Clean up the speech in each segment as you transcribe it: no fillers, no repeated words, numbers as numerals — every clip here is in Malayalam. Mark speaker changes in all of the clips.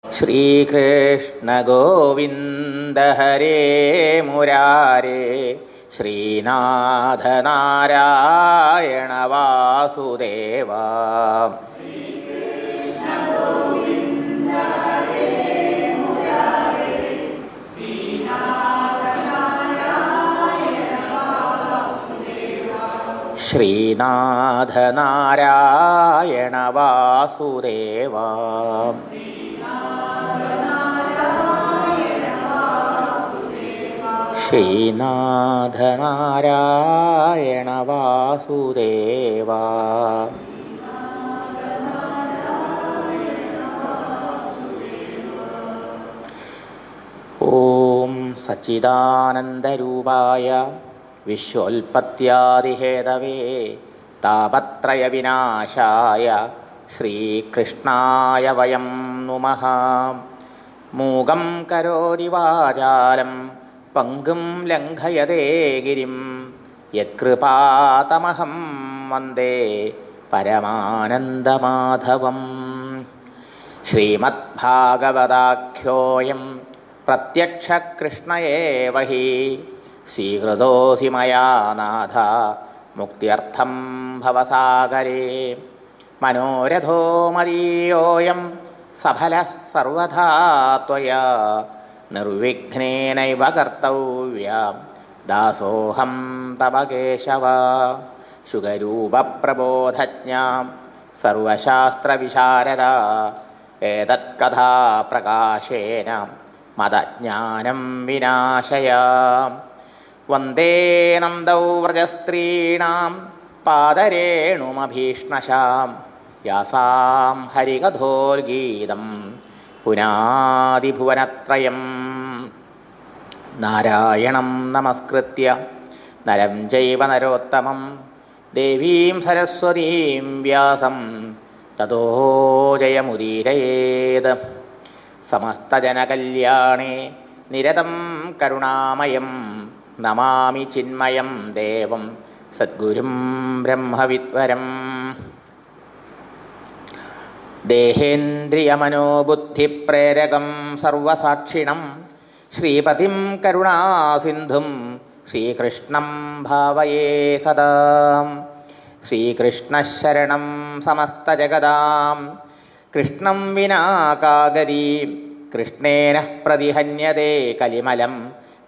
Speaker 1: ശ്രീകൃഷ്ണ ഗോവിന്ദ ഹരേ മുരാരേ ശ്രീനാഥ നാരായണ വാസുദേവ. ശ്രീനാഥ നാരായണ വാസുദേവ. ശ്രീനാഥ നാരായണ വാസുദേവ. ഓം സച്ചിദാനന്ദരൂപായ വിശ്വോൽപത്യാദിഹേതവേ താപത്രയ വിനാശായ ശ്രീകൃഷ്ണായ വയം നുമഃ. മൂകം കരോതി വാചാലം പങ്കും ലംഘയതേ ഗിരിം യത്കൃപാതമഹം വന്ദേ പരമാനന്ദമാധവം. ശ്രീമദ്ഭാഗവതാഖ്യോയം പ്രത്യക്ഷകൃഷ്ണ ഏവ ഹി സ്വീകൃതോऽസി മയാ നാഥ മുക്ത്യർത്ഥം ഭവസാഗരേ. മനോരഥോ മദീയോऽയം സഫലഃ സർവഥാ ത്വയാ നിർവിഘ്നേനൈവ കർത്തവ്യം ദാസോഹം തവ കേശവ. ശുഗരൂപപ്രബോധജ്ഞാം സർവശാസ്ത്രവിശാരദ ഏതത്കഥാപ്രകാശേന മദജ്ഞാനം വിനാശയ. വന്ദേ നന്ദൗ വ്രജസ്ത്രീണാം പാദരേണുമഭീഷ്ണശാം യാസാം ഹരികഥോർഗീതം പുനാദിഭുവനത്രയം. നാരായണം നമസ്കൃത്യ നരം ചൈവ നരോത്തമം ദേവീം സരസ്വതീം വ്യാസം തതോ ജയമുദീരയേത്. സമസ്തജനകല്യാണേ നിരതം കരുണാമയം നമാമി ചിന്മയം ദേവം സദ്ഗുരും ബ്രഹ്മവിദ്വരം. ദേഹേന്ദ്രിയമനോബുദ്ധിപ്രേരകം സർവസാക്ഷിണം ശ്രീപതിം കരുണാസിന്ധും ശ്രീകൃഷ്ണം ഭാവയേ സദാ. ശ്രീകൃഷ്ണശരണം സമസ്തജഗതാം കൃഷ്ണം വിനാ കാഗതി കൃഷ്ണേന പ്രതിഹന്യതേ കലിമലം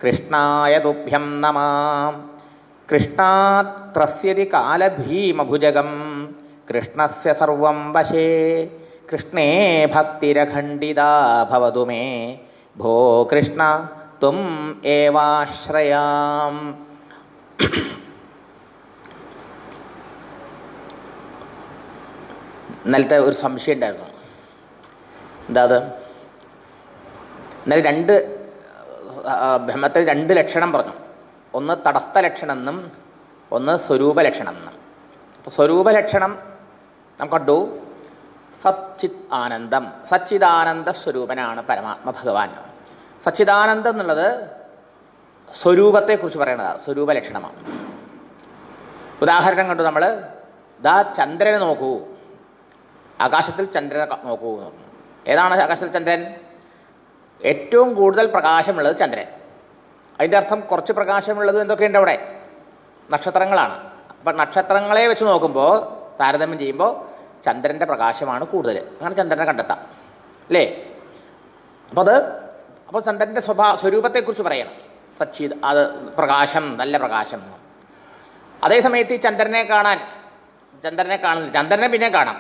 Speaker 1: കൃഷ്ണായ തുഭ്യം നമാം. കൃഷ്ണാത് ത്രസ്യതി കാലഭീമഭുജഗം കൃഷ്ണസ്യ സർവം വശേ. കൃഷ്ണേ ഭക്തിരഖണ്ഡിതാ ഭവതു മേ ഭോ കൃഷ്ണ ത്വം ഏവാശ്രയാം. ഇന്നലത്തെ ഒരു സംശയം ഉണ്ടായിരുന്നു. എന്താ അത്? ഇന്നലെ ബ്രഹ്മത്തിൽ രണ്ട് ലക്ഷണം പറഞ്ഞു. ഒന്ന് തടസ്ഥ ലക്ഷണം എന്നും ഒന്ന് സ്വരൂപ ലക്ഷണം എന്നും. അപ്പോൾ സ്വരൂപ ലക്ഷണം നാം കണ്ടു. സച്ചിത് ആനന്ദം, സച്ചിദാനന്ദ സ്വരൂപനാണ് പരമാത്മ ഭഗവാൻ. സച്ചിദാനന്ദം എന്നുള്ളത് സ്വരൂപത്തെക്കുറിച്ച് പറയുന്നതാണ്, സ്വരൂപ ലക്ഷണമാണ്. ഉദാഹരണം കണ്ടു നമ്മൾ. ദാ ചന്ദ്രനെ നോക്കൂ, ആകാശത്തിൽ ചന്ദ്രനെ നോക്കൂ. ഏതാണ് ആകാശത്തിൽ ചന്ദ്രൻ? ഏറ്റവും കൂടുതൽ പ്രകാശമുള്ളത് ചന്ദ്രൻ. അതിൻ്റെ അർത്ഥം കുറച്ച് പ്രകാശമുള്ളത് എന്തൊക്കെയുണ്ട് അവിടെ? നക്ഷത്രങ്ങളാണ്. അപ്പം നക്ഷത്രങ്ങളെ വെച്ച് നോക്കുമ്പോൾ, താരതമ്യം ചെയ്യുമ്പോൾ ചന്ദ്രൻ്റെ പ്രകാശമാണ് കൂടുതൽ. അങ്ങനെ ചന്ദ്രനെ കണ്ടെത്താം അല്ലേ? അപ്പോൾ ചന്ദ്രൻ്റെ സ്വരൂപത്തെക്കുറിച്ച് പറയണം. സച്ചിത്, അത് പ്രകാശം, നല്ല പ്രകാശം. അതേസമയത്ത് ഈ ചന്ദ്രനെ കാണുന്നില്ല. ചന്ദ്രനെ പിന്നെ കാണാം.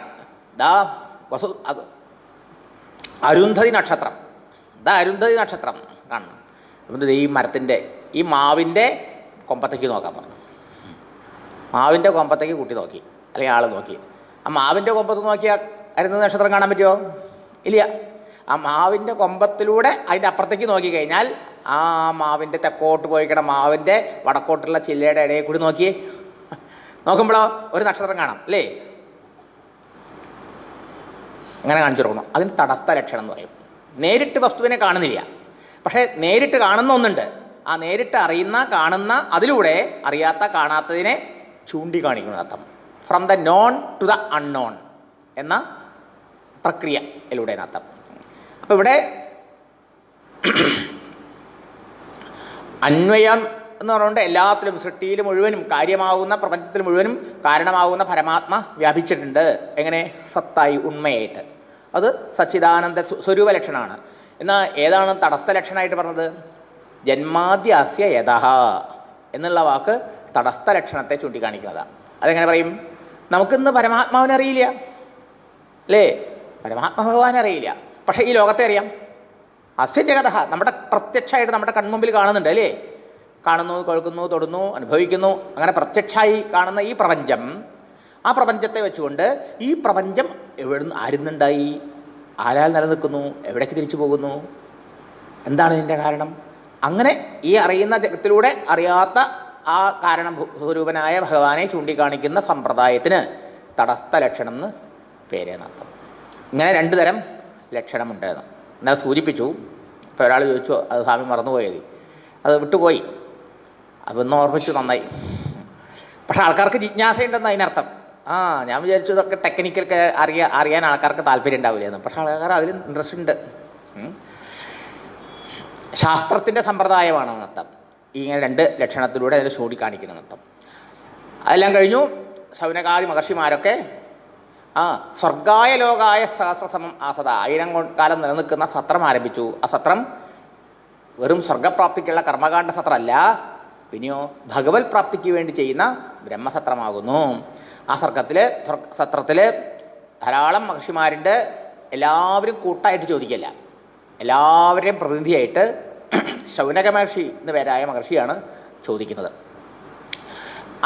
Speaker 1: അരുന്ധതി നക്ഷത്രം, അരുന്ധതി നക്ഷത്രം കാണണം. അപ്പം ഈ മരത്തിൻ്റെ, ഈ മാവിൻ്റെ കൊമ്പത്തേക്ക് നോക്കാൻ പറഞ്ഞു. മാവിൻ്റെ കൊമ്പത്തേക്ക് കുട്ടി നോക്കി, അല്ലെങ്കിൽ ആൾ നോക്കി. ആ മാവിൻ്റെ കൊമ്പത്ത് നോക്കിയാൽ അരുന്ധതി നക്ഷത്രം കാണാൻ പറ്റുമോ? ഇല്ല. ആ മാവിൻ്റെ കൊമ്പത്തിലൂടെ അതിൻ്റെ അപ്പുറത്തേക്ക് നോക്കിക്കഴിഞ്ഞാൽ ആ മാവിൻ്റെ തെക്കോട്ട് പോയിക്കണ മാവിൻ്റെ വടക്കോട്ടുള്ള ചില്ലയുടെ ഇടയിൽ കൂടി നോക്കുമ്പോഴോ ഒരു നക്ഷത്രം കാണാം അല്ലേ? അങ്ങനെ കാണിച്ചു കൊടുക്കണം. അതിന് തടസ്ഥ ലക്ഷണം എന്ന് പറയും. നേരിട്ട് വസ്തുവിനെ കാണുന്നില്ല, പക്ഷേ നേരിട്ട് കാണുന്ന ഒന്നുണ്ട്. ആ നേരിട്ട് കാണുന്ന അതിലൂടെ അറിയാത്ത കാണാത്തതിനെ ചൂണ്ടിക്കാണിക്കുന്ന അർത്ഥം. From the known to the unknown എന്ന പ്രക്രിയയിലൂടെ അർത്ഥം. അപ്പോൾ ഇവിടെ അന്വയം എന്ന് പറഞ്ഞുകൊണ്ട് എല്ലാത്തിലും സൃഷ്ടിയിൽ മുഴുവനും കാര്യമാകുന്ന പ്രപഞ്ചത്തിൽ മുഴുവനും കാരണമാകുന്ന പരമാത്മ വ്യാപിച്ചിട്ടുണ്ട്. എങ്ങനെ? സത്തായി, ഉണ്മയായിട്ട്. അത് സച്ചിദാനന്ദ സ്വരൂപ ലക്ഷണമാണ്. എന്നാൽ ഏതാണ് തടസ്ഥ ലക്ഷണമായിട്ട് പറഞ്ഞത്? ജന്മാദ്യസ്യ യതഃ എന്നുള്ള വാക്ക് തടസ്ഥ ലക്ഷണത്തെ ചൂണ്ടിക്കാണിക്കുന്നതാണ്. അതെങ്ങനെ പറയും? നമുക്കിന്ന് പരമാത്മാവിനെ അറിയില്ല അല്ലേ? പരമാത്മ ഭഗവാനെ അറിയില്ല, പക്ഷേ ഈ ലോകത്തെ അറിയാം. അസ്യ ജഗതഃ, നമ്മുടെ പ്രത്യക്ഷമായിട്ട് നമ്മുടെ കൺമുമ്പിൽ കാണുന്നുണ്ട് അല്ലേ? കാണുന്നു, കേൾക്കുന്നു, തൊടുന്നു, അനുഭവിക്കുന്നു. അങ്ങനെ പ്രത്യക്ഷമായി കാണുന്ന ഈ പ്രപഞ്ചം, ആ പ്രപഞ്ചത്തെ വെച്ചുകൊണ്ട് ഈ പ്രപഞ്ചം എവിടുന്ന് ആരുന്നുണ്ടായി, ആരാൽ നിലനിൽക്കുന്നു, എവിടേക്ക് തിരിച്ചു പോകുന്നു, എന്താണ് ഇതിൻ്റെ കാരണം? അങ്ങനെ ഈ അറിയുന്ന ജഗത്തിലൂടെ അറിയാത്ത ആ കാരണം സ്വരൂപനായ ഭഗവാനെ ചൂണ്ടിക്കാണിക്കുന്ന സമ്പ്രദായത്തിന് തടസ്ഥ ലക്ഷണം എന്ന് പേര് എന്നർത്ഥം. ഇങ്ങനെ 2 തരം ലക്ഷണമുണ്ടെന്ന് എന്നാൽ സൂചിപ്പിച്ചു. ഇപ്പോൾ ഒരാൾ ചോദിച്ചു, അത് സ്വാമി മറന്നുപോയത്, അത് വിട്ടുപോയി, അതൊന്ന് ഓർമ്മിച്ചു, നന്നായി. പക്ഷെ ആൾക്കാർക്ക് ജിജ്ഞാസയുണ്ടെന്ന് അതിനർത്ഥം. ഞാൻ വിചാരിച്ചു ഇതൊക്കെ ടെക്നിക്കൊക്കെ അറിയാൻ ആൾക്കാർക്ക് താല്പര്യം ഉണ്ടാവില്ലെന്ന്. പക്ഷെ ആൾക്കാർ അതിൽ ഇൻട്രസ്റ്റ് ഉണ്ട്. ശാസ്ത്രത്തിൻ്റെ സമ്പ്രദായമാണ് നൃത്തം. ഇങ്ങനെ 2 ലക്ഷണത്തിലൂടെ അതിൽ ചൂണ്ടിക്കാണിക്കുന്ന നൃത്തം. അതെല്ലാം കഴിഞ്ഞു. ശൗനകാദി മഹർഷിമാരൊക്കെ സ്വർഗായ ലോകായ സഹസ്രസമം ആസത, 1000 കാലം നിലനിൽക്കുന്ന സത്രം ആരംഭിച്ചു. ആ സത്രം വെറും സ്വർഗപ്രാപ്തിക്കുള്ള കർമ്മകാണ്ഡ സത്രമല്ല, പിന്നെയോ ഭഗവത് പ്രാപ്തിക്ക് വേണ്ടി ചെയ്യുന്ന ബ്രഹ്മസത്രമാകുന്നു. ആ സത്രത്തിൽ ധാരാളം മഹർഷിമാരുണ്ട്. എല്ലാവരും കൂട്ടായിട്ട് ചോദിക്കില്ല, എല്ലാവരുടെയും പ്രതിനിധിയായിട്ട് ശൗനക മഹർഷി എന്ന് പേരായ മഹർഷിയാണ് ചോദിക്കുന്നത്.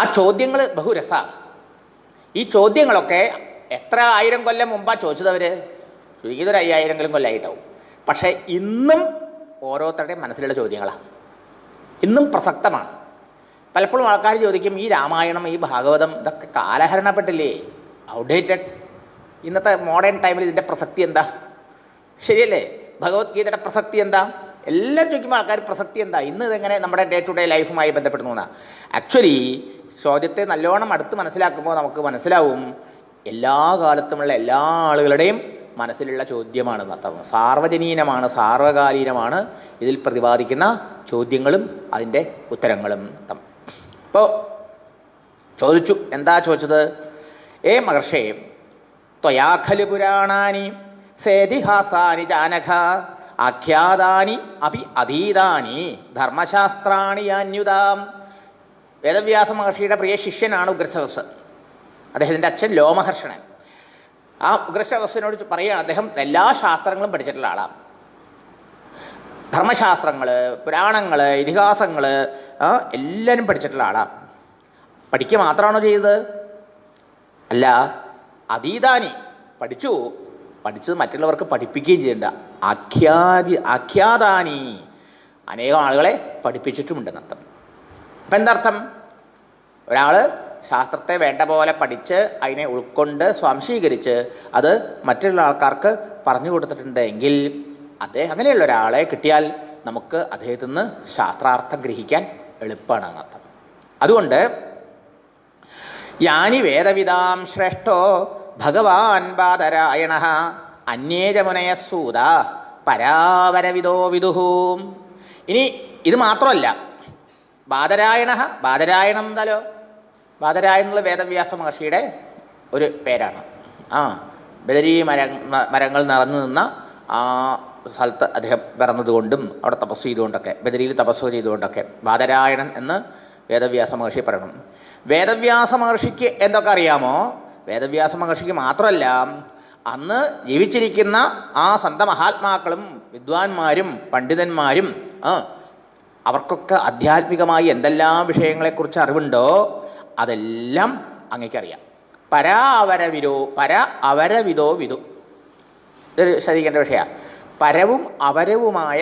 Speaker 1: ആ ചോദ്യങ്ങൾ ബഹുരസമാണ്. ഈ ചോദ്യങ്ങളൊക്കെ എത്ര 1000 കൊല്ലം മുമ്പാണ് ചോദിച്ചതവർ? ചുരുങ്ങിയതൊരു 5000 കൊല്ലമായിട്ടാവും. പക്ഷേ ഇന്നും ഓരോരുത്തരുടെയും മനസ്സിലുള്ള ചോദ്യങ്ങളാണ്, ഇന്നും പ്രസക്തമാണ്. പലപ്പോഴും ആൾക്കാർ ചോദിക്കും, ഈ രാമായണം, ഈ ഭാഗവതം, ഇതൊക്കെ കാലഹരണപ്പെട്ടില്ലേ, ഔട്ട്ഡേറ്റഡ്, ഇന്നത്തെ മോഡേൺ ടൈമിൽ ഇതിൻ്റെ പ്രസക്തി എന്താ? ശരിയല്ലേ? ഭഗവത്ഗീതയുടെ പ്രസക്തി എന്താ? എല്ലാം ചോദിക്കുമ്പോൾ ആൾക്കാർ പ്രസക്തി എന്താ, ഇന്ന് ഇതെങ്ങനെ നമ്മുടെ ഡേ ടു ഡേ ലൈഫുമായി ബന്ധപ്പെടുന്നു എന്നാണ്. ആക്ച്വലി ചോദ്യത്തെ നല്ലോണം അടുത്ത് മനസ്സിലാക്കുമ്പോൾ നമുക്ക് മനസ്സിലാവും, എല്ലാ കാലത്തുമുള്ള എല്ലാ ആളുകളുടെയും മനസ്സിലുള്ള ചോദ്യമാണ് നൃത്തം. സാർവജനീനമാണ്, സാർവകാലീനമാണ് ഇതിൽ പ്രതിപാദിക്കുന്ന ചോദ്യങ്ങളും അതിൻ്റെ ഉത്തരങ്ങളും. അപ്പോൾ ചോദിച്ചു, എന്താ ചോദിച്ചത്? മഹർഷേ, ത്വയാ ഖലു പുരാണാനി സേതിഹാസാനി ജാനഘ ആഖ്യാതാനി അപി അധീതാനി ധർമ്മശാസ്ത്രാണി യാന്യുതാം. വേദവ്യാസ മഹർഷിയുടെ പ്രിയ ശിഷ്യനാണ് ഉഗ്രശ്രവസ്. അദ്ദേഹത്തിൻ്റെ അച്ഛൻ ലോമഹർഷണൻ. ആ ഉഗ്രശ്രവസിനോട് പറയുകയാണ്, അദ്ദേഹം എല്ലാ ശാസ്ത്രങ്ങളും പഠിച്ചിട്ടുള്ള ആളാണ്. ധർമ്മശാസ്ത്രങ്ങൾ, പുരാണങ്ങൾ, ഇതിഹാസങ്ങൾ എല്ലാവരും പഠിച്ചിട്ടുള്ള ആളാണ്. പഠിക്കുക മാത്രമാണോ ചെയ്തത്? അല്ല, അതീതാനി പഠിച്ചത് മറ്റുള്ളവർക്ക് പഠിപ്പിക്കുകയും ചെയ്യേണ്ട. ആഖ്യാതാനി അനേകം ആളുകളെ പഠിപ്പിച്ചിട്ടുമുണ്ടെന്നർത്ഥം. അപ്പം എന്താർത്ഥം? ഒരാൾ ശാസ്ത്രത്തെ വേണ്ട പോലെ പഠിച്ച് അതിനെ ഉൾക്കൊണ്ട് സ്വാംശീകരിച്ച് അത് മറ്റുള്ള ആൾക്കാർക്ക് പറഞ്ഞു കൊടുത്തിട്ടുണ്ട് എങ്കിൽ അങ്ങനെയുള്ള ഒരാളെ കിട്ടിയാൽ നമുക്ക് അദ്ദേഹത്തിൽ നിന്ന് ശാസ്ത്രാർത്ഥം ഗ്രഹിക്കാൻ എളുപ്പമാണ് എന്നർത്ഥം. അതുകൊണ്ട് യാനി വേദവിദാം ശ്രേഷ്ഠോ ഭഗവാൻ ബാദരായണ അന്യേജമുനയ സൂത പരാവരവിദോ വിദുഹു. ഇനി ഇത് മാത്രമല്ല, ബാദരായണം എന്താലോ, ബാദരായണം എന്നുള്ള വേദവ്യാസ മഹർഷിയുടെ ഒരു പേരാണ്. ബദരീ മരങ്ങൾ നിറഞ്ഞു നിന്ന ആ സ്ഥലത്ത് അദ്ദേഹം പിറന്നതുകൊണ്ടും അവിടെ തപസ് ചെയ്തുകൊണ്ടൊക്കെ, ബദരിയിൽ തപസ് ചെയ്തുകൊണ്ടൊക്കെ ബാദരായണൻ എന്ന് വേദവ്യാസ മഹർഷി പറയണം. വേദവ്യാസ മഹർഷിക്ക് എന്തൊക്കെ അറിയാമോ? വേദവ്യാസ മഹർഷിക്ക് മാത്രമല്ല, അന്ന് ജീവിച്ചിരിക്കുന്ന ആ സന്ത മഹാത്മാക്കളും വിദ്വാൻമാരും പണ്ഡിതന്മാരും അവർക്കൊക്കെ ആധ്യാത്മികമായി എന്തെല്ലാം വിഷയങ്ങളെക്കുറിച്ച് അറിവുണ്ടോ അതെല്ലാം അങ്ങേക്കറിയാം. അവരവിദോ വിദു. ഇതൊരു ശ്രദ്ധിക്കേണ്ട വിഷയമാണ്. പരവും അപരവുമായ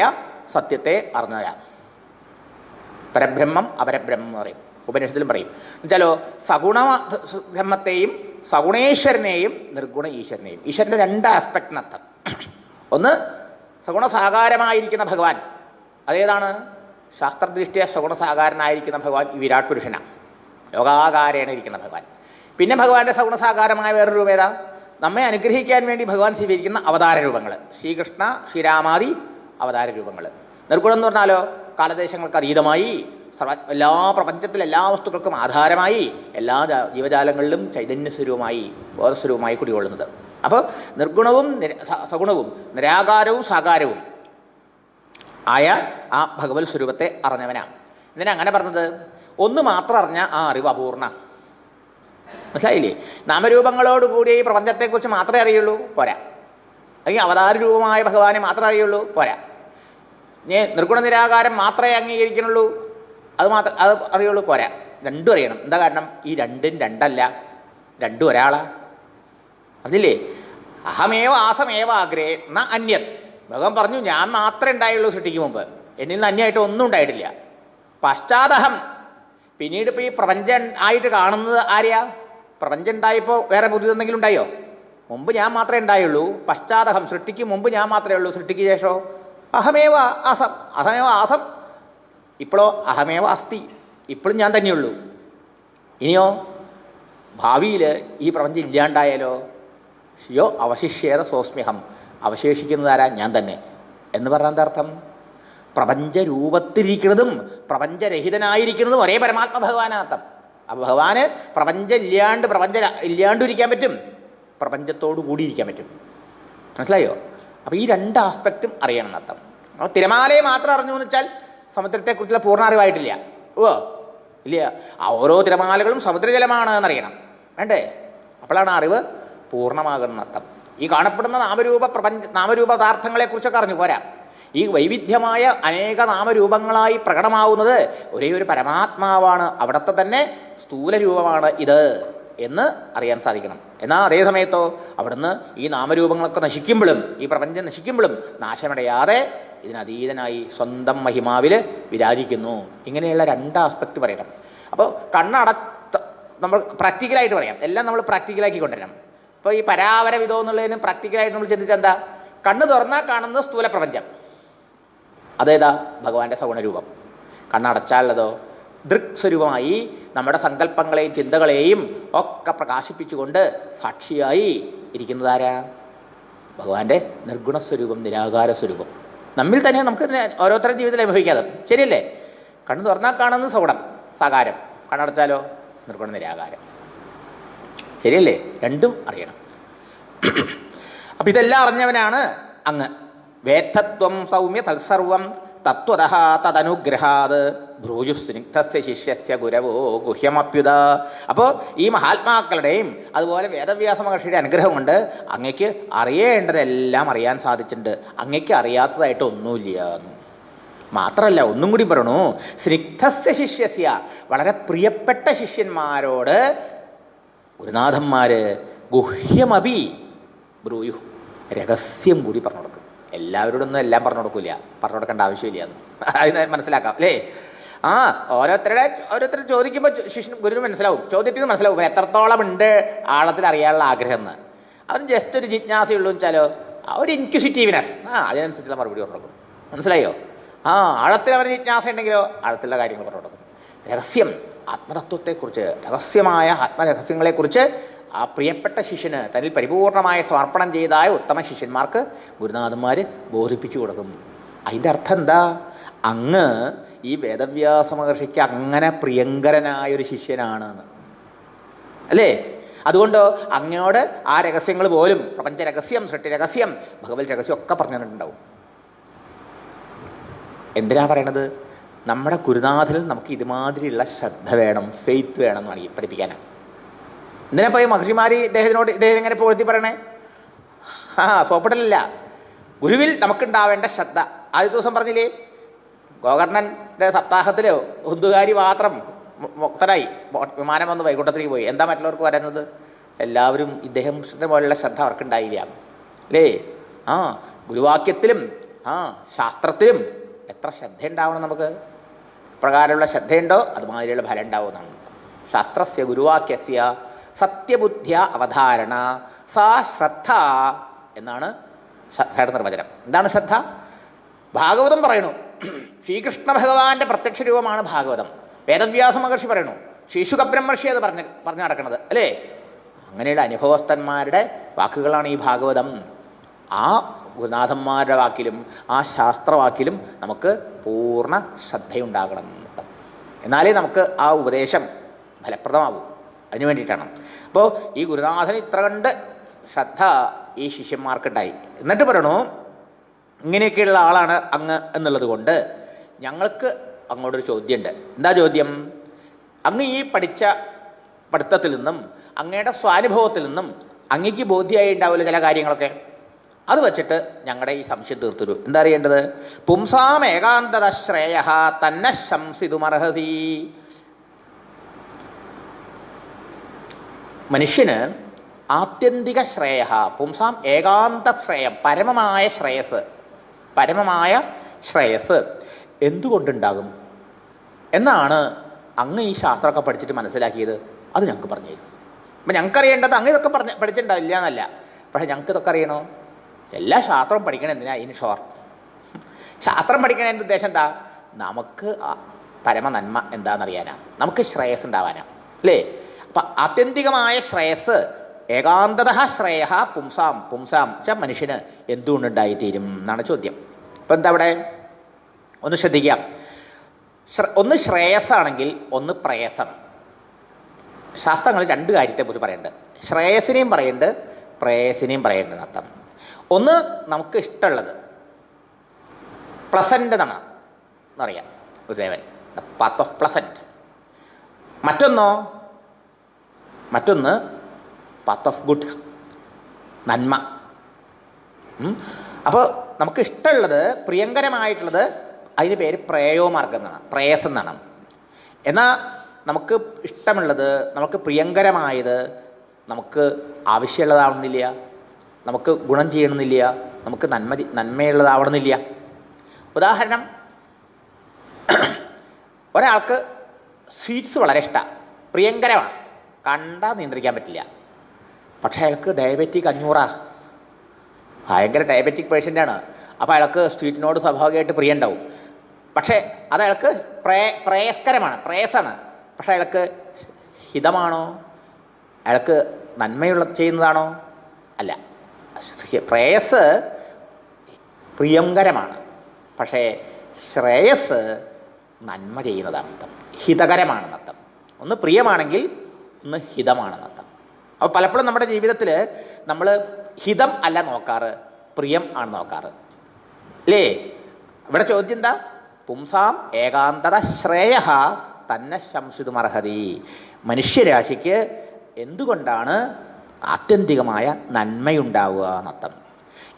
Speaker 1: സത്യത്തെ അറിഞ്ഞവരാ. പരബ്രഹ്മം അപരബ്രഹ്മം എന്ന് പറയും, ഉപനിഷത്തിലും പറയും. എന്നുവെച്ചാലോ, സഗുണ ബ്രഹ്മത്തെയും സഗുണേശ്വരനെയും നിർഗുണ ഈശ്വരനെയും. ഈശ്വരൻ്റെ 2 ആസ്പെക്റ്റിനർത്ഥം. ഒന്ന്, സഗുണസാകാരമായിരിക്കുന്ന ഭഗവാൻ. അതേതാണ്? ശാസ്ത്രദൃഷ്ടിയ സഗുണസാകാരനായിരിക്കുന്ന ഭഗവാൻ ഈ വിരാട് പുരുഷനാണ്, ലോകാകാരേണ ഇരിക്കുന്ന ഭഗവാൻ. പിന്നെ ഭഗവാന്റെ സഗുണസാകാരമായ വേറൊരു രൂപേത നമ്മെ അനുഗ്രഹിക്കാൻ വേണ്ടി ഭഗവാൻ സ്വീകരിക്കുന്ന അവതാര രൂപങ്ങൾ, ശ്രീകൃഷ്ണ ശ്രീരാമാദി അവതാര രൂപങ്ങൾ. നിർഗുണം എന്ന് പറഞ്ഞാലോ കാലദേശങ്ങൾക്ക് അതീതമായി എല്ലാ പ്രപഞ്ചത്തിലെ എല്ലാ വസ്തുക്കൾക്കും ആധാരമായി എല്ലാ ജീവജാലങ്ങളിലും ചൈതന്യസ്വരൂപമായി ബോധസ്വരൂപമായി കുടികൊള്ളുന്നത്. അപ്പോൾ നിർഗുണവും സഗുണവും നിരാകാരവും സാകാരവും ആയ ആ ഭഗവത് സ്വരൂപത്തെ അറിഞ്ഞവനാണ്. ഇതിനെ അങ്ങനെ പറഞ്ഞത് ഒന്ന് മാത്രം അറിഞ്ഞ ആ അറിവ് അപൂർണ. മനസ്സിലായില്ലേ? നാമരൂപങ്ങളോടുകൂടി ഈ പ്രപഞ്ചത്തെക്കുറിച്ച് മാത്രമേ അറിയുള്ളൂ, പോരാ. അല്ലെങ്കിൽ അവതാര രൂപമായ ഭഗവാനെ മാത്രമേ അറിയുള്ളൂ, പോരാ. ഇനി നിർഗുണ നിരാകാരം മാത്രമേ അംഗീകരിക്കുന്നുള്ളൂ, അത് അറിയുള്ളൂ, പോരാ. രണ്ടും അറിയണം. എന്താ കാരണം? ഈ രണ്ടും രണ്ടല്ല, രണ്ടും ഒരാളാ. അറിഞ്ഞില്ലേ? അഹമേവ ആസമേവ ആഗ്രേ ന അന്യത്. ഭഗവാൻ പറഞ്ഞു, ഞാൻ മാത്രമേ ഉണ്ടായുള്ളൂ സൃഷ്ടിക്ക് മുമ്പ്, എന്നിൽ നിന്ന് അന്യമായിട്ട് ഒന്നും ഉണ്ടായിട്ടില്ല. പശ്ചാത്തഹം, പിന്നീട് ഇപ്പോൾ ഈ പ്രപഞ്ചം ആയിട്ട് കാണുന്നത് ആരെയാ? പ്രപഞ്ചം ഉണ്ടായപ്പോൾ വേറെ പുതിയതെന്തെങ്കിലും ഉണ്ടായോ? മുമ്പ് ഞാൻ മാത്രമേ ഉണ്ടായുള്ളൂ. പശ്ചാത്തഹം, സൃഷ്ടിക്ക് മുമ്പ് ഞാൻ മാത്രമേ ഉള്ളൂ, സൃഷ്ടിക്ക് ശേഷമോ അഹമേവ ആസം. അഹമേവ ആസം. ഇപ്പോഴോ അഹമേവ അസ്തി, ഇപ്പോഴും ഞാൻ തന്നെയുള്ളൂ. ഇനിയോ ഭാവിയിൽ ഈ പ്രപഞ്ചം ഇല്ലാണ്ടായാലോ യോ അവശിഷ്യേത സോസ്മ്യഹം, അവശേഷിക്കുന്നതാരാ? ഞാൻ തന്നെ. എന്ന് പറഞ്ഞാൽ എന്താ അർത്ഥം? പ്രപഞ്ചരൂപത്തിലിരിക്കുന്നതും പ്രപഞ്ചരഹിതനായിരിക്കുന്നതും ഒരേ പരമാത്മ ഭഗവാനർത്ഥം. അപ്പോൾ ഭഗവാന് പ്രപഞ്ചം ഇല്ലാണ്ടും ഇരിക്കാൻ പറ്റും, പ്രപഞ്ചത്തോടു കൂടി ഇരിക്കാൻ പറ്റും. മനസ്സിലായോ? അപ്പോൾ ഈ രണ്ട് ആസ്പെക്റ്റും അറിയണം എന്നർത്ഥം. അപ്പോൾ തിരമാലയെ മാത്രം അറിഞ്ഞു എന്ന് വെച്ചാൽ സമുദ്രത്തെക്കുറിച്ചുള്ള പൂർണ്ണ അറിവായിട്ടില്ല. ഇല്ല, ആ ഓരോ തിരമാലകളും സമുദ്രജലമാണ് എന്നറിയണം, വേണ്ടേ? അപ്പോഴാണ് അറിവ് പൂർണ്ണമാകുന്നർത്ഥം. ഈ കാണപ്പെടുന്ന നാമരൂപ പദാർത്ഥങ്ങളെക്കുറിച്ചൊക്കെ അറിഞ്ഞു പോരാ. ഈ വൈവിധ്യമായ അനേക നാമരൂപങ്ങളായി പ്രകടമാവുന്നത് ഒരേ ഒരു പരമാത്മാവാണ്, അവിടുത്തെ തന്നെ സ്ഥൂല രൂപമാണ് ഇത് എന്ന് അറിയാൻ സാധിക്കണം. എന്നാൽ അതേ സമയത്തോ അവിടുന്ന് ഈ നാമരൂപങ്ങളൊക്കെ നശിക്കുമ്പോഴും ഈ പ്രപഞ്ചം നശിക്കുമ്പോഴും നാശമടയാതെ ഇതിനതീതനായി സ്വന്തം മഹിമാവിൽ വിരാജിക്കുന്നു. ഇങ്ങനെയുള്ള രണ്ട് ആസ്പെക്റ്റ് പറയണം. അപ്പോൾ നമ്മൾ പ്രാക്ടിക്കലായിട്ട് പറയാം, എല്ലാം നമ്മൾ പ്രാക്ടിക്കലാക്കി കൊണ്ടുവരണം. ഇപ്പോൾ ഈ പരാവര വിധം എന്നുള്ളതിന് പ്രാക്ടിക്കലായിട്ട് നമ്മൾ ചിന്തിച്ചാൽ എന്താ? കണ്ണ് തുറന്നാൽ കാണുന്നത് സ്ഥൂല പ്രപഞ്ചം, അതേതാ? ഭഗവാന്റെ സഗുണരൂപം. കണ്ണടച്ചാലുള്ളതോ ദൃക് സ്വരൂപമായി നമ്മുടെ സങ്കല്പങ്ങളെയും ചിന്തകളെയും ഒക്കെ പ്രകാശിപ്പിച്ചുകൊണ്ട് സാക്ഷിയായി ഇരിക്കുന്നതാരാ? ഭഗവാന്റെ നിർഗുണ സ്വരൂപം, നിരാകാര സ്വരൂപം. നമ്മിൽ തന്നെ നമുക്ക് ഓരോരുത്തരുടെ ജീവിതത്തിൽ അനുഭവിക്കാതെ, ശരിയല്ലേ? കണ്ണ് തുറന്നാൽ കാണുന്നത് സഗുണം സാകാരം, കണ്ണടച്ചാലോ നിർഗുണ നിരാകാരം. ശരിയല്ലേ? രണ്ടും അറിയണം. അപ്പം ഇതെല്ലാം അറിഞ്ഞവനാണ് അങ്ങ്. വേദ്ധത്വം സൗമ്യ തത്സർവം തത്വതഃ തദനുഗ്രഹാത് ഭ്രൂയുസ്നിഗ്ധസ്യ ശിഷ്യസ്യ ഗുരവോ ഗുഹ്യമപ്യുത. അപ്പോൾ ഈ മഹാത്മാക്കളുടെയും അതുപോലെ വേദവ്യാസ മഹർഷിയുടെ അനുഗ്രഹം കൊണ്ട് അങ്ങയ്ക്ക് അറിയേണ്ടതെല്ലാം അറിയാൻ സാധിച്ചിട്ടുണ്ട്. അങ്ങയ്ക്ക് അറിയാത്തതായിട്ട് ഒന്നുമില്ല. മാത്രമല്ല, ഒന്നും കൂടി പറയണു, സ്നിഗ്ധസ്യ ശിഷ്യസ്യ, വളരെ പ്രിയപ്പെട്ട ശിഷ്യന്മാരോട് ഗുരുനാഥന്മാർ ഗുഹ്യമപി ബ്രൂയു, രഹസ്യം കൂടി പറഞ്ഞു കൊടുക്കും. എല്ലാവരോടൊന്നും എല്ലാം പറഞ്ഞു കൊടുക്കില്ല, പറഞ്ഞു കൊടുക്കേണ്ട ആവശ്യമില്ല എന്ന് അതിന് മനസ്സിലാക്കാം അല്ലേ? ഓരോരുത്തർ ചോദിക്കുമ്പോൾ ഗുരുവിന് മനസ്സിലാവും, ചോദ്യത്തിന് മനസ്സിലാവും എത്രത്തോളം ഉണ്ട് ആഴത്തിൽ അറിയാനുള്ള ആഗ്രഹം എന്ന്. അവന് ജസ്റ്റ് ഒരു ജിജ്ഞാസയുള്ളൂ വെച്ചാലോ ഒരു ഇൻക്വിസിറ്റീവ്നെസ്, അതിനനുസരിച്ചുള്ള മറുപടി പറഞ്ഞു കൊടുക്കും. മനസ്സിലായോ? ആഴത്തിൽ അവന് ജിജ്ഞാസ ഉണ്ടെങ്കിലോ ആഴത്തിലുള്ള കാര്യങ്ങൾ പറഞ്ഞു കൊടുക്കും. രഹസ്യം, ആത്മതത്വത്തെക്കുറിച്ച്, രഹസ്യമായ ആത്മരഹസ്യങ്ങളെക്കുറിച്ച് ആ പ്രിയപ്പെട്ട ശിഷ്യന് തന്നിൽ പരിപൂർണമായ സമർപ്പണം ചെയ്തായ ഉത്തമ ശിഷ്യന്മാർക്ക് ഗുരുനാഥന്മാർ ബോധിപ്പിച്ചു കൊടുക്കും. അതിൻ്റെ അർത്ഥം എന്താ? അങ്ങ് ഈ വേദവ്യാസ മഹർഷിക്ക് അങ്ങനെ പ്രിയങ്കരനായൊരു ശിഷ്യനാണെന്ന് അല്ലേ? അതുകൊണ്ട് അങ്ങയോട് ആ രഹസ്യങ്ങൾ പോലും, പ്രപഞ്ച രഹസ്യം, സൃഷ്ടി രഹസ്യം, ഭഗവത് രഹസ്യം ഒക്കെ പറഞ്ഞു തന്നിട്ടുണ്ടാവും. എന്തിനാ പറയണത്? നമ്മുടെ ഗുരുനാഥനിൽ നമുക്ക് ഇതുമാതിരിയുള്ള ശ്രദ്ധ വേണം, ഫെയ്ത്ത് വേണം എന്ന് പഠിപ്പിക്കാനാണ്. എന്തിനാ പോയി മഹർഷിമാർ ഇദ്ദേഹം എങ്ങനെ പൊഴുത്തി പറയണേ? സോപ്പിടലില്ല. ഗുരുവിൽ നമുക്കുണ്ടാവേണ്ട ശ്രദ്ധ. ആദ്യ ദിവസം പറഞ്ഞില്ലേ, ഗോകർണൻ്റെ സപ്താഹത്തിൽ ഉദ്ദുകാരി മാത്രം മുക്തനായി വിമാനം വന്ന് വൈകുണ്ഠത്തിലേക്ക് പോയി. എന്താ മറ്റുള്ളവർക്ക് വരുന്നത്? എല്ലാവരും ഇദ്ദേഹത്തിൻ്റെ പോലുള്ള ശ്രദ്ധ അവർക്കുണ്ടായില്ല അല്ലേ? ഗുരുവാക്യത്തിലും ശാസ്ത്രത്തിലും എത്ര ശ്രദ്ധ ഉണ്ടാവണം നമുക്ക്. പ്രകാരമുള്ള ശ്രദ്ധയുണ്ടോ അതുമാതിരിയുള്ള ഫലം ഉണ്ടാവുമെന്നാണ്. ശാസ്ത്രസ്യ ഗുരുവാക്യസ്യ സത്യബുദ്ധ്യ അവധാരണ സാ ശ്രദ്ധ എന്നാണ് ശ്രദ്ധയുടെ നിർവചനം. എന്താണ് ശ്രദ്ധ? ഭാഗവതം പറയണു ശ്രീകൃഷ്ണ ഭഗവാന്റെ പ്രത്യക്ഷ രൂപമാണ് ഭാഗവതം. വേദവ്യാസ മഹർഷി പറയണു, ശീശുക ബ്രഹ്മർഷി അത് പറഞ്ഞു നടക്കണത് അല്ലേ? അങ്ങനെയുള്ള അനുഭവസ്ഥന്മാരുടെ വാക്കുകളാണ് ഈ ഭാഗവതം. ആ ഗുരുനാഥന്മാരുടെ വാക്കിലും ആ ശാസ്ത്രവാക്കിലും നമുക്ക് പൂർണ്ണ ശ്രദ്ധയുണ്ടാകണം. എന്നാലേ നമുക്ക് ആ ഉപദേശം ഫലപ്രദമാകും. അതിനു വേണ്ടിയിട്ടാണ്. അപ്പോൾ ഈ ഗുരുനാഥൻ ഇത്ര കണ്ട് ശ്രദ്ധ ഈ ശിഷ്യന്മാർക്കുണ്ടായി. എന്നിട്ട് പറയണു, ഇങ്ങനെയൊക്കെയുള്ള ആളാണ് അങ്ങ് എന്നുള്ളത് കൊണ്ട് ഞങ്ങൾക്ക് അങ്ങോട്ടൊരു ചോദ്യമുണ്ട്. എന്താ ചോദ്യം? അങ്ങ് ഈ പഠിച്ച പഠിത്തത്തിൽ നിന്നും അങ്ങയുടെ സ്വാനുഭവത്തിൽ നിന്നും അങ്ങക്ക് ബോധ്യമായി ഉണ്ടാവില്ല ചില കാര്യങ്ങളൊക്കെ. അത് വെച്ചിട്ട് ഞങ്ങളുടെ ഈ സംശയം തീർത്തരു. എന്താ അറിയേണ്ടത്? പുംസാം ഏകാന്തത ശ്രേയ തന്നെ ശംസിതുമർഹസി. മനുഷ്യന് ആത്യന്തിക ശ്രേയ, പുംസാം ഏകാന്ത ശ്രേയം, പരമമായ ശ്രേയസ് എന്തുകൊണ്ടുണ്ടാകും എന്നാണ് അങ്ങ് ഈ ശാസ്ത്രമൊക്കെ പഠിച്ചിട്ട് മനസ്സിലാക്കിയത്. അത് ഞങ്ങൾക്ക് പറഞ്ഞു തരും. അപ്പം ഞങ്ങൾക്കറിയേണ്ടത് അങ്ങ് ഇതൊക്കെ പഠിച്ചിട്ടുണ്ടാവില്ല എന്നല്ല, പക്ഷേ ഞങ്ങൾക്ക് ഇതൊക്കെ അറിയണോ? എല്ലാ ശാസ്ത്രവും പഠിക്കണം. എന്തിനാ? ഇൻ ഷോർട്ട്, ശാസ്ത്രം പഠിക്കണതിൻ്റെ ഉദ്ദേശം എന്താ? നമുക്ക് പരമ നന്മ എന്താണെന്നറിയാനാ, നമുക്ക് ശ്രേയസ് ഉണ്ടാവാനാ, അല്ലേ? അപ്പം ആത്യന്തികമായ ശ്രേയസ്, ഏകാന്തത ശ്രേയ പുംസാം മനുഷ്യന് എന്തുകൊണ്ടുണ്ടായിത്തീരും എന്നാണ് ചോദ്യം. അപ്പം എന്താ അവിടെ? ഒന്ന് ശ്രദ്ധിക്കാം. ഒന്ന് ശ്രേയസ്സാണെങ്കിൽ ഒന്ന് പ്രേയസാണ്. ശാസ്ത്രങ്ങൾ രണ്ട് കാര്യത്തെക്കുറിച്ച് പറയുന്നുണ്ട്. ശ്രേയസിനെയും പറയുന്നുണ്ട്, പ്രേയസിനെയും പറയുന്നുണ്ട് എന്നർത്ഥം. ഒന്ന് നമുക്ക് ഇഷ്ടമുള്ളത്, പ്ലസൻ്റ് എന്നാണ് എന്നറിയാം ഗുരുദേവൻ, ദ പാത്ത് ഓഫ് പ്ലസൻറ്റ്. മറ്റൊന്ന് പാത്ത് ഓഫ് ഗുഡ്, നന്മ. അപ്പോൾ നമുക്ക് ഇഷ്ടമുള്ളത്, പ്രിയങ്കരമായിട്ടുള്ളത്, അതിന് പേര് പ്രേയോമാർഗം എന്നാണ്, പ്രേയസ് എന്നാണ്. എന്നാൽ നമുക്ക് ഇഷ്ടമുള്ളത്, നമുക്ക് പ്രിയങ്കരമായത് നമുക്ക് ആവശ്യമുള്ളതാവണമെന്നില്ല, നമുക്ക് ഗുണം ചെയ്യണമെന്നില്ല, നമുക്ക് നന്മയുള്ളതാവണമെന്നില്ല. ഉദാഹരണം, ഒരാൾക്ക് സ്വീറ്റ്സ് വളരെ ഇഷ്ടമാണ്, പ്രിയങ്കരമാണ്, കണ്ടാൽ നിയന്ത്രിക്കാൻ പറ്റില്ല. പക്ഷേ അയാൾക്ക് ഡയബറ്റിക് 500, ഭയങ്കര ഡയബറ്റിക് പേഷ്യൻ്റാണ്. അപ്പോൾ അയാൾക്ക് സ്വീറ്റിനോട് സ്വാഭാവികമായിട്ട് പ്രിയം ഉണ്ടാവും. പക്ഷേ അത് അയാൾക്ക് പ്രേയസ്കരമാണ്, പ്രേയസാണ്. പക്ഷേ അയാൾക്ക് ഹിതമാണോ? അയാൾക്ക് നന്മയുള്ള ചെയ്യുന്നതാണോ? അല്ല. പ്രേയസ് പ്രിയങ്കരമാണ്, പക്ഷേ ശ്രേയസ് നന്മ ചെയ്യുന്നതാണർത്ഥം, ഹിതകരമാണെന്നർത്ഥം. ഒന്ന് പ്രിയമാണെങ്കിൽ ഒന്ന് ഹിതമാണെന്നർത്ഥം. അപ്പോൾ പലപ്പോഴും നമ്മുടെ ജീവിതത്തിൽ നമ്മൾ ഹിതം അല്ല നോക്കാറ്, പ്രിയം ആണ് നോക്കാറ്, അല്ലേ? ഇവിടെ ചോദ്യം എന്താ? പുംസാം ഏകാന്തത ശ്രേയ തന്നെ ശംസിതുമർഹതി. മനുഷ്യരാശിക്ക് എന്തുകൊണ്ടാണ് ആത്യന്തികമായ നന്മയുണ്ടാവുക എന്നർത്ഥം.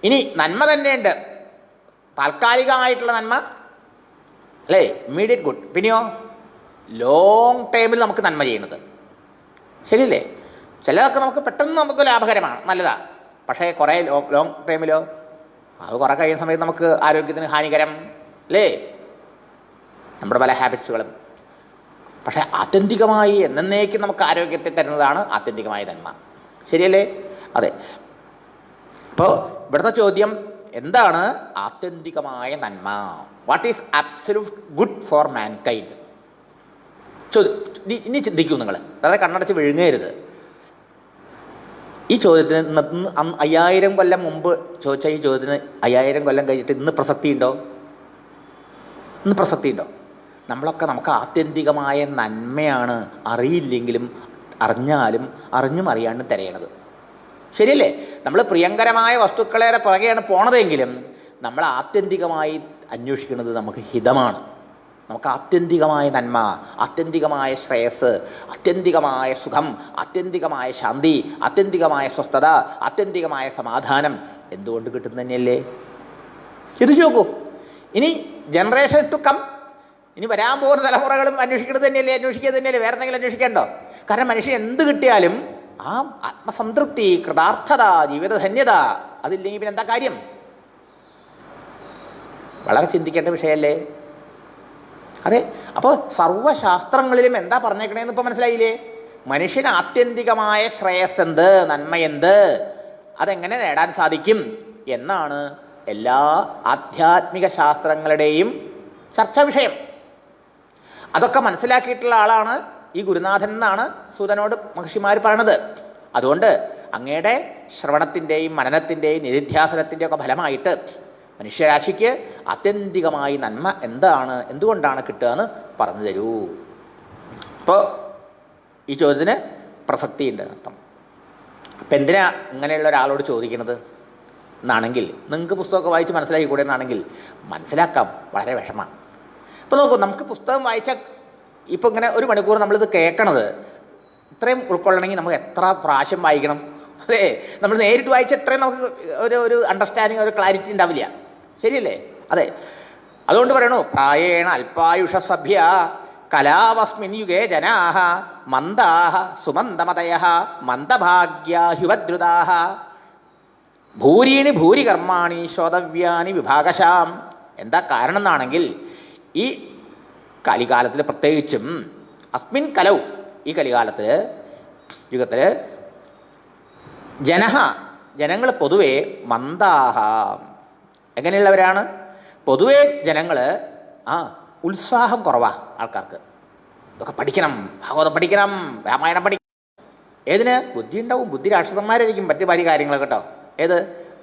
Speaker 1: ഇനി നന്മ തന്നെയുണ്ട്, താൽക്കാലികമായിട്ടുള്ള നന്മ, അല്ലേ? Immediate good. പിന്നെയോ ലോങ് ടൈമിൽ നമുക്ക് നന്മ ചെയ്യുന്നത്, ശരിയല്ലേ? ചിലതൊക്കെ നമുക്ക് പെട്ടെന്ന് നമുക്ക് ലാഭകരമാണ്, നല്ലതാണ്. പക്ഷേ കുറേ ലോങ് ടൈമിലോ അത് കുറേ കഴിയുന്ന സമയത്ത് നമുക്ക് ആരോഗ്യത്തിന് ഹാനികരം, അല്ലേ? നമ്മുടെ പല ഹാബിറ്റ്സുകളും. പക്ഷേ ആത്യന്തികമായി എന്നേക്കും നമുക്ക് ആരോഗ്യത്തെ തരുന്നതാണ് ആത്യന്തികമായ നന്മ, ശരിയല്ലേ? അതെ. അപ്പോൾ ഇവിടുത്തെ ചോദ്യം എന്താണ് ആത്യന്തികമായ നന്മ? What is absolute good for mankind? ഇനി ചിന്തിക്കൂ നിങ്ങൾ, അതായത് കണ്ണടച്ച് വിഴുങ്ങരുത്. ഈ ചോദ്യത്തിന് 5000 കൊല്ലം മുമ്പ് ചോദിച്ച ഈ ചോദ്യത്തിന് 5000 കൊല്ലം കഴിഞ്ഞിട്ട് ഇന്ന് പ്രസക്തിയുണ്ടോ? ഇന്ന് പ്രസക്തിയുണ്ടോ? നമ്മളൊക്കെ നമുക്ക് ആത്യന്തികമായ നന്മയാണ് അറിയില്ലെങ്കിലും അറിഞ്ഞാലും അറിഞ്ഞും അറിയാണ്ടും തിരയണത്, ശരിയല്ലേ? നമ്മൾ പ്രിയങ്കരമായ വസ്തുക്കളെ പുറകെയാണ് പോണതെങ്കിലും നമ്മൾ ആത്യന്തികമായി അന്വേഷിക്കുന്നത് നമുക്ക് ഹിതമാണ്, നമുക്ക് ആത്യന്തികമായ നന്മ, ആത്യന്തികമായ ശ്രേയസ്, ആത്യന്തികമായ സുഖം, ആത്യന്തികമായ ശാന്തി, ആത്യന്തികമായ സ്വസ്ഥത, ആത്യന്തികമായ സമാധാനം എന്തുകൊണ്ട് കിട്ടുന്ന തന്നെയല്ലേ? ചിന്തിച്ചു നോക്കൂ. ഇനി ജനറേഷൻ ടു കം, ഇനി വരാൻ പോകുന്ന തലമുറകളും അന്വേഷിക്കുന്നത് തന്നെയല്ലേ? വേറെ എന്തെങ്കിലും അന്വേഷിക്കേണ്ടോ? കാരണം മനുഷ്യൻ എന്ത് കിട്ടിയാലും ആ ആത്മസംതൃപ്തി, കൃതാർത്ഥത, ജീവിതധന്യത അതില്ലെങ്കിൽ പിന്നെ എന്താ കാര്യം? വളരെ ചിന്തിക്കേണ്ട വിഷയമല്ലേ? അതെ. അപ്പോൾ സർവ്വശാസ്ത്രങ്ങളിലും എന്താ പറഞ്ഞേക്കണേന്ന് ഇപ്പം മനസ്സിലായില്ലേ? മനുഷ്യന് ആത്യന്തികമായ ശ്രേയസ് എന്ത്, നന്മയെന്ത്, അതെങ്ങനെ നേടാൻ സാധിക്കും എന്നാണ് എല്ലാ ആധ്യാത്മിക ശാസ്ത്രങ്ങളുടെയും ചർച്ചാ വിഷയം. അതൊക്കെ മനസ്സിലാക്കിയിട്ടുള്ള ആളാണ് ഈ ഗുരുനാഥൻ എന്നാണ് സൂതനോട് മഹർഷിമാർ പറയണത്. അതുകൊണ്ട് അങ്ങയുടെ ശ്രവണത്തിൻ്റെയും മനനത്തിൻ്റെയും നിധിധ്യാസനത്തിൻ്റെയും ഒക്കെ ഫലമായിട്ട് മനുഷ്യരാശിക്ക് ആത്യന്തികമായി നന്മ എന്താണ്, എന്തുകൊണ്ടാണ് കിട്ടുക എന്ന് പറഞ്ഞു തരൂ. അപ്പോൾ ഈ ചോദ്യത്തിന് പ്രസക്തിയുണ്ട് അർത്ഥം. അപ്പം എന്തിനാ ഇങ്ങനെയുള്ള ഒരാളോട് ചോദിക്കുന്നത് എന്നാണെങ്കിൽ, നിങ്ങൾക്ക് പുസ്തകമൊക്കെ വായിച്ച് മനസ്സിലാക്കി കൂടെ എന്നാണെങ്കിൽ മനസ്സിലാക്കാം, വളരെ വിഷമമാണ്. ഇപ്പോൾ നോക്കൂ, നമുക്ക് പുസ്തകം വായിച്ചാൽ ഇപ്പോൾ ഇങ്ങനെ ഒരു മണിക്കൂർ നമ്മളിത് കേൾക്കണത് ഇത്രയും ഉൾക്കൊള്ളണമെങ്കിൽ നമുക്ക് എത്ര പ്രാവശ്യം വായിക്കണം? അതെ, നമ്മൾ നേരിട്ട് വായിച്ച എത്രയും നമുക്ക് ഒരു അണ്ടർസ്റ്റാൻഡിങ്, ഒരു ക്ലാരിറ്റി ഉണ്ടാവില്ല. ശരിയല്ലേ? അതെ, അതുകൊണ്ട് പറയണു, പ്രായേണ അല്പായുഷ സഭ്യ കലാവസ്മിൻ യുഗേ ജനാഹ മന്ദാഹ സുമന്ദമതയഃ മന്ദഭാഗ്യാഹ്യുപദ്രുതാഹ ഭൂരീണി ഭൂരി കർമാണി ശ്രോതവ്യാനി വിഭാഗശാം. എന്താ കാരണം എന്നാണെങ്കിൽ, ഈ കലികാലത്തിൽ പ്രത്യേകിച്ചും അസ്മിൻ കലൗ, ഈ കലികാലത്തിൽ യുഗത്തിൽ ജനങ്ങൾ പൊതുവെ മന്ദാഹ, എങ്ങനെയുള്ളവരാണ്? പൊതുവെ ജനങ്ങൾ ഉത്സാഹം കുറവാണ് ആൾക്കാർക്ക്. ഇതൊക്കെ പഠിക്കണം, ഭാഗവതം പഠിക്കണം, രാമായണം പഠിക്കണം. ഏതിന്? ബുദ്ധി ഉണ്ടാവും, ബുദ്ധി രാക്ഷസന്മാരായിരിക്കും മറ്റു ഭാര്യ കാര്യങ്ങൾ കേട്ടോ, ഏത്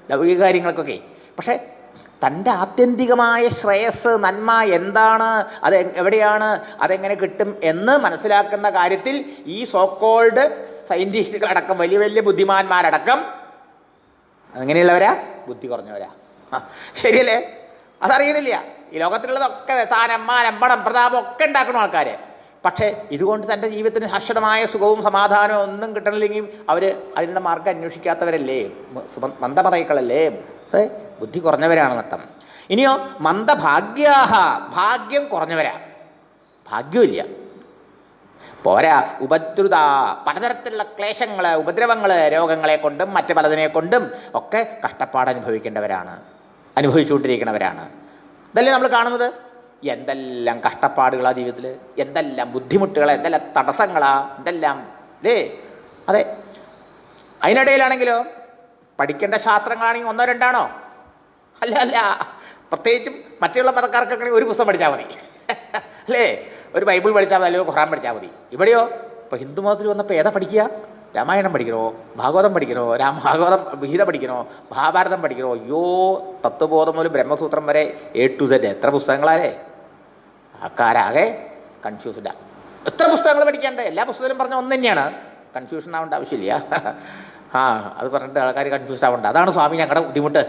Speaker 1: ലൗകിക കാര്യങ്ങൾക്കൊക്കെ. പക്ഷേ തൻ്റെ ആത്യന്തികമായ ശ്രേയസ്, നന്മ എന്താണ്, അത് എവിടെയാണ്, അതെങ്ങനെ കിട്ടും എന്ന് മനസ്സിലാക്കുന്ന കാര്യത്തിൽ ഈ സോക്കോൾഡ് സയൻറ്റിസ്റ്റുകളടക്കം, വലിയ വലിയ ബുദ്ധിമാന്മാരടക്കം അങ്ങനെയുള്ളവരാ, ബുദ്ധി കുറഞ്ഞവരാ. ശരിയല്ലേ? അതറിയണില്ല. ഈ ലോകത്തിലുള്ളതൊക്കെ സ്ഥാനം, മാനം, പണം, പ്രതാപം ഒക്കെ ഉണ്ടാക്കണം ആൾക്കാർ. പക്ഷേ ഇതുകൊണ്ട് തൻ്റെ ജീവിതത്തിന് ശാശ്വതമായ സുഖവും സമാധാനവും ഒന്നും കിട്ടണില്ലെങ്കിൽ അവർ അതിനുള്ള മാർഗ്ഗം അന്വേഷിക്കാത്തവരല്ലേ, മന്ദമതൈക്കളല്ലേ, ബുദ്ധി കുറഞ്ഞവരാണെന്നർത്ഥം. ഇനിയോ മന്ദഭാഗ്യാഹ, ഭാഗ്യം കുറഞ്ഞവരാ, ഭാഗ്യമില്ല. പോരാ, ഉപദ്രുത, പലതരത്തിലുള്ള ക്ലേശങ്ങൾ, ഉപദ്രവങ്ങൾ, രോഗങ്ങളെ കൊണ്ടും മറ്റ് പലതിനെ കൊണ്ടും ഒക്കെ കഷ്ടപ്പാട് അനുഭവിച്ചുകൊണ്ടിരിക്കുന്നവരാണ്. ഇതല്ലേ നമ്മൾ കാണുന്നത്? എന്തെല്ലാം കഷ്ടപ്പാടുകളാണ് ജീവിതത്തിൽ, എന്തെല്ലാം ബുദ്ധിമുട്ടുകളാണ്, എന്തെല്ലാം തടസ്സങ്ങളാണ്, എന്തെല്ലാം അല്ലേ? അതെ, അതിനിടയിലാണെങ്കിലോ പഠിക്കേണ്ട ശാസ്ത്രങ്ങളാണെങ്കിൽ ഒന്നോ രണ്ടാണോ? അല്ല. പ്രത്യേകിച്ചും മറ്റുള്ള മതക്കാർക്കൊക്കെ ഒരു പുസ്തകം പഠിച്ചാൽ മതി അല്ലേ? ഒരു ബൈബിൾ പഠിച്ചാൽ മതി, അല്ലെങ്കിൽ ഖുറാൻ പഠിച്ചാൽ മതി. ഇവിടെയോ ഇപ്പോൾ ഹിന്ദു മതത്തിൽ വന്നപ്പോൾ ഏതാ പഠിക്കുക? രാമായണം പഠിക്കണോ, ഭാഗവതം പഠിക്കണോ, ഭാഗവതം ഗീത പഠിക്കണോ, മഹാഭാരതം പഠിക്കണോ? അയ്യോ, തത്വബോധം മുതൽ ബ്രഹ്മസൂത്രം വരെ A to Z എത്ര പുസ്തകങ്ങളാലേ! ആൾക്കാരാകെ കൺഫ്യൂസ്ഡാണ്. എത്ര പുസ്തകങ്ങൾ പഠിക്കാണ്ട്? എല്ലാ പുസ്തകത്തിലും പറഞ്ഞ ഒന്ന് തന്നെയാണ്, കൺഫ്യൂഷൻ ആവേണ്ട ആവശ്യമില്ല. അത് പറഞ്ഞിട്ട് ആൾക്കാർ കൺഫ്യൂസ്ഡ് ആവേണ്ട. അതാണ് സ്വാമി ഞങ്ങളുടെ ബുദ്ധിമുട്ട്,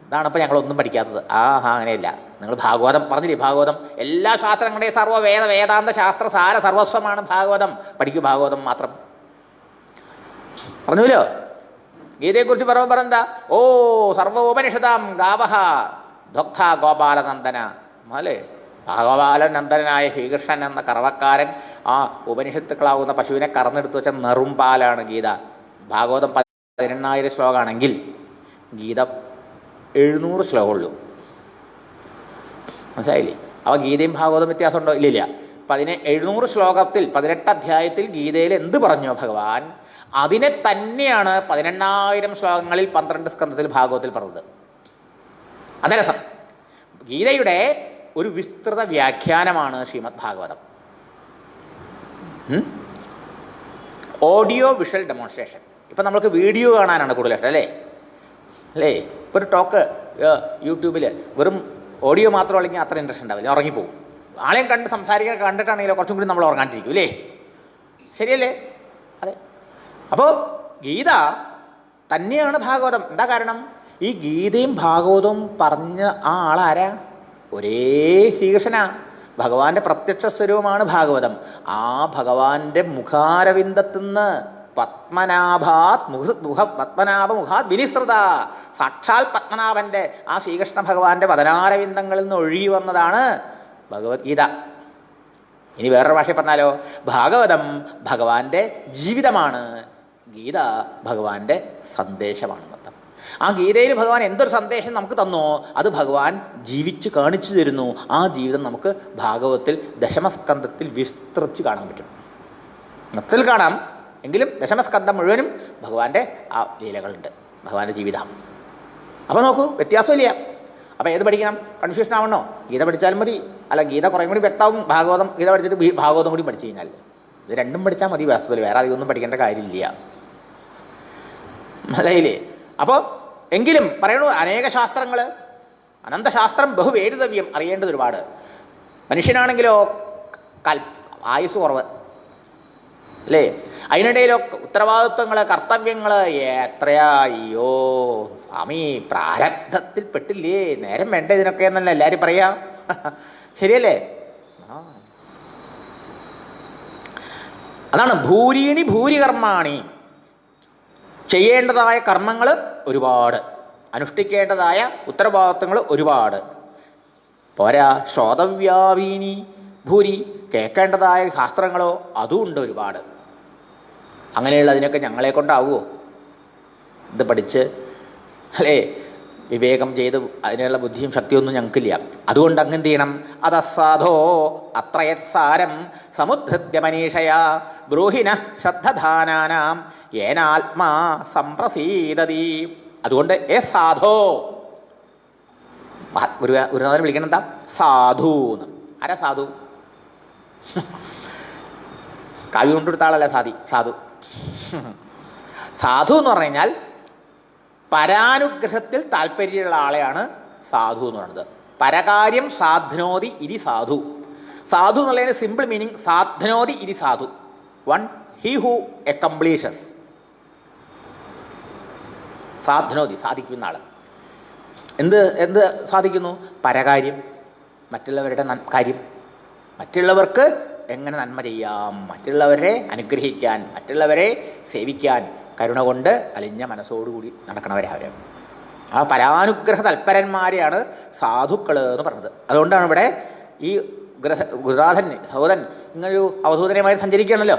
Speaker 1: ഇതാണിപ്പോൾ ഞങ്ങളൊന്നും പഠിക്കാത്തത്. അങ്ങനെയല്ല. നിങ്ങൾ ഭാഗവതം പറഞ്ഞില്ലേ, ഭാഗവതം എല്ലാ ശാസ്ത്രങ്ങളുടെയും വേദാന്ത ശാസ്ത്ര സാര സർവസ്വമാണ് ഭാഗവതം. പഠിക്കൂ ഭാഗവതം മാത്രം. പറഞ്ഞല്ലോ, ഗീതയെക്കുറിച്ച് പറഞ്ഞെന്താ? ഓ സർവോപനിഷതാം ഗാവഹ ദൊഗ്ധ ഗോപാലനന്ദന. അല്ലേ, ഗോപാലനന്ദനായ ശ്രീകൃഷ്ണൻ എന്ന കറവക്കാരൻ ആ ഉപനിഷത്തുക്കളാവുന്ന പശുവിനെ കറന്നെടുത്ത് വെച്ച നെറുമ്പാലാണ് ഗീത. ഭാഗവതം 18,000 ശ്ലോകമാണെങ്കിൽ ഗീത 700 ശ്ലോകമുള്ളൂ. മനസ്സിലായില്ലേ? അപ്പോൾ ഗീതയും ഭാഗവതം വ്യത്യാസമുണ്ടോ? ഇല്ലില്ല. 700 ശ്ലോകത്തിൽ 18 അധ്യായത്തിൽ ഗീതയിൽ എന്ത് പറഞ്ഞോ ഭഗവാൻ, അതിനെ തന്നെയാണ് 18,000 ശ്ലോകങ്ങളിൽ 12 സ്കന്ധത്തിൽ ഭാഗവതത്തിൽ പറഞ്ഞത്. അതരസം. ഗീതയുടെ ഒരു വിസ്തൃത വ്യാഖ്യാനമാണ് Shrimad Bhagavatam. Audio visual demonstration. ഇപ്പം നമ്മൾക്ക് വീഡിയോ കാണാനാണ് കൂടുതൽ ഇഷ്ടം അല്ലേ? ഇപ്പോൾ ഒരു ടോക്ക് യൂട്യൂബിൽ വെറും ഓഡിയോ മാത്രം അല്ലെങ്കിൽ അത്ര ഇൻട്രസ്റ്റ് ഉണ്ടാവില്ല, ഉറങ്ങിപ്പോവും. ആളെയും കണ്ട് സംസാരിക്കാൻ കണ്ടിട്ടാണെങ്കിലോ കുറച്ചും കൂടി നമ്മൾ ഉറങ്ങാണ്ടിരിക്കും അല്ലേ? ശരിയല്ലേ? അതെ. അപ്പോൾ ഗീത തന്നെയാണ് ഭാഗവതം. എന്താ കാരണം? ഈ ഗീതയും ഭാഗവതവും പറഞ്ഞ ആ ആളാരാ? ഒരേ ശ്രീകൃഷ്ണനാ. ഭഗവാന്റെ പ്രത്യക്ഷ സ്വരൂപമാണ് ഭാഗവതം. ആ ഭഗവാന്റെ മുഖാരവിന്ദത്തുനിന്ന് പത്മനാഭ മുഖാത് വിനിസൃത, സാക്ഷാൽ പത്മനാഭന്റെ ആ ശ്രീകൃഷ്ണ ഭഗവാന്റെ പതനാരവിന്ദങ്ങളിൽ നിന്ന് ഒഴുകി വന്നതാണ് ഭഗവത്ഗീത. ഇനി വേറൊരു ഭാഷയിൽ പറഞ്ഞാലോ, ഭാഗവതം ഭഗവാന്റെ ജീവിതമാണ്, ഗീത ഭഗവാന്റെ സന്ദേശമാണെന്നർത്ഥം. ആ ഗീതയിൽ ഭഗവാൻ എന്തൊരു സന്ദേശം നമുക്ക് തന്നോ അത് ഭഗവാൻ ജീവിച്ച് കാണിച്ചു തരുന്നു. ആ ജീവിതം നമുക്ക് ഭാഗവതത്തിൽ ദശമസ്കന്ധത്തിൽ വിസ്തരിച്ച് കാണാൻ പറ്റും. മൊത്തത്തിൽ കാണാം, എങ്കിലും ദശമസ്കന്ധം മുഴുവനും ഭഗവാന്റെ ആ ലീലകളുണ്ട്, ഭഗവാന്റെ ജീവിതം. അപ്പോൾ നോക്കൂ, വ്യത്യാസമില്ല. അപ്പോൾ ഏത് പഠിക്കണം? കൺഫ്യൂഷൻ ആവണോ? ഗീത പഠിച്ചാലും മതി, അല്ല ഗീത കുറേ കൂടി വ്യക്തമാവും ഭാഗവതം. ഗീത പഠിച്ചിട്ട് ഭാഗവതം കൂടി പഠിച്ചു കഴിഞ്ഞാൽ ഇത് രണ്ടും പഠിച്ചാൽ മതി. വാസ്തവത്തിൽ വേറെ അധികമൊന്നും പഠിക്കേണ്ട കാര്യമില്ല. മനസ്സിലായില്ലേ? അപ്പോൾ എങ്കിലും പറയണു അനേക ശാസ്ത്രങ്ങൾ, അനന്തശാസ്ത്രം ബഹുവേദിതവ്യം, അറിയേണ്ടത് ഒരുപാട്. മനുഷ്യനാണെങ്കിലോ ആയുസ് കുറവ് അല്ലേ? അതിനിടയിലൊക്കെ ഉത്തരവാദിത്വങ്ങൾ, കർത്തവ്യങ്ങൾ എത്രയാ! അയ്യോ സ്വാമി, പ്രാരബ്ധത്തിൽ പെട്ടില്ലേ, നേരം വേണ്ട ഇതിനൊക്കെ എന്നല്ല എല്ലാവരും പറയാ. ശരിയല്ലേ? അതാണ് ഭൂരീണി ഭൂരികർമാണി. ചെയ്യേണ്ടതായ കർമ്മങ്ങൾ ഒരുപാട്, അനുഷ്ഠിക്കേണ്ടതായ ഉത്തരവാദിത്വങ്ങൾ ഒരുപാട്. പോരാ ശ്രോതവ്യാവീനി ഭൂരി, കേൾക്കേണ്ടതായ ശാസ്ത്രങ്ങളോ അതും ഉണ്ട് ഒരുപാട്. അങ്ങനെയുള്ളതിനൊക്കെ ഞങ്ങളെ കൊണ്ടാവുമോ? ഇത് പഠിച്ച് അല്ലേ വിവേകം ചെയ്ത് അതിനുള്ള ബുദ്ധിയും ശക്തിയൊന്നും ഞങ്ങൾക്കില്ല. അതുകൊണ്ട് അങ്ങ് എന്ത് ചെയ്യണം? അതസാധോ അത്രയത്സാരം സമുദ്ധൃത്യ മനീഷയാ ബ്രൂഹിന ശ്രദ്ധധാനാനാം യേനാത്മാ സംപ്രസീദതി. അതുകൊണ്ട് ഏ സാധോ, ഗുരുനാഥൻ വിളിക്കണം എന്താ? സാധു എന്ന്. ആരാ സാധു? കാവ്യ കൊണ്ടെടുത്ത ആളല്ല സാധു. സാധു എന്ന് പറഞ്ഞു കഴിഞ്ഞാൽ പരാനുഗ്രഹത്തിൽ താല്പര്യമുള്ള ആളെയാണ് സാധു എന്ന് പറയുന്നത്. പരകാര്യം സാധ്നോതി ഇരി സാധു. സാധു എന്നുള്ളതിന് സിമ്പിൾ മീനിങ് സാധ്നോതി ഇരി സാധു, വൺ ഹി ഹു അക്കംപ്ലീഷസ്. സാധ്നോതി, സാധിക്കുന്ന ആൾ. എന്ത് സാധിക്കുന്നു? പരകാര്യം, മറ്റുള്ളവരുടെ കാര്യം, മറ്റുള്ളവർക്ക് എങ്ങനെ നന്മ ചെയ്യാം, മറ്റുള്ളവരെ അനുഗ്രഹിക്കാൻ, മറ്റുള്ളവരെ സേവിക്കാൻ കരുണ കൊണ്ട് അലിഞ്ഞ മനസ്സോടുകൂടി നടക്കണവരവർ. ആ പരാനുഗ്രഹ തൽപരന്മാരെയാണ് സാധുക്കൾ എന്ന് പറഞ്ഞത്. അതുകൊണ്ടാണ് ഇവിടെ ഈ ഗുരുനാഥൻ സഹോദരൻ ഇങ്ങനൊരു അവധൂതനമായി സഞ്ചരിക്കുകയാണല്ലോ.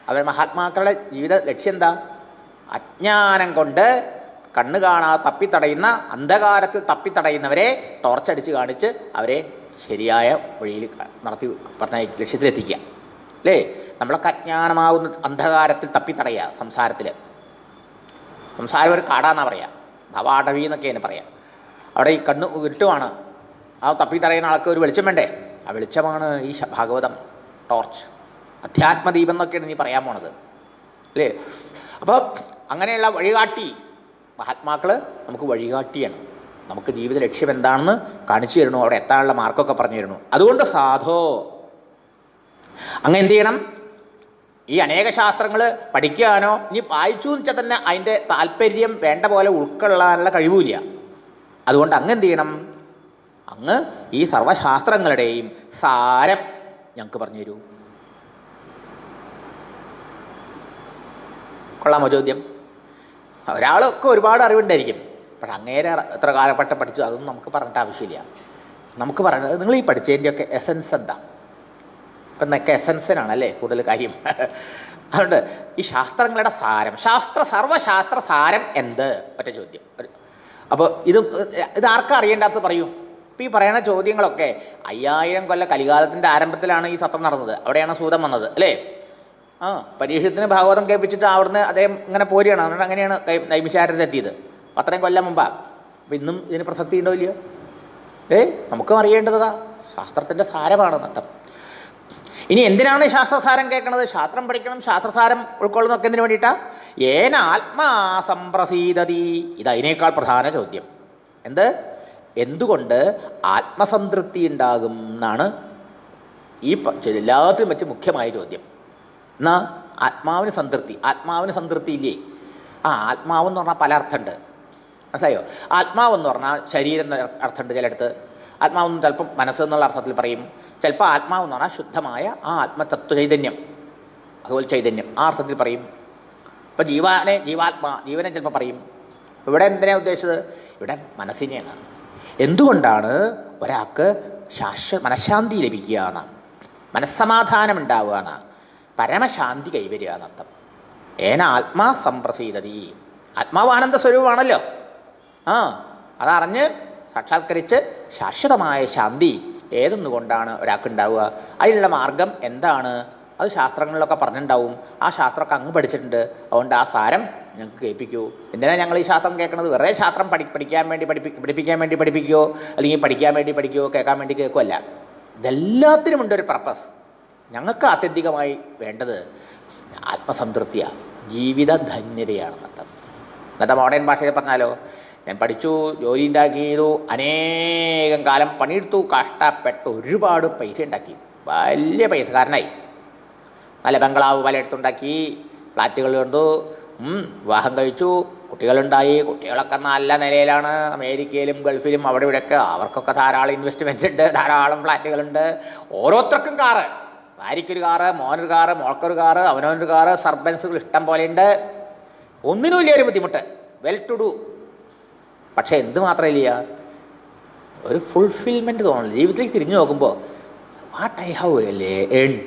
Speaker 1: അവർ മഹാത്മാക്കളുടെ ജീവിത ലക്ഷ്യം എന്താ? അജ്ഞാനം കൊണ്ട് കണ്ണ് കാണാ തപ്പിത്തടയുന്ന, അന്ധകാരത്തിൽ തപ്പിത്തടയുന്നവരെ ടോർച്ചടിച്ച് കാണിച്ച് അവരെ ശരിയായ വഴിയിൽ നടത്തി പറഞ്ഞ ലക്ഷ്യത്തിലെത്തിക്കുക അല്ലേ? നമ്മളൊക്കെ അജ്ഞാനമാവുന്ന അന്ധകാരത്തിൽ തപ്പിത്തടയുക. സംസാരം ഒരു കാടാന്നാണ് പറയുക, ഭവാടവി എന്നൊക്കെയാണ് പറയാം. അവിടെ ഈ കണ്ണ് ഇരുട്ടുമാണ്. ആ തപ്പിത്തടയുന്ന ആൾക്ക് ഒരു വെളിച്ചം വേണ്ടേ? ആ വെളിച്ചമാണ് ഈ ഭാഗവതം, ടോർച്ച്, അധ്യാത്മദീപം എന്നൊക്കെയാണ് നീ പറയാൻ പോണത് അല്ലേ? അപ്പോൾ അങ്ങനെയുള്ള വഴികാട്ടി മഹാത്മാക്കൾ നമുക്ക് വഴികാട്ടിയാണ്. നമുക്ക് ജീവിത ലക്ഷ്യം എന്താണെന്ന് കാണിച്ചു തരണു, അവിടെ എത്താനുള്ള മാർക്കൊക്കെ പറഞ്ഞു തരണു. അതുകൊണ്ട് സാധോ അങ്ങ് എന്ത് ചെയ്യണം? ഈ അനേക ശാസ്ത്രങ്ങൾ പഠിക്കാനോ ഇനി വായിച്ചു എന്ന് വെച്ചാൽ തന്നെ അതിൻ്റെ താല്പര്യം വേണ്ട പോലെ ഉൾക്കൊള്ളാനുള്ള കഴിവില്ല. അതുകൊണ്ട് അങ്ങ് എന്ത് ചെയ്യണം? അങ്ങ് ഈ സർവശാസ്ത്രങ്ങളുടെയും സാരം ഞങ്ങൾക്ക് പറഞ്ഞു തരൂ. കൊള്ളാമോ ചോദ്യം? ഒരാളൊക്കെ ഒരുപാട് അറിവുണ്ടായിരിക്കും, പക്ഷെ അങ്ങേരെ എത്ര കാലപ്പെട്ട പഠിച്ചു അതൊന്നും നമുക്ക് പറഞ്ഞിട്ട് ആവശ്യമില്ല. നമുക്ക് പറയുന്നത് നിങ്ങൾ ഈ പഠിച്ചതിൻ്റെയൊക്കെ എസൻസ് എന്താ? ഇപ്പം എന്നൊക്കെ എസൻസിനാണല്ലേ കൂടുതൽ കാര്യം. അതുകൊണ്ട് ഈ ശാസ്ത്രങ്ങളുടെ സാരം, സർവശാസ്ത്ര സാരം എന്ത്? ഒറ്റ ചോദ്യം. അപ്പോൾ ഇതാർക്കും അറിയേണ്ടാത്ത പറയൂ. ഇപ്പം ഈ പറയുന്ന ചോദ്യങ്ങളൊക്കെ 5000 കൊല്ല കലികാലത്തിൻ്റെ ആരംഭത്തിലാണ് ഈ സത്രം നടന്നത്. അവിടെയാണ് സൂതം വന്നത് അല്ലേ? പരീക്ഷത്തിന് ഭാഗവതം കേൾപ്പിച്ചിട്ട് അവിടുന്ന് അദ്ദേഹം ഇങ്ങനെ പോരുകയാണ്. അതുകൊണ്ട് അങ്ങനെയാണ് നൈമിഷാരത്തിലെത്തിയത്. അത്രയും കൊല്ലം മുമ്പാ. അപ്പം ഇന്നും ഇതിന് പ്രസക്തി ഉണ്ടോ ഇല്ലയോ? നമുക്കും അറിയേണ്ടതാ ശാസ്ത്രത്തിൻ്റെ സാരമാണ് നൃത്തം. ഇനി എന്തിനാണ് ശാസ്ത്രസാരം കേൾക്കണത്? ശാസ്ത്രം പഠിക്കണം, ശാസ്ത്രസാരം ഉൾക്കൊള്ളുന്നതൊക്കെ എന്തിനു വേണ്ടിയിട്ടാണ്? ഏന ആത്മാ സംപ്രസീദതി. ഇതതിനേക്കാൾ പ്രധാന ചോദ്യം. എന്തുകൊണ്ട് ആത്മസംതൃപ്തി ഉണ്ടാകും എന്നാണ് ഈ എല്ലാത്തിലും വെച്ച് മുഖ്യമായ ചോദ്യം. എന്നാ ആത്മാവിന് സംതൃപ്തി ഇല്ലേ? ആത്മാവെന്ന് പറഞ്ഞാൽ പല അർത്ഥമുണ്ട്, മനസ്സിലായോ? ആത്മാവെന്ന് പറഞ്ഞാൽ ശരീരം എന്ന അർത്ഥമുണ്ട് ചിലയിടത്ത്. ആത്മാവെന്ന് ചിലപ്പം മനസ്സെന്നുള്ള അർത്ഥത്തിൽ പറയും. ചിലപ്പോൾ ആത്മാവെന്ന് പറഞ്ഞാൽ ശുദ്ധമായ ആ ആത്മതത്വ ചൈതന്യം, അതുപോലെ ചൈതന്യം ആ അർത്ഥത്തിൽ പറയും. ഇപ്പോൾ ജീവനെ ചിലപ്പോൾ പറയും. ഇവിടെ എന്തിനാണ് ഉദ്ദേശിച്ചത്? ഇവിടെ മനസ്സിനെയാണ്. എന്തുകൊണ്ടാണ് ഒരാൾക്ക് മനഃശാന്തി ലഭിക്കുക എന്നാണ്, മനസ്സമാധാനം ഉണ്ടാവുക എന്നാണ്, പരമശാന്തി കൈവരിക എന്നർത്ഥം. ഏന ആത്മാ സംപ്രസീദതി. ആത്മാവ് ആനന്ദ സ്വരൂപമാണല്ലോ. അതറിഞ്ഞ് സാക്ഷാത്കരിച്ച് ശാശ്വതമായ ശാന്തി ഏതൊന്നുകൊണ്ടാണ് ഒരാൾക്കുണ്ടാവുക? അതിനുള്ള മാർഗം എന്താണ്? അത് ശാസ്ത്രങ്ങളിലൊക്കെ പറഞ്ഞിട്ടുണ്ടാവും. ആ ശാസ്ത്രമൊക്കെ അങ്ങ് പഠിച്ചിട്ടുണ്ട്. അതുകൊണ്ട് ആ സാരം ഞങ്ങൾക്ക് കേൾപ്പിക്കൂ. എന്തിനാണ് ഞങ്ങൾ ഈ ശാസ്ത്രം കേൾക്കുന്നത്? വെറുതെ ശാസ്ത്രം പഠിപ്പിക്കാൻ വേണ്ടി പഠിപ്പിക്കുകയോ അല്ലെങ്കിൽ പഠിക്കാൻ വേണ്ടി പഠിക്കുകയോ കേൾക്കാൻ വേണ്ടി കേൾക്കുമല്ല. ഇതെല്ലാത്തിനും ഉണ്ടൊരു പർപ്പസ്. ഞങ്ങൾക്ക് ആത്യന്തികമായി വേണ്ടത് ആത്മസംതൃപ്തിയാണ്, ജീവിത ധന്യതയാണ് അർത്ഥം. ഇന്നത്തെ മോഡേൺ ഭാഷയിൽ പറഞ്ഞാലോ, ഞാൻ പഠിച്ചു, ജോലി ഉണ്ടാക്കിയതു, അനേകം കാലം പണിയെടുത്തു, കഷ്ടപ്പെട്ട് ഒരുപാട് പൈസ ഉണ്ടാക്കി, വലിയ പൈസക്കാരനായി, നല്ല ബംഗ്ലാവ് പലയിടത്തുണ്ടാക്കി, ഫ്ലാറ്റുകൾ കണ്ടു, വിവാഹം കഴിച്ചു, കുട്ടികളുണ്ടായി, കുട്ടികളൊക്കെ നല്ല നിലയിലാണ്. അമേരിക്കയിലും ഗൾഫിലും അവിടെ ഇവിടെയൊക്കെ അവർക്കൊക്കെ ധാരാളം ഇൻവെസ്റ്റ്മെൻറ്റ്സ് ഉണ്ട്, ധാരാളം ഫ്ലാറ്റുകളുണ്ട്, ഓരോരുത്തർക്കും കാറ്, ഭാര്യയ്ക്കൊരു കാറ്, മോനൊരു കാറ്, മോൾക്കൊരു കാറ്, അവനൊരു കാറ്, സർബൻസുകൾ ഇഷ്ടം പോലെയുണ്ട്, ഒന്നിനും ഇല്ല ഒരു ബുദ്ധിമുട്ട്, വെൽ ടു ഡു. പക്ഷേ എന്ത് മാത്രമില്ല, ഒരു ഫുൾഫിൽമെൻറ്റ് തോന്നില്ല. ജീവിതത്തിലേക്ക് തിരിഞ്ഞു നോക്കുമ്പോൾ വാട്ട് ഐ ഹാവ് ഏൺഡ്,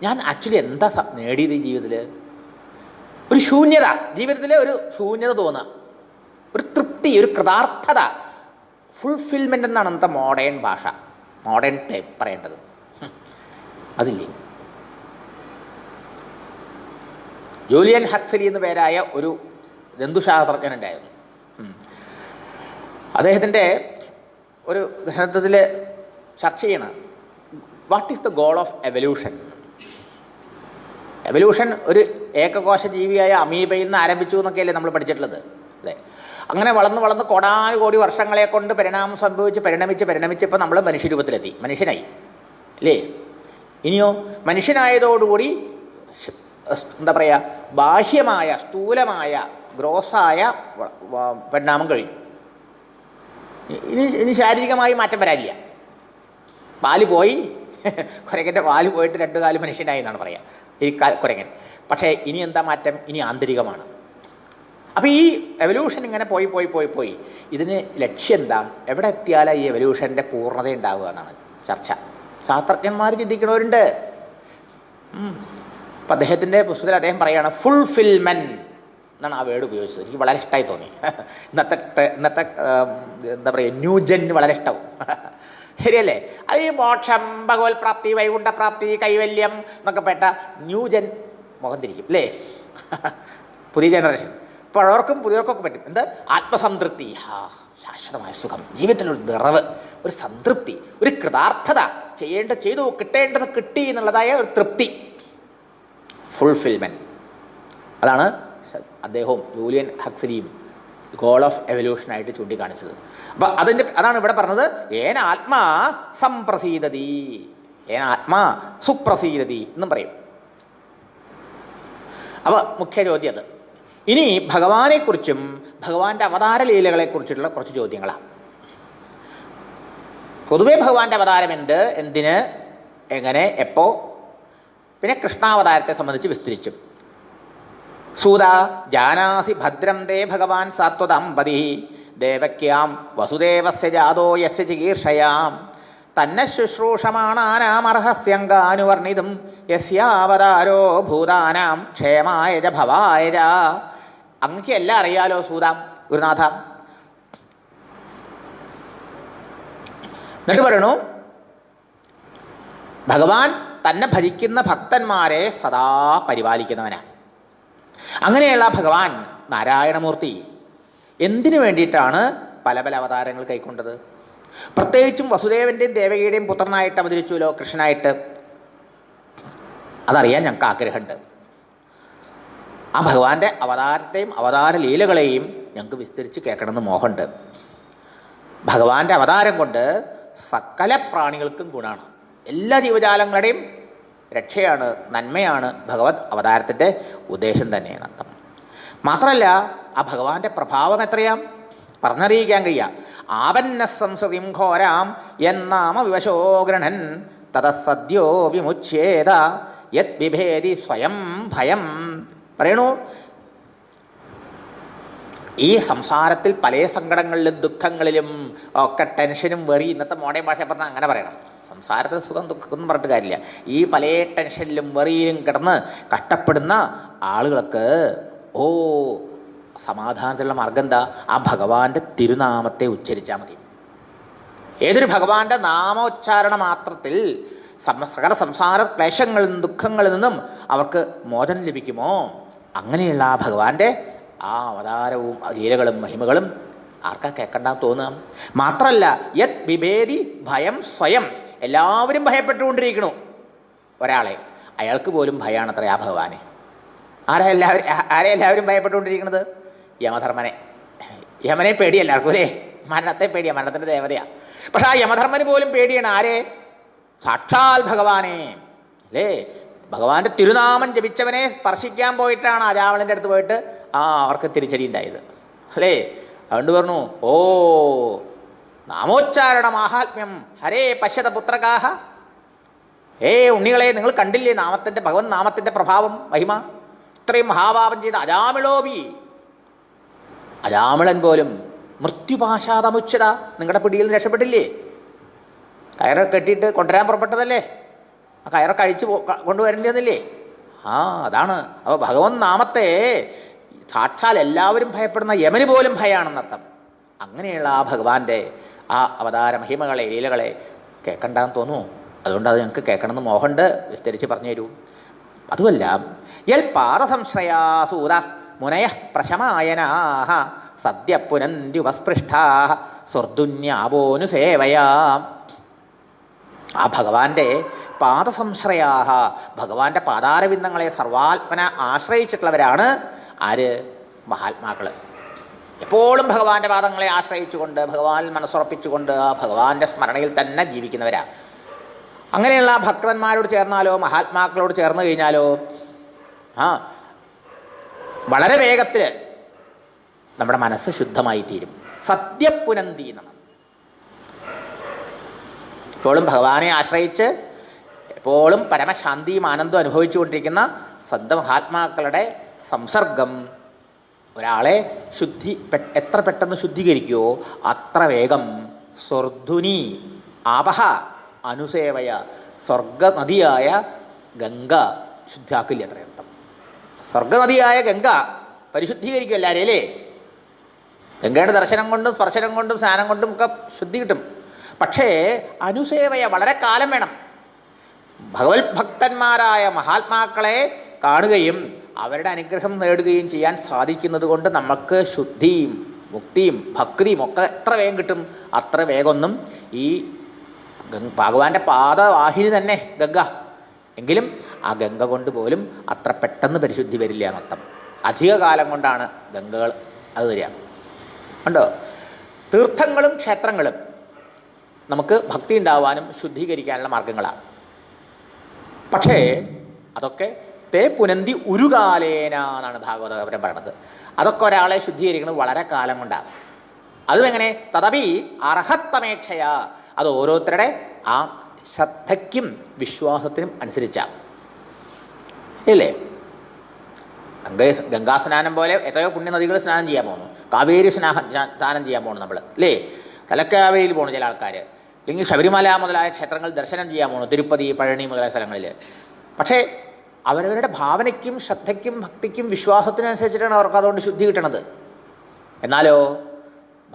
Speaker 1: ഞാൻ ആക്ച്വലി എന്താ നേടിയത് ഈ ജീവിതത്തിൽ? ഒരു ശൂന്യത, ജീവിതത്തിൽ ഒരു ശൂന്യത തോന്നുക, ഒരു തൃപ്തി, ഒരു കൃതാർത്ഥത, ഫുൾഫിൽമെൻ്റ് എന്നാണ് അന്നത്തെ മോഡേൺ ഭാഷ, മോഡേൺ ടൈപ്പ് പറയേണ്ടത്. അതില്ലേ. ജൂലിയൻ ഹക്സലി എന്നു പേരായ ഒരു ജന്തുശാസ്ത്രജ്ഞനുണ്ടായിരുന്നു. അദ്ദേഹത്തിൻ്റെ ഒരു ഗ്രന്ഥത്തിൽ ചർച്ച ചെയ്യണം, what is the goal of evolution. Evolution ഒരു ഏകകോശ ജീവിയായ അമീബയിൽ നിന്ന് ആരംഭിച്ചു എന്നൊക്കെയല്ലേ നമ്മൾ പഠിച്ചിട്ടുള്ളത്, അല്ലേ? അങ്ങനെ വളർന്ന് വളർന്ന് കോടാനുകോടി വർഷങ്ങളെ കൊണ്ട് പരിണാമം സംഭവിച്ച് പരിണമിച്ച് ഇപ്പോൾ നമ്മൾ മനുഷ്യരൂപത്തിലെത്തി, മനുഷ്യനായി, അല്ലേ? ഇനിയോ മനുഷ്യനായതോടുകൂടി എന്താ പറയുക, ബാഹ്യമായ സ്ഥൂലമായ ഗ്രോസായ പരിണാമം കഴിഞ്ഞു. ഇനി ശാരീരികമായി മാറ്റം വരാനില്ല. പാല് പോയി, കുരങ്ങൻ്റെ പാല് പോയിട്ട് 2 കാല് മനുഷ്യനായി എന്നാണ് പറയുക ഈ കുരങ്ങൻ. പക്ഷേ ഇനി എന്താ മാറ്റം? ഇനി ആന്തരികമാണ്. അപ്പോൾ ഈ എവല്യൂഷൻ ഇങ്ങനെ പോയി ഇതിന് ലക്ഷ്യം എന്താ? എവിടെ എത്തിയാലാണ് ഈ എവല്യൂഷൻ്റെ പൂർണ്ണത ഉണ്ടാവുക എന്നാണ് ചർച്ച. ശാസ്ത്രജ്ഞന്മാർ ചിന്തിക്കുന്നവരുണ്ട്. അപ്പം അദ്ദേഹത്തിൻ്റെ പുസ്തകത്തിൽ അദ്ദേഹം പറയുകയാണ് ഫുൾഫിൽമെൻറ്റ് എന്നാണ് ആ വേർഡ് ഉപയോഗിച്ചത്. എനിക്ക് വളരെ ഇഷ്ടമായി തോന്നി. ഇന്നത്തെ എന്താ പറയുക, ന്യൂജന് വളരെ ഇഷ്ടവും. ശരിയല്ലേ? അത് ഈ മോക്ഷം, ഭഗവത് പ്രാപ്തി, വൈകുണ്ഠപ്രാപ്തി, കൈവല്യം എന്നൊക്കെ പെട്ട ന്യൂജൻ മുഖം തിരിക്കും, അല്ലേ? പുതിയ ജനറേഷൻ പഴവർക്കും പുതിയവർക്കൊക്കെ പറ്റും. എന്ത്? ആത്മസംതൃപ്തി, ശാശ്വതമായ സുഖം, ജീവിതത്തിലൊരു നിറവ്, ഒരു സംതൃപ്തി, ഒരു കൃതാർത്ഥത, ചെയ്തു, കിട്ടേണ്ടത് കിട്ടി എന്നുള്ളതായ ഒരു തൃപ്തി, ഫുൾഫിൽമെൻറ്റ്. അതാണ് അദ്ദേഹവും ജൂലിയൻ ഹക്സലിയും ഗോൾ ഓഫ് എവല്യൂഷനായിട്ട് ചൂണ്ടിക്കാണിച്ചത്. അപ്പം അതാണ് ഇവിടെ പറഞ്ഞത്, ഏന ആത്മാ സംപ്രസീദതി, ഏന ആത്മാ സുപ്രസീദതി എന്നും പറയും. അപ്പോൾ മുഖ്യ ചോദ്യം അത്. ഇനി ഭഗവാനെക്കുറിച്ചും ഭഗവാന്റെ അവതാര ലീലകളെക്കുറിച്ചിട്ടുള്ള കുറച്ച് ചോദ്യങ്ങളാണ്. പൊതുവെ ഭഗവാന്റെ അവതാരം എന്തിന്, എങ്ങനെ, എപ്പോ, പിന്നെ കൃഷ്ണാവതാരത്തെ സംബന്ധിച്ച് വിസ്തരിച്ചും. സൂത ജാനാസി ഭദ്രം തേ ഭഗവാൻ സാത്വതംപതി ദേവക്യാം വസുദേവസ്യ ജാതോ യസ്യ ചികീർഷയാം തന്നെ ശുശ്രൂഷമാണാനാമർഹസ്യങ്കാനുവർണിതും യസ്യാവതാരോ ഭൂതാനാം ക്ഷേമായ ച ഭവായ ച. അങ്ങക്ക് എല്ലാം അറിയാലോ സൂത, ഗുരുനാഥ. എന്നിട്ട് പറയണു, ഭഗവാൻ തന്നെ ഭജിക്കുന്ന ഭക്തന്മാരെ സദാ പരിപാലിക്കുന്നവനാണ്. അങ്ങനെയുള്ള ഭഗവാൻ നാരായണമൂർത്തി എന്തിനു വേണ്ടിയിട്ടാണ് പല പല അവതാരങ്ങൾ കൈക്കൊണ്ടത്? പ്രത്യേകിച്ചും വസുദേവൻ്റെയും ദേവകിയുടെയും പുത്രനായിട്ട് അവതരിച്ചുവല്ലോ, കൃഷ്ണനായിട്ട്. അതറിയാൻ ഞങ്ങൾക്ക് ആഗ്രഹമുണ്ട്. ആ ഭഗവാന്റെ അവതാരത്തെയും അവതാര ലീലകളെയും ഞങ്ങൾക്ക് വിസ്തരിച്ച് കേൾക്കണമെന്ന് മോഹമുണ്ട്. ഭഗവാന്റെ അവതാരം കൊണ്ട് സകല പ്രാണികൾക്കും ഗുണമാണ്, എല്ലാ ജീവജാലങ്ങളുടെയും രക്ഷയാണ്, നന്മയാണ് ഭഗവത് അവതാരത്തിൻ്റെ ഉദ്ദേശം തന്നെയാണ് അർത്ഥം. മാത്രമല്ല ആ ഭഗവാന്റെ പ്രഭാവം എത്രയാം പറഞ്ഞറിയിക്കാൻ കഴിയുക. ആപന്ന സംസൃതിം ഘോരാം എന്നാമ വിവശോ ഗൃഹൻ തതസദ്യോ വിമുച്യേത യത് ബിഭേദി സ്വയം ഭയം. പറയണു, ഈ സംസാരത്തിൽ പല സങ്കടങ്ങളിലും ദുഃഖങ്ങളിലും ഒക്കെ ടെൻഷനും വെറി, ഇന്നത്തെ മോഡേൺ ഭാഷ പറഞ്ഞാൽ അങ്ങനെ പറയണം. സംസാരത്തിൽ സുഖം ദുഃഖം ഒന്നും പറഞ്ഞിട്ട് കാര്യമില്ല. ഈ പല ടെൻഷനിലും വെറിയിലും കിടന്ന് കഷ്ടപ്പെടുന്ന ആളുകൾക്ക് സമാധാനത്തിലുള്ള മാർഗം എന്താ? ആ ഭഗവാന്റെ തിരുനാമത്തെ ഉച്ചരിച്ചാൽ മതി. ഏതൊരു ഭഗവാന്റെ നാമോച്ചാരണ മാത്രത്തിൽ സകല സംസാര ക്ലേശങ്ങളിൽ നിന്നും ദുഃഖങ്ങളിൽ നിന്നും അവർക്ക് മോചനം ലഭിക്കുമോ, അങ്ങനെയുള്ള ആ ഭഗവാന്റെ ആ അവതാരവും ലീലകളും മഹിമകളും ആർക്കാ കേൾക്കണ്ടെന്ന് തോന്നുക? മാത്രമല്ല യത് ബിഭേദി ഭയം സ്വയം, എല്ലാവരും ഭയപ്പെട്ടുകൊണ്ടിരിക്കണു ഒരാളെ, അയാൾക്ക് പോലും ഭയമാണത്രേ ആ ഭഗവാനെ. ആരെ എല്ലാവരും ഭയപ്പെട്ടുകൊണ്ടിരിക്കുന്നത്? യമധർമ്മനെ. യമനെ പേടി എല്ലാവർക്കും അല്ലേ? മരണത്തെ പേടിയാണ്, മരണത്തിൻ്റെ ദേവതയാണ്. പക്ഷെ ആ യമധർമ്മന് പോലും പേടിയാണ് ആരെ? സാക്ഷാൽ ഭഗവാനെ അല്ലേ? ഭഗവാന്റെ തിരുനാമം ജപിച്ചവനെ സ്പർശിക്കാൻ പോയിട്ടാണ് അജാമിളൻ്റെ അടുത്ത് പോയിട്ട് അവർക്ക് തിരിച്ചടി ഉണ്ടായത് അല്ലേ? അതുകൊണ്ട് പറഞ്ഞു, ഓ നാമോച്ചാരണ മാഹാത്മ്യം ഹരേ പശ്യത പുത്രകാഹ. ഉണ്ണികളെ, നിങ്ങൾ കണ്ടില്ലേ നാമത്തിൻ്റെ, ഭഗവൻ നാമത്തിൻ്റെ പ്രഭാവം, മഹിമ? ഇത്രയും മഹാപാപം ചെയ്ത അജാമിളോബി, അജാമിളൻ പോലും മൃത്യുപാശാതമുച്ചത, നിങ്ങളുടെ പിടിയിൽ രക്ഷപ്പെട്ടില്ലേ? കയറൊക്കെ കെട്ടിയിട്ട് കൊണ്ടുവരാൻ പുറപ്പെട്ടതല്ലേ? ആ കയറൊക്കെ അഴിച്ച് കൊണ്ടുവരേണ്ടിയെന്നില്ലേ? അതാണ്. അപ്പോൾ ഭഗവൻ നാമത്തെ സാക്ഷാൽ എല്ലാവരും ഭയപ്പെടുന്ന യമന് പോലും ഭയമാണെന്നർത്ഥം. അങ്ങനെയുള്ള ആ ഭഗവാന്റെ ആ അവതാര മഹിമകളെ, ലീലകളെ കേൾക്കണ്ടെന്ന് തോന്നുന്നു. അതുകൊണ്ട് അത് ഞങ്ങൾക്ക് കേൾക്കണമെന്ന് മോഹമുണ്ട്. വിസ്തരിച്ച് പറഞ്ഞു തരൂ. അതുമല്ല, യൽ പാദസംശ്രയാസൂത മുനയ പ്രശമായനാഹ സദ്യ പുനന്ത്യുപസ്പൃഷ്ടാ സ്വർദുന്യാപോനുസേവയാ. ആ ഭഗവാന്റെ പാദസംശ്രയാഹ, ഭഗവാന്റെ പാതാരവിന്ദങ്ങളെ സർവാത്മന ആശ്രയിച്ചിട്ടുള്ളവരാണ് ആര്? മഹാത്മാക്കൾ. എപ്പോഴും ഭഗവാന്റെ പാദങ്ങളെ ആശ്രയിച്ചുകൊണ്ട്, ഭഗവാനിൽ മനസ്സുറപ്പിച്ചുകൊണ്ട്, ഭഗവാന്റെ സ്മരണയിൽ തന്നെ ജീവിക്കുന്നവരാ. അങ്ങനെയുള്ള ഭക്തന്മാരോട് ചേർന്നാലോ, മഹാത്മാക്കളോട് ചേർന്ന് കഴിഞ്ഞാലോ വളരെ വേഗത്തിൽ നമ്മുടെ മനസ്സ് ശുദ്ധമായി തീരും. സത്യപുനന്തി എന്നാണ്. എപ്പോഴും ഭഗവാനെ ആശ്രയിച്ച് എപ്പോഴും പരമശാന്തിയും ആനന്ദവും അനുഭവിച്ചുകൊണ്ടിരിക്കുന്ന സദ്മഹാത്മാക്കളുടെ സംസർഗം ഒരാളെ എത്ര പെട്ടെന്ന് ശുദ്ധീകരിക്കുമോ അത്ര വേഗം സ്വർധുനി ആപഹ അനുസേവയ, സ്വർഗനദിയായ ഗംഗ ശുദ്ധിയാക്കില്ല. അത്രയർത്ഥം. സ്വർഗനദിയായ ഗംഗ പരിശുദ്ധീകരിക്കും എല്ലാവരെയും അല്ലേ? ഗംഗയുടെ ദർശനം കൊണ്ടും സ്പർശനം കൊണ്ടും സ്നാനം കൊണ്ടും ഒക്കെ ശുദ്ധി കിട്ടും. പക്ഷേ അനുസേവയ, വളരെ കാലം വേണം. ഭഗവത് ഭക്തന്മാരായ മഹാത്മാക്കളെ കാണുകയും അവരുടെ അനുഗ്രഹം നേടുകയും ചെയ്യാൻ സാധിക്കുന്നത് കൊണ്ട് നമുക്ക് ശുദ്ധിയും മുക്തിയും ഭക്തിയും ഒക്കെ എത്ര വേഗം കിട്ടും? അത്ര വേഗമൊന്നും ഈ ഭഗവാന്റെ പാദവാഹിനി തന്നെ ഗംഗ. എങ്കിലും ആ ഗംഗ കൊണ്ട് പോലും അത്ര പെട്ടെന്ന് പരിശുദ്ധി വരില്ല എന്നർത്ഥം. അധിക കാലം കൊണ്ടാണ് ഗംഗകൾ അത് വരിക. ഉണ്ടോ? തീർത്ഥങ്ങളും ക്ഷേത്രങ്ങളും നമുക്ക് ഭക്തി ഉണ്ടാവാനും ശുദ്ധീകരിക്കാനുള്ള മാർഗങ്ങളാണ്. പക്ഷേ അതൊക്കെ തേ പുനന്തി ഉരുകാലേന എന്നാണ് ഭാഗവതപുരം പറയണത്. അതൊക്കെ ഒരാളെ ശുദ്ധീകരിക്കുന്നത് വളരെ കാലം കൊണ്ടാണ്. അതും എങ്ങനെ? തദപി അർഹത്തമേക്ഷയ, അത് ഓരോരുത്തരുടെ ആ ശ്രദ്ധയ്ക്കും വിശ്വാസത്തിനും അനുസരിച്ചാണ്. ഇല്ലേ? ഗംഗാസ്നാനം പോലെ എത്രയോ പുണ്യനദികൾ സ്നാനം ചെയ്യാൻ പോകുന്നു. കാവേരി സ്നാനം ചെയ്യാൻ പോകുന്നു നമ്മൾ അല്ലേ? തലക്കാവേരിയിൽ പോകുന്നു ചില ആൾക്കാർ. അല്ലെങ്കിൽ ശബരിമല മുതലായ ക്ഷേത്രങ്ങൾ ദർശനം ചെയ്യാൻ പോകുന്നു, തിരുപ്പതി, പഴനി മുതലായ സ്ഥലങ്ങളിൽ. പക്ഷേ അവരവരുടെ ഭാവനയ്ക്കും ശ്രദ്ധയ്ക്കും ഭക്തിക്കും വിശ്വാസത്തിനനുസരിച്ചിട്ടാണ് അവർക്ക് അതുകൊണ്ട് ശുദ്ധി കിട്ടണത്. എന്നാലോ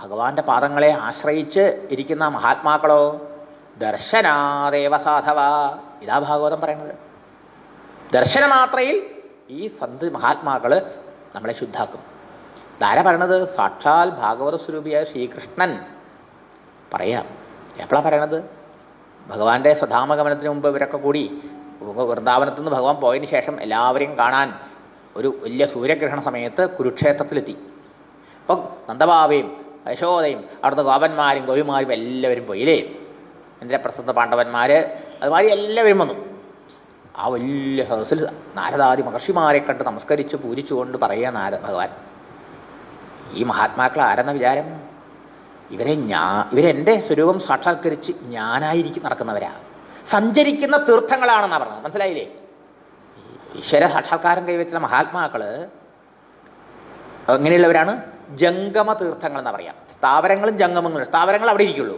Speaker 1: ഭഗവാന്റെ പാദങ്ങളെ ആശ്രയിച്ച് ഇരിക്കുന്ന മഹാത്മാക്കളോ ദർശനാദേവ സാധവ. ഇതാ ഭാഗവതം പറയണത്. ദർശനമാത്രയിൽ ഈ സന്ത് മഹാത്മാക്കൾ നമ്മളെ ശുദ്ധാക്കും. ധാര പറയണത് സാക്ഷാൽ ഭാഗവത സ്വരൂപിയായ ശ്രീകൃഷ്ണൻ പറയാം. എപ്പോഴാണ് പറയണത്? ഭഗവാന്റെ സ്വധാമഗമനത്തിന് മുമ്പ് ഇവരൊക്കെ കൂടി വൃന്ദാവനത്തു നിന്ന് ഭഗവാൻ പോയതിന് ശേഷം എല്ലാവരെയും കാണാൻ ഒരു വലിയ സൂര്യഗ്രഹണ സമയത്ത് കുരുക്ഷേത്രത്തിലെത്തി. അപ്പം നന്ദബാബയും യശോദയും അവിടുന്ന് ഗോപന്മാരും ഗോപിമാരും എല്ലാവരും പോയില്ലേ? ഇന്ദ്രപ്രസന്ന പാണ്ഡവന്മാർ അതുമാതിരി എല്ലാവരും വന്നു. ആ വലിയ സദസ്സിൽ നാരദാദി മഹർഷിമാരെ കണ്ട് നമസ്കരിച്ച് പൂജിച്ചുകൊണ്ട് പറയുക ഭഗവാൻ, ഈ മഹാത്മാക്കൾ ആരെന്ന വിചാരം? ഇവരെൻ്റെ സ്വരൂപം സാക്ഷാത്കരിച്ച് ഞാനായിരിക്കും നടക്കുന്നവരാ, സഞ്ചരിക്കുന്ന തീർത്ഥങ്ങളാണെന്നാണ് പറഞ്ഞത്. മനസ്സിലായില്ലേ? ഈശ്വര സാക്ഷാത്കാരം കൈവച്ചുള്ള മഹാത്മാക്കൾ എങ്ങനെയുള്ളവരാണ്? ജംഗമ തീർത്ഥങ്ങൾ എന്നാ പറയാം. സ്ഥാവരങ്ങളും ജംഗമങ്ങളും. സ്ഥാവരങ്ങൾ അവിടെ ഇരിക്കുള്ളൂ.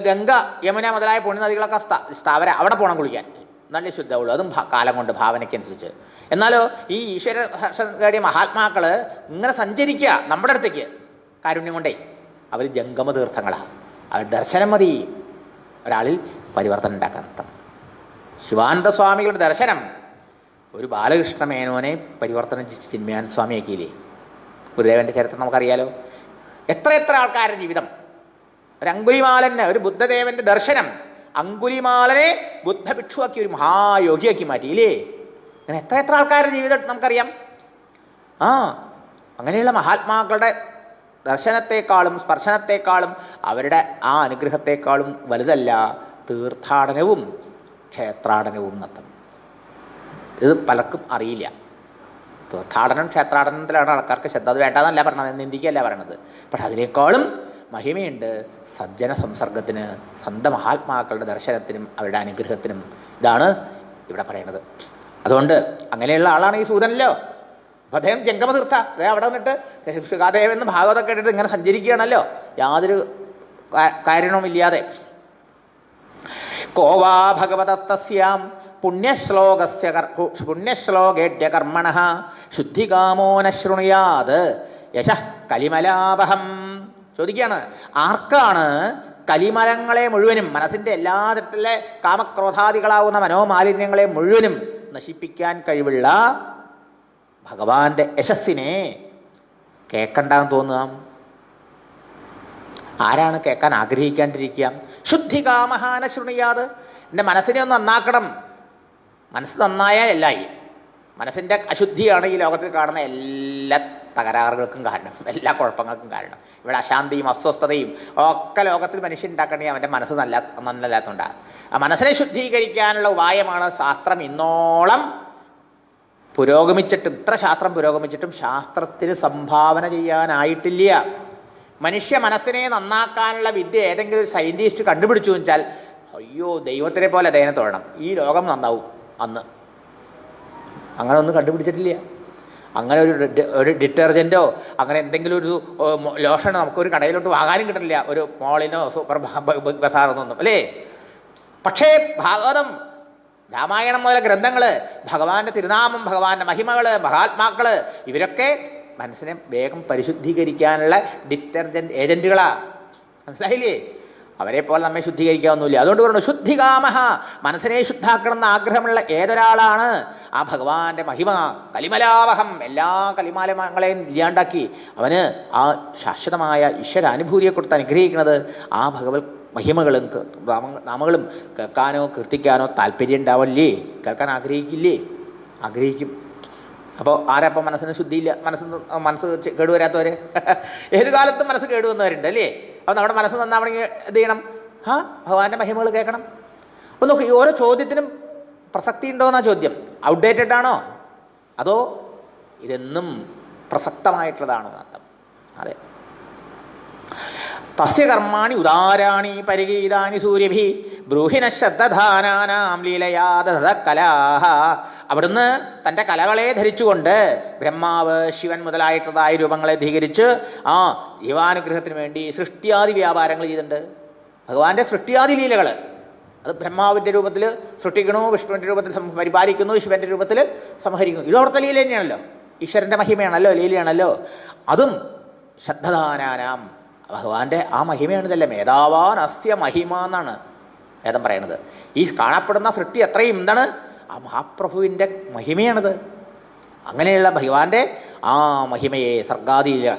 Speaker 1: ഗംഗ, യമുന മുതലായ പുണ്യനദികളൊക്കെ സ്ഥാവര അവിടെ പോകണം കുളിക്കാൻ, നല്ല ശുദ്ധമുള്ളൂ. അതും കാലം കൊണ്ട് ഭാവനയ്ക്കനുസരിച്ച്. എന്നാലോ ഈ ഈശ്വര നേടിയ മഹാത്മാക്കൾ ഇങ്ങനെ സഞ്ചരിക്കുക നമ്മുടെ അടുത്തേക്ക് കാരുണ്യം കൊണ്ടേ. അവർ ജംഗമ തീർത്ഥങ്ങളാണ്. അവർ ദർശനം മതി ഒരാളിൽ പരിവർത്തനം ഉണ്ടാക്കാൻ. ശിവാനന്ദ സ്വാമികളുടെ ദർശനം ഒരു ബാലകൃഷ്ണ മേനോനെ പരിവർത്തനം ചിന്മയാനന്ദ സ്വാമിയാക്കിയില്ലേ? ഗുരുദേവൻ്റെ ചരിത്രം നമുക്കറിയാലോ. എത്ര ആൾക്കാരുടെ ജീവിതം. ഒരു അങ്കുലിമാലന്, ഒരു ബുദ്ധദേവൻ്റെ ദർശനം അങ്കുലിമാലനെ ബുദ്ധഭിക്ഷുവാക്കി ഒരു മഹായോഗിയാക്കി മാറ്റിയില്ലേ? അങ്ങനെ എത്ര ആൾക്കാരുടെ ജീവിതം നമുക്കറിയാം. അങ്ങനെയുള്ള മഹാത്മാക്കളുടെ ദർശനത്തെക്കാളും സ്പർശനത്തെക്കാളും അവരുടെ ആ അനുഗ്രഹത്തെക്കാളും വലുതല്ല തീർത്ഥാടനവും ക്ഷേത്രാടനവും നത്തം. ഇത് പലർക്കും അറിയില്ല. തീർത്ഥാടനം ക്ഷേത്രാടനത്തിലാണ് ആൾക്കാർക്ക് ശ്രദ്ധ. അത് വേണ്ടാന്നല്ല പറഞ്ഞത്, നിന്ദിക്കല്ല പറയണത്. പക്ഷെ അതിനേക്കാളും മഹിമയുണ്ട് സജ്ജന സംസർഗത്തിന്, സ്വന്തം മഹാത്മാക്കളുടെ ദർശനത്തിനും അവരുടെ അനുഗ്രഹത്തിനും. ഇതാണ് ഇവിടെ പറയുന്നത്. അതുകൊണ്ട് അങ്ങനെയുള്ള ആളാണ് ഈ സൂതനല്ലോ. അപ്പം അദ്ദേഹം ജംഗമതീർത്ഥ, അദ്ദേഹം അവിടെ വന്നിട്ട് ശുഗാദേവെന്ന് ഭാഗവതമൊക്കെ ഇട്ടിട്ട് ഇങ്ങനെ സഞ്ചരിക്കുകയാണല്ലോ, യാതൊരു കാരണവുമില്ലാതെ. കോവാ ഭഗവതസ്യാം പുണ്യശ്ലോകേഡ്യ കർമ്മണ ശുദ്ധികാമോ ന ശൃണുയാത് യശ കലിമലാപഹം. ചോദിക്കുകയാണ്, ആർക്കാണ് കലിമലങ്ങളെ മുഴുവനും, മനസ്സിൻ്റെ എല്ലാ തരത്തിലെ കാമക്രോധാദികളാവുന്ന മനോമാലിന്യങ്ങളെ മുഴുവനും നശിപ്പിക്കാൻ കഴിവുള്ള ഭഗവാന്റെ യശസ്സിനെ കേൾക്കണ്ടെന്ന് തോന്നുക? ആരാണ് കേൾക്കാൻ ആഗ്രഹിക്കാണ്ടിരിക്കുക? ശുദ്ധികാമഹാന ശൃണുയാത്. എൻ്റെ മനസ്സിനെ ഒന്ന് നന്നാക്കണം. മനസ്സ് നന്നായാൽ എല്ലായി. മനസ്സിൻ്റെ അശുദ്ധിയാണ് ഈ ലോകത്തിൽ കാണുന്ന എല്ലാ തകരാറുകൾക്കും കാരണം, എല്ലാ കുഴപ്പങ്ങൾക്കും കാരണം. ഇവിടെ അശാന്തിയും അസ്വസ്ഥതയും ഒക്കെ ലോകത്തിൽ മനുഷ്യൻ ഉണ്ടാക്കണമെങ്കിൽ അവൻ്റെ മനസ്സ് നന്നല്ലാത്തതുകൊണ്ടാണ്. ആ മനസ്സിനെ ശുദ്ധീകരിക്കാനുള്ള ഉപായമാണ് ശാസ്ത്രം ഇന്നോളം പുരോഗമിച്ചിട്ടും, ഇത്ര ശാസ്ത്രം പുരോഗമിച്ചിട്ടും ശാസ്ത്രത്തിന് സംഭാവന ചെയ്യാനായിട്ടില്ല. മനുഷ്യ മനസ്സിനെ നന്നാക്കാനുള്ള വിദ്യ ഏതെങ്കിലും ഒരു സയൻറ്റിസ്റ്റ് കണ്ടുപിടിച്ചു വെച്ചാൽ അയ്യോ ദൈവത്തിനെ പോലെ ദൈവനെ തൊഴണം, ഈ ലോകം നന്നാവും. അന്ന് അങ്ങനെ ഒന്നും കണ്ടുപിടിച്ചിട്ടില്ല. അങ്ങനെ ഒരു ഡിറ്റർജൻറ്റോ അങ്ങനെ എന്തെങ്കിലും ഒരു ലോഷനോ നമുക്കൊരു കടയിലോട്ട് വാങ്ങാനും കിട്ടില്ല, ഒരു മോളിനോ സൂപ്പർ ബസാറൊന്നും, അല്ലേ? പക്ഷേ ഭാഗവതം, രാമായണം മുതല ഗ്രന്ഥങ്ങൾ, ഭഗവാന്റെ തിരുനാമം, ഭഗവാന്റെ മഹിമകൾ, മഹാത്മാക്കൾ, ഇവരൊക്കെ മനസ്സിനെ വേഗം പരിശുദ്ധീകരിക്കാനുള്ള ഡിറ്റർജൻറ്റ് ഏജൻറ്റുകളാണ്. മനസ്സിലായില്ലേ? അവരെ പോലെ നമ്മെ ശുദ്ധീകരിക്കാവുന്നില്ല. അതുകൊണ്ട് പറഞ്ഞു ശുദ്ധികാമഹ, മനസ്സിനെ ശുദ്ധാക്കണം എന്ന് ആഗ്രഹമുള്ള ഏതൊരാളാണ് ആ ഭഗവാന്റെ മഹിമ കലിമലാവഹം, എല്ലാ കലിമാലങ്ങളെയും ഇല്ലാണ്ടാക്കി അവന് ആ ശാശ്വതമായ ഈശ്വരാനുഭൂതിയെക്കുറിച്ച് അനുഗ്രഹിക്കുന്നത് ആ ഭഗവത് മഹിമകളും നാമങ്ങളും കേൾക്കാനോ കീർത്തിക്കാനോ താല്പര്യം ഉണ്ടാവില്ലേ? കേൾക്കാൻ ആഗ്രഹിക്കില്ലേ? ആഗ്രഹിക്കും. അപ്പോൾ ആരപ്പം മനസ്സിന് ശുദ്ധിയില്ല, മനസ്സ് കേടുവരാത്തവർ? ഏത് കാലത്തും മനസ്സ് കേടുവന്നവരുണ്ട്, അല്ലേ? അപ്പോൾ നമ്മുടെ മനസ്സ് നന്നാവണമെങ്കിൽ എന്ത് ചെയ്യണം? ഭഗവാന്റെ മഹിമകൾ കേൾക്കണം. അപ്പോൾ നോക്ക്, ഈ ഓരോ ചോദ്യത്തിനും പ്രസക്തി ഉണ്ടോ എന്നാ ചോദ്യം. ഔട്ട്ഡേറ്റഡ് ആണോ അതോ ഇതെന്നും പ്രസക്തമായിട്ടുള്ളതാണോ എന്നർത്ഥം. അതെ. തസ്യ കർമാണി ഉദാരാണി പരിഗീതാനി സൂര്യഭി ബ്രൂഹിന ശ്രദ്ധാനാനാം ലീലയാദകലാഹ. അവിടുന്ന് തൻ്റെ കലകളെ ധരിച്ചുകൊണ്ട് ബ്രഹ്മാവ്, ശിവൻ മുതലായിട്ടുള്ളതായ രൂപങ്ങളെ ധീകരിച്ച് ആ ജീവാനുഗ്രഹത്തിന് വേണ്ടി സൃഷ്ടിയാദി വ്യാപാരങ്ങൾ ചെയ്തിട്ടുണ്ട്. ഭഗവാന്റെ സൃഷ്ടിയാദി ലീലകൾ, അത് ബ്രഹ്മാവിൻ്റെ രൂപത്തിൽ സൃഷ്ടിക്കണു, വിഷ്ണുവിൻ്റെ രൂപത്തിൽ പരിപാലിക്കുന്നു, ശിവൻ്റെ രൂപത്തിൽ സംഹരിക്കുന്നു. ഇതോടത്തെ ലീല തന്നെയാണല്ലോ, ഈശ്വരൻ്റെ മഹിമയാണല്ലോ, ലീലയാണല്ലോ. അതും ശ്രദ്ധാനാനാം, ഭഗവാന്റെ ആ മഹിമയാണ്. ഇതല്ലേ മേധാവാൻ അസ്യ മഹിമ എന്നാണ് വേദം പറയണത്. ഈ കാണപ്പെടുന്ന സൃഷ്ടി അത്രയും എന്താണ്? ആ മഹാപ്രഭുവിൻ്റെ മഹിമയാണിത്. അങ്ങനെയുള്ള ഭഗവാന്റെ ആ മഹിമയെ,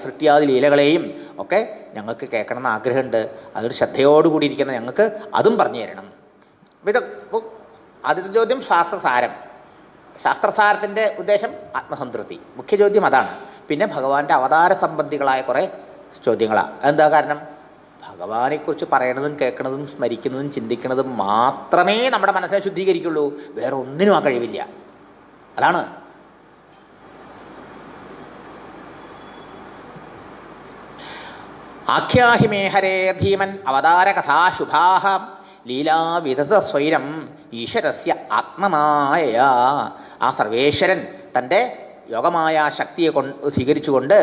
Speaker 1: സൃഷ്ടിയാദി ലീലകളെയും ഒക്കെ ഞങ്ങൾക്ക് കേൾക്കണമെന്ന് ആഗ്രഹമുണ്ട്. അതൊരു ശ്രദ്ധയോടുകൂടിയിരിക്കുന്ന ഞങ്ങൾക്ക് അതും പറഞ്ഞു തരണം. ഇത് ആദ്യത്തെ ചോദ്യം ശാസ്ത്രസാരം. ശാസ്ത്രസാരത്തിൻ്റെ ഉദ്ദേശം ആത്മസംതൃപ്തി, മുഖ്യ ചോദ്യം അതാണ്. പിന്നെ ഭഗവാന്റെ അവതാര സംബന്ധികളായ കുറേ ചോദ്യങ്ങളാണ്. എന്താ കാരണം? ഭഗവാനെക്കുറിച്ച് പറയണതും കേൾക്കണതും സ്മരിക്കുന്നതും ചിന്തിക്കുന്നതും മാത്രമേ നമ്മുടെ മനസ്സിനെ ശുദ്ധീകരിക്കുള്ളൂ. വേറെ ഒന്നിനും ആ കഴിവില്ല. അതാണ്. ആഖ്യാഹിമേ ഹരേ ധീമൻ അവതാര കഥാശുഭാഹ ലീലാവിധ സ്വൈരം ഈശ്വരസ്യ ആത്മമായ. ആ സർവേശ്വരൻ തൻ്റെ യോഗമായ ശക്തിയെ സ്വീകരിച്ചുകൊണ്ട്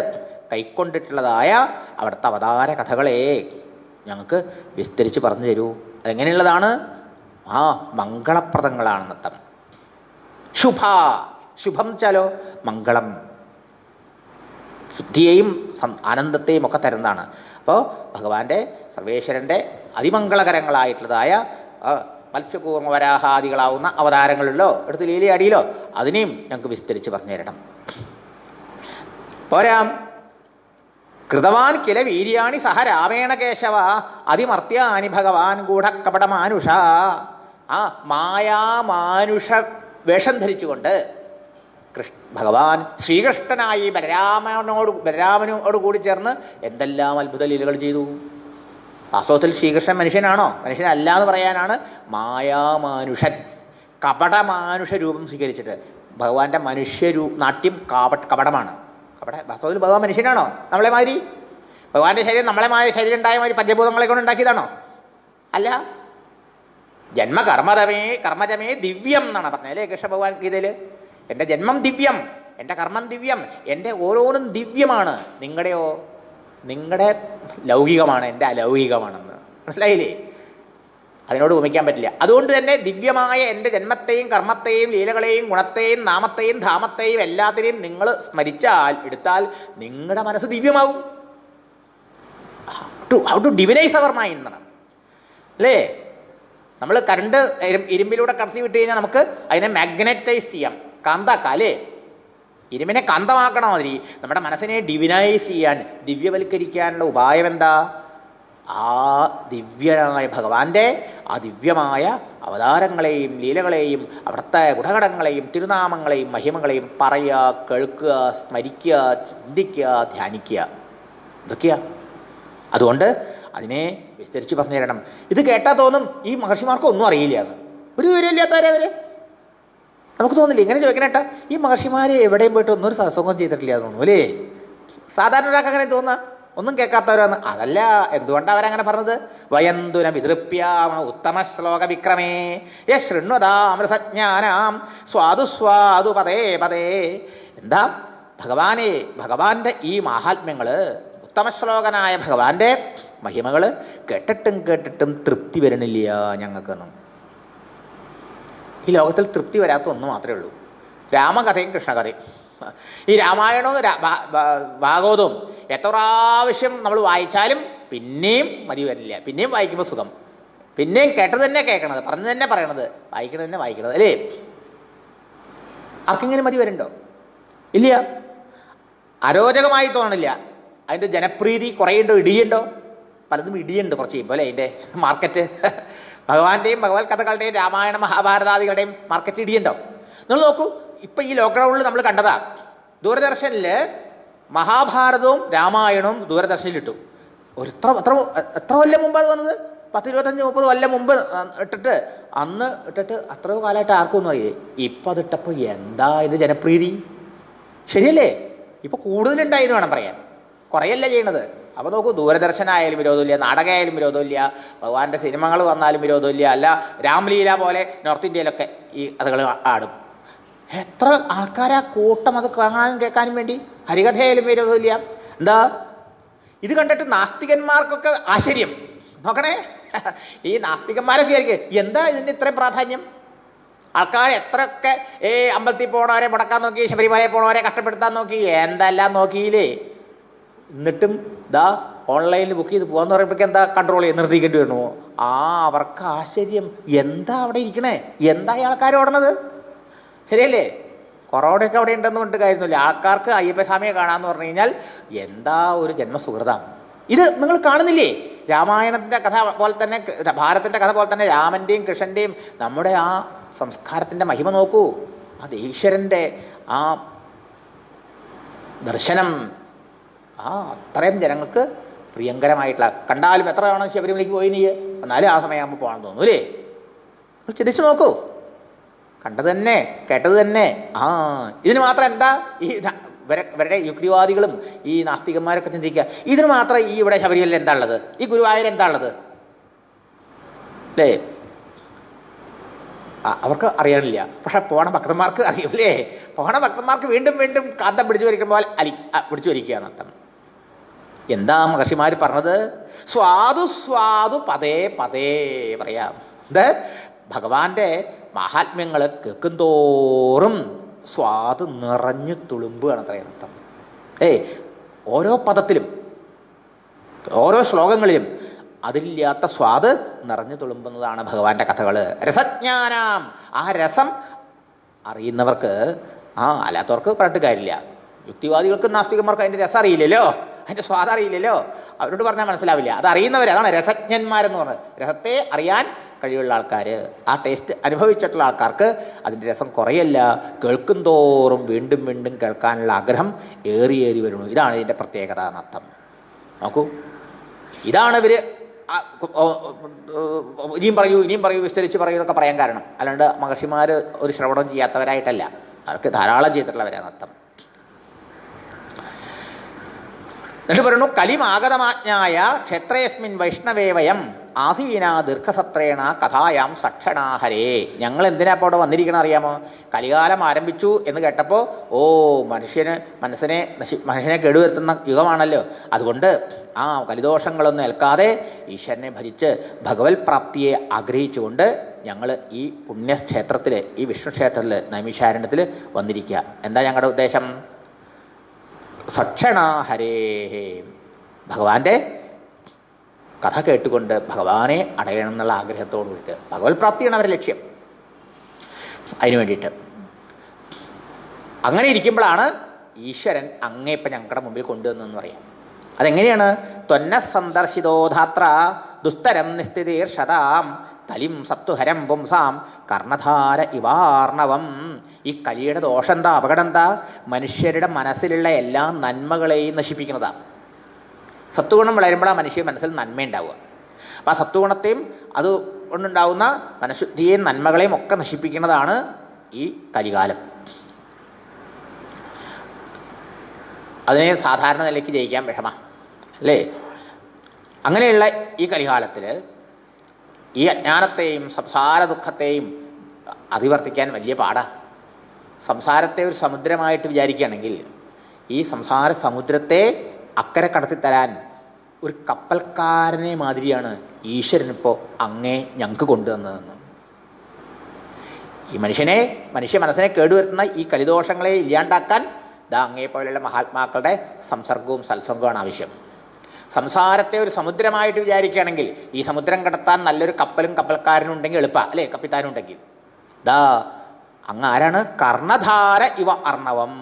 Speaker 1: കൈക്കൊണ്ടിട്ടുള്ളതായ അവിടുത്തെ അവതാര കഥകളെ ഞങ്ങൾക്ക് വിസ്തരിച്ച് പറഞ്ഞു തരൂ. അതെങ്ങനെയുള്ളതാണ്? ആ മംഗളപ്രദങ്ങളാണെന്നർത്ഥം. ശുഭം ചലോ മംഗളം, ശുദ്ധിയെയും ആനന്ദത്തെയും ഒക്കെ തരുന്നതാണ്. അപ്പോൾ ഭഗവാന്റെ സർവേശ്വരൻ്റെ അതിമംഗളകരങ്ങളായിട്ടുള്ളതായ മത്സ്യകൂർമ്മവരാഹാദികളാവുന്ന അവതാരങ്ങളിലോ എടുത്ത് ലീലയാടിയിലോ അതിനെയും ഞങ്ങൾക്ക് വിസ്തരിച്ച് പറഞ്ഞു തരണം. പോരാ, കൃതവാൻ കില വീര്യാണി സഹ രാമേണ കേശവ അതിമർത്യാനി ഭഗവാൻ ഗൂഢക്കപടമാനുഷ. ആ മായാമാനുഷ വേഷം ധരിച്ചുകൊണ്ട് ഭഗവാൻ ശ്രീകൃഷ്ണനായി ബലരാമനോട് കൂടി ചേർന്ന് എന്തെല്ലാം അത്ഭുത ലീലകൾ ചെയ്തു. വാസ്തവത്തിൽ ശ്രീകൃഷ്ണൻ മനുഷ്യനാണോ? മനുഷ്യനല്ല എന്ന് പറയാനാണ് മായാമാനുഷൻ, കപടമാനുഷ രൂപം സ്വീകരിച്ചിട്ട്. ഭഗവാന്റെ നാട്യം കപടമാണ്. വാസ്തവത്തിൽ ഭഗവാൻ മനുഷ്യനാണോ? നമ്മളെ മാതിരി ഭഗവാന്റെ ശരീരം നമ്മളെ മാതിരി ശരീരം ഉണ്ടായ മാതിരി പഞ്ചഭൂതങ്ങളെ കൊണ്ട് ഉണ്ടാക്കിയതാണോ? അല്ല. കർമ്മജമേ ദിവ്യം എന്നാണ് പറഞ്ഞത് അല്ലേ കൃഷ്ണ ഭഗവാൻ ഗീതയിൽ. എൻ്റെ ജന്മം ദിവ്യം, എൻ്റെ കർമ്മം ദിവ്യം, എൻ്റെ ഓരോന്നും ദിവ്യമാണ്. നിങ്ങളുടെയോ? നിങ്ങളുടെ ലൗകികമാണ്, എൻ്റെ അലൗകികമാണെന്ന്. മനസ്സിലായില്ലേ? അതിനോട് ഉപമിക്കാൻ പറ്റില്ല. അതുകൊണ്ട് തന്നെ ദിവ്യമായ എൻ്റെ ജന്മത്തെയും കർമ്മത്തെയും ലീലകളെയും ഗുണത്തെയും നാമത്തെയും ധാമത്തെയും എല്ലാത്തിനെയും നിങ്ങൾ എടുത്താൽ നിങ്ങളുടെ മനസ്സ് ദിവ്യമാവും. ഹൗ ടു ഡിവിനൈസ് അവർ മൈൻഡ് എന്നാണ് അല്ലേ? നമ്മൾ കറണ്ട് ഇരുമ്പിലൂടെ കടത്തി വിട്ട് കഴിഞ്ഞാൽ നമുക്ക് അതിനെ മാഗ്നറ്റൈസ് ചെയ്യാം, കാന്താക്കാം അല്ലേ? ഇരുമ്പിനെ കാന്തമാക്കണ മാതിരി നമ്മുടെ മനസ്സിനെ ഡിവിനൈസ് ചെയ്യാൻ, ദിവ്യവൽക്കരിക്കാനുള്ള ഉപായം എന്താ? ആ ദിവ്യനായ ഭഗവാന്റെ ആ ദിവ്യമായ അവതാരങ്ങളെയും ലീലകളെയും അവിടുത്തെ ഗുണഗണങ്ങളെയും തിരുനാമങ്ങളെയും മഹിമകളെയും പറയുക, കേൾക്കുക, സ്മരിക്കുക, ചിന്തിക്കുക, ധ്യാനിക്കുക. ഇതൊക്കെയാ. അതുകൊണ്ട് അതിനെ വിസ്തരിച്ച് പറഞ്ഞു തരണം. ഇത് കേട്ടാൽ തോന്നും ഈ മഹർഷിമാർക്ക് ഒന്നും അറിയില്ല എന്ന്. ഒരു വിവരമില്ലാത്തവരവര്. നമുക്ക് തോന്നില്ല ഇങ്ങനെ ചോദിക്കണേട്ടാ, ഈ മഹർഷിമാർ എവിടെയും പോയിട്ട് ഒന്നൊരു സത്സംഗം ചെയ്തിട്ടില്ല എന്ന് തോന്നുന്നു അല്ലേ? സാധാരണ ഒരാൾക്ക് അങ്ങനെ തോന്നുക, ഒന്നും കേൾക്കാത്തവരാന്ന്. അതല്ല, എന്തുകൊണ്ടാണ് അവരങ്ങനെ പറഞ്ഞത്? വയന്തുന വിതൃപ്യാമ ഉത്തമ ശ്ലോക വിക്രമേ യശൃണ്വതാമൃതജ്ഞാനാം സ്വാദു സ്വാദു പദേ പദേ. എന്താ? ഭഗവാന്റെ ഈ മാഹാത്മ്യങ്ങൾ, ഉത്തമശ്ലോകനായ ഭഗവാന്റെ മഹിമകൾ കേട്ടിട്ടും തൃപ്തി വരണില്ല ഞങ്ങൾക്കൊന്നും. ഈ ലോകത്തിൽ തൃപ്തി വരാത്ത ഒന്ന് മാത്രമേ ഉള്ളൂ, രാമകഥയും കൃഷ്ണകഥയും. ഈ രാമായണവും ഭാഗവതവും എത്ര പ്രാവശ്യം നമ്മൾ വായിച്ചാലും പിന്നെയും മതി വരില്ല. പിന്നെയും വായിക്കുമ്പോൾ സുഖം, പിന്നെയും കേട്ടത് തന്നെ കേൾക്കണത്, പറഞ്ഞു തന്നെ പറയണത്, വായിക്കണത് തന്നെ വായിക്കണത് അല്ലേ? ആർക്കെങ്കിലും മതി വരണ്ടോ? ഇല്ല. അരോചകമായി തോന്നണില്ല. അതിൻ്റെ ജനപ്രീതി കുറയുണ്ടോ? ഇടിയുണ്ടോ? പലതും ഇടിയുണ്ട് കുറച്ച് കഴിയുമ്പോൾ അല്ലേ? അതിൻ്റെ മാർക്കറ്റ്, ഭഗവാന്റെയും ഭഗവത് കഥകളുടെയും രാമായണ മഹാഭാരതാദികളുടെയും മാർക്കറ്റ് ഇടിയുണ്ടോ? നിങ്ങൾ നോക്കൂ, ഇപ്പം ഈ ലോക്ക്ഡൗണിൽ നമ്മൾ കണ്ടതാ, ദൂരദർശനിൽ മഹാഭാരതവും രാമായണവും ദൂരദർശനിലിട്ടു. എത്ര കൊല്ലം മുമ്പ് അത് വന്നത്? 10-25-30 കൊല്ലം മുമ്പ് ഇട്ടിട്ട് അത്രയോ കാലമായിട്ട് ആർക്കും ഒന്നും അറിയേ. ഇപ്പം അതിട്ടപ്പോൾ എന്താ അതിൻ്റെ ജനപ്രീതി? ശരിയല്ലേ? ഇപ്പം കൂടുതലുണ്ടായിരുന്നു വേണം പറയാൻ, കുറയല്ല ചെയ്യണത്. അപ്പോൾ നോക്കൂ, ദൂരദർശനായാലും വിരോധമില്ല, നാടകമായാലും വിരോധമില്ല, ഭഗവാന്റെ സിനിമകൾ വന്നാലും വിരോധമില്ല. അല്ല, രാംലീല പോലെ നോർത്ത് ഇന്ത്യയിലൊക്കെ ഈ കഥകൾ ആടും. എത്ര ആൾക്കാരാ കൂട്ടം അത് കാണാനും കേൾക്കാനും വേണ്ടി. ഹരികഥയായാലും വിരോധമില്ല. എന്താ ഇത് കണ്ടിട്ട് നാസ്തികന്മാർക്കൊക്കെ ആശ്ചര്യം. നോക്കണേ, ഈ നാസ്തികന്മാരൊക്കെ ആയിരിക്കും എന്താ ഇതിന് ഇത്രയും പ്രാധാന്യം? ആൾക്കാർ എത്രയൊക്കെ അമ്പലത്തിൽ പോണവരെ മുടക്കാൻ നോക്കി, ശബരിമലയിൽ പോണവരെ കഷ്ടപ്പെടുത്താൻ നോക്കി, എന്തെല്ലാം നോക്കിയില്ലേ? എന്നിട്ടും ഓൺലൈനിൽ ബുക്ക് ചെയ്ത് പോകാന്ന് പറയുമ്പോഴേക്കും എന്താ കൺട്രോൾ ചെയ്ത് നിർത്തിക്കേണ്ടി വരണു. അവർക്ക് ആശ്ചര്യം, എന്താ അവിടെ ഇരിക്കണേ, എന്താ ഈ ആൾക്കാർ ഓടണത്? ശരിയല്ലേ? കൊറോണയൊക്കെ അവിടെ ഉണ്ടെന്ന് പറഞ്ഞിട്ട് കാര്യമൊന്നുമില്ല. ആൾക്കാർക്ക് അയ്യപ്പസ്വാമിയെ കാണാമെന്ന് പറഞ്ഞു കഴിഞ്ഞാൽ എന്താ ഒരു ജന്മസുഹൃതം. ഇത് നിങ്ങൾ കാണുന്നില്ലേ? രാമായണത്തിൻ്റെ കഥ പോലെ തന്നെ, ഭാരതത്തിൻ്റെ കഥ പോലെ തന്നെ രാമൻ്റെയും കൃഷ്ണൻ്റെയും നമ്മുടെ ആ സംസ്കാരത്തിൻ്റെ മഹിമ നോക്കൂ. ആ ഈശ്വരൻ്റെ ആ ദർശനം അത്രയും ജനങ്ങൾക്ക് പ്രിയങ്കരമായിട്ടുള്ള, കണ്ടാലും എത്ര തവണ ശബരിമലയ്ക്ക് പോയി നീ, എന്നാലും ആ സമയമാകുമ്പോൾ പോകണം തോന്നുന്നു അല്ലേ? നിങ്ങൾ ചിന്തിച്ച് നോക്കൂ. കണ്ടത് തന്നെ, കേട്ടത് തന്നെ. ഇതിന് മാത്രം എന്താ ഈ ഇവരുടെ യുക്തിവാദികളും ഈ നാസ്തികന്മാരൊക്കെ ചിന്തിക്കുക, ഇതിന് മാത്രം ഈ ഇവിടെ ശബരിമലയിൽ എന്താ ഉള്ളത്, ഈ ഗുരുവായൂർ എന്താ ഉള്ളത് അല്ലേ? അവർക്ക് അറിയാനില്ല, പക്ഷെ പോണ ഭക്തന്മാർക്ക് അറിയില്ലേ? പോണ ഭക്തന്മാർക്ക് വീണ്ടും വീണ്ടും കാന്തം പിടിച്ചു വലിക്കുമ്പോൾ പിടിച്ചു വലിക്കുകയാണ് അർത്ഥം. എന്താ മഹർഷിമാർ പറഞ്ഞത്? സ്വാദു സ്വാദു പദേ പദേ പറയാം. ഇത് ഭഗവാന്റെ മഹാത്മ്യങ്ങൾ കേൾക്കും തോറും സ്വാദ് നിറഞ്ഞു തുളുമ്പുകയാണ് അത്രയും അർത്ഥം. ഓരോ പദത്തിലും ഓരോ ശ്ലോകങ്ങളിലും അതിലില്ലാത്ത സ്വാദ് നിറഞ്ഞു തുളുമ്പുന്നതാണ് ഭഗവാന്റെ കഥകൾ. രസജ്ഞാനം, ആ രസം അറിയുന്നവർക്ക്, അല്ലാത്തവർക്ക് പറഞ്ഞിട്ട് കാര്യമില്ല. യുക്തിവാദികൾക്കും നാസ്തികന്മാർക്കും അതിൻ്റെ രസം അറിയില്ലല്ലോ, അതിൻ്റെ സ്വാദ് അറിയില്ലല്ലോ, അവരോട് പറഞ്ഞാൽ മനസ്സിലാവില്ല. അത് അറിയുന്നവർ, അതാണ് രസജ്ഞന്മാരെന്ന് പറഞ്ഞത്. രസത്തെ അറിയാൻ കഴിവുള്ള ആൾക്കാർ, ആ ടേസ്റ്റ് അനുഭവിച്ചിട്ടുള്ള ആൾക്കാർക്ക് അതിൻ്റെ രസം കുറയല്ല, കേൾക്കും തോറും വീണ്ടും വീണ്ടും കേൾക്കാനുള്ള ആഗ്രഹം ഏറി വരുന്നു. ഇതാണ് ഇതിൻ്റെ പ്രത്യേകത എന്നർത്ഥം. നോക്കൂ, ഇതാണ് ഇവർ ഇനിയും പറയൂ വിസ്തരിച്ച് പറയൂ എന്നൊക്കെ പറയാൻ കാരണം. അല്ലാണ്ട് മഹർഷിമാർ ഒരു ശ്രവണം ചെയ്യാത്തവരായിട്ടല്ല, അവർക്ക് ധാരാളം ചെയ്തിട്ടുള്ളവരാണർത്ഥം. എന്നിട്ട് പറയുന്നു, കലിമാഗതമാജ്ഞായ ക്ഷേത്രേസ്മിൻ വൈഷ്ണവേ വയം ആസീന ദീർഘസത്രേണ കഥായാം സക്ഷണാഹരേ. ഞങ്ങൾ എന്തിനാ അപ്പോൾ അവിടെ വന്നിരിക്കണം അറിയാമോ? കലികാലം ആരംഭിച്ചു എന്ന് കേട്ടപ്പോൾ മനുഷ്യനെ കേടുവരുത്തുന്ന യുഗമാണല്ലോ, അതുകൊണ്ട് ആ കലിദോഷങ്ങളൊന്നും ഏൽക്കാതെ ഈശ്വരനെ ഭജിച്ച് ഭഗവത് പ്രാപ്തിയെ ആഗ്രഹിച്ചുകൊണ്ട് ഞങ്ങൾ ഈ പുണ്യക്ഷേത്രത്തിൽ, ഈ വിഷ്ണു ക്ഷേത്രത്തിൽ, നൈമിഷാരണ്യത്തിൽ വന്നിരിക്കുക. എന്താ ഞങ്ങളുടെ ഉദ്ദേശം? സക്ഷണാഹരേ, ഭഗവാന്റെ കഥ കേട്ടുകൊണ്ട് ഭഗവാനെ അടയണം എന്നുള്ള ആഗ്രഹത്തോടു കൂടിയിട്ട്, ഭഗവത് പ്രാപ്തിയാണ് അവരുടെ ലക്ഷ്യം. അതിനു വേണ്ടിയിട്ട് അങ്ങനെ ഇരിക്കുമ്പോഴാണ് ഈശ്വരൻ അങ്ങേപ്പം ഞങ്ങളുടെ മുമ്പിൽ കൊണ്ടുവന്നെന്ന് പറയാം. അതെങ്ങനെയാണ്? ത്വന്ന സന്ദർശിതോധാത്ര ദുസ്തരം നിസ്ഥിതീർഷതാം കലിം സത്വഹരം പുംസാം കർണധാര ഇവാർണവം. ഈ കലിയുടെ ദോഷം എന്താ, അപകടം എന്താ? മനുഷ്യരുടെ മനസ്സിലുള്ള എല്ലാ നന്മകളെയും നശിപ്പിക്കുന്നതാണ്. സത്വഗുണം വളരുമ്പോഴാണ് മനുഷ്യ മനസ്സിൽ നന്മയുണ്ടാവുക. അപ്പം ആ സത്വഗുണത്തെയും അത് കൊണ്ടുണ്ടാവുന്ന മനഃശുദ്ധിയെയും നന്മകളെയും ഒക്കെ നശിപ്പിക്കുന്നതാണ് ഈ കലികാലം. അതിനെ സാധാരണ നിലയ്ക്ക് ജയിക്കാൻ വിഷമ അല്ലേ? അങ്ങനെയുള്ള ഈ കലികാലത്തിൽ ഈ അജ്ഞാനത്തെയും സംസാര ദുഃഖത്തെയും അതിവർത്തിക്കാൻ വലിയ പാടാണ്. സംസാരത്തെ ഒരു സമുദ്രമായിട്ട് വിചാരിക്കുകയാണെങ്കിൽ ഈ സംസാര സമുദ്രത്തെ അക്കരെ കടത്തിത്തരാൻ ഒരു കപ്പൽക്കാരനെ മാതിരിയാണ് ഈശ്വരനിപ്പോൾ അങ്ങേ ഞങ്ങൾക്ക് കൊണ്ടുവന്നതെന്ന്. ഈ മനുഷ്യ മനസ്സിനെ കേടുവരുത്തുന്ന ഈ കലിദോഷങ്ങളെ ഇല്ലാണ്ടാക്കാൻ അങ്ങേ പോലെയുള്ള മഹാത്മാക്കളുടെ സംസർഗവും സത്സംഗവുമാണ് ആവശ്യം. സംസാരത്തെ ഒരു സമുദ്രമായിട്ട് വിചാരിക്കുകയാണെങ്കിൽ ഈ സമുദ്രം കടത്താൻ നല്ലൊരു കപ്പലും കപ്പൽക്കാരനും ഉണ്ടെങ്കിൽ എളുപ്പമാണ് അല്ലേ? കപ്പിത്താനും ഉണ്ടെങ്കിൽ. അങ്ങ് ആരാണ്? കർണധാര ഇവ അർണവം.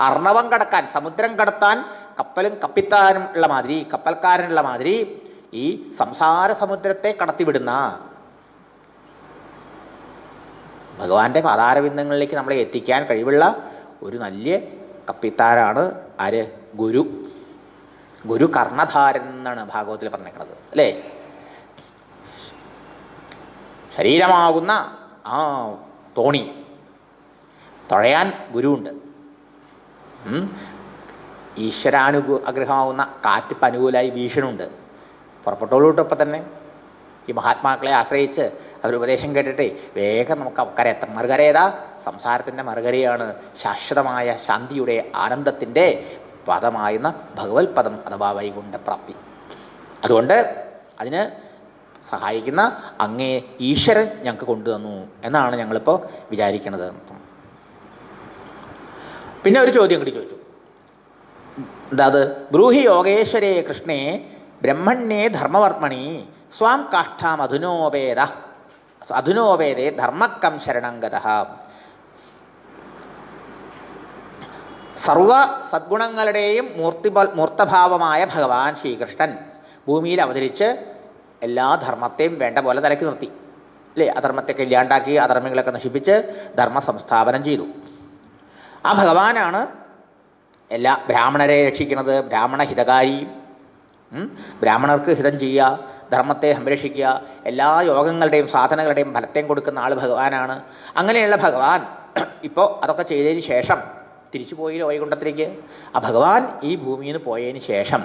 Speaker 1: അർണവം കടക്കാൻ, സമുദ്രം കടത്താൻ കപ്പലും കപ്പിത്താനും ഉള്ള മാതിരി, കപ്പൽക്കാരനുള്ള മാതിരി ഈ സംസാര സമുദ്രത്തെ കടത്തിവിടുന്ന ഭഗവാന്റെ പാതാരബിന്ദങ്ങളിലേക്ക് നമ്മളെ എത്തിക്കാൻ കഴിവുള്ള ഒരു നല്ല കപ്പിത്താനാണ് ആര്? ഗുരു കർണധാരൻ എന്നാണ് ഭാഗവത്തിൽ പറഞ്ഞേക്കുന്നത് അല്ലേ? ശരീരമാകുന്ന ആ തോണി തുഴയാൻ ഗുരുവുണ്ട്. ആഗ്രഹമാവുന്ന കാറ്റിപ്പ് അനുകൂലമായി ഭീഷണുണ്ട്. പുറപ്പെട്ടോളൂട്ടൊപ്പം തന്നെ ഈ മഹാത്മാക്കളെ ആശ്രയിച്ച് അവരുപദേശം കേട്ടിട്ട് വേഗം നമുക്ക് അക്കരെ എത്താം. മറുകര ഏതാ? സംസാരത്തിൻ്റെ മറുകരയാണ് ശാശ്വതമായ ശാന്തിയുടെ ആനന്ദത്തിൻ്റെ പദമായിരുന്ന ഭഗവത് പദം അഥവാ വൈകുണ്ഠപ്രാപ്തി. അതുകൊണ്ട് അതിന് സഹായിക്കുന്ന അങ്ങേ ഈശ്വരൻ ഞങ്ങൾക്ക് കൊണ്ടുവന്നു എന്നാണ് ഞങ്ങളിപ്പോൾ വിചാരിക്കുന്നത്. പിന്നെ ഒരു ചോദ്യം കൂടി ചോദിച്ചു. എന്താ അത്? ബ്രൂഹി യോഗേശ്വരേ കൃഷ്ണേ ബ്രഹ്മണ്യേ ധർമ്മവർമ്മണി സ്വാം കാഷ്ഠാം അധുനോവേദേ ധർമ്മക്കം ശരണം ഗതഃ. സർവ സദ്ഗുണങ്ങളുടെയും മൂർത്തഭാവമായ ഭഗവാൻ ശ്രീകൃഷ്ണൻ ഭൂമിയിൽ അവതരിച്ച് എല്ലാ ധർമ്മത്തെയും വേണ്ട പോലെ തലയ്ക്ക് നിർത്തി അല്ലേ? അധർമ്മത്തെയൊക്കെ ഇല്ലാണ്ടാക്കി അധർമ്മികളൊക്കെ നശിപ്പിച്ച് ധർമ്മ സംസ്ഥാപനം ചെയ്തു. ആ ഭഗവാനാണ് എല്ലാ ബ്രാഹ്മണരെ രക്ഷിക്കുന്നത്, ബ്രാഹ്മണ ഹിതകാരി, ബ്രാഹ്മണർക്ക് ഹിതം ചെയ്യുക, ധർമ്മത്തെ സംരക്ഷിക്കുക, എല്ലാ യോഗങ്ങളുടെയും സാധനകളുടെയും ഫലത്തെയും കൊടുക്കുന്ന ആൾ ഭഗവാനാണ്. അങ്ങനെയുള്ള ഭഗവാൻ ഇപ്പോൾ അതൊക്കെ ചെയ്തതിന് ശേഷം തിരിച്ചു പോയില്ലോ വൈകുണ്ഠത്തിലേക്ക്. ആ ഭഗവാൻ ഈ ഭൂമിയിൽ നിന്ന് പോയതിന് ശേഷം,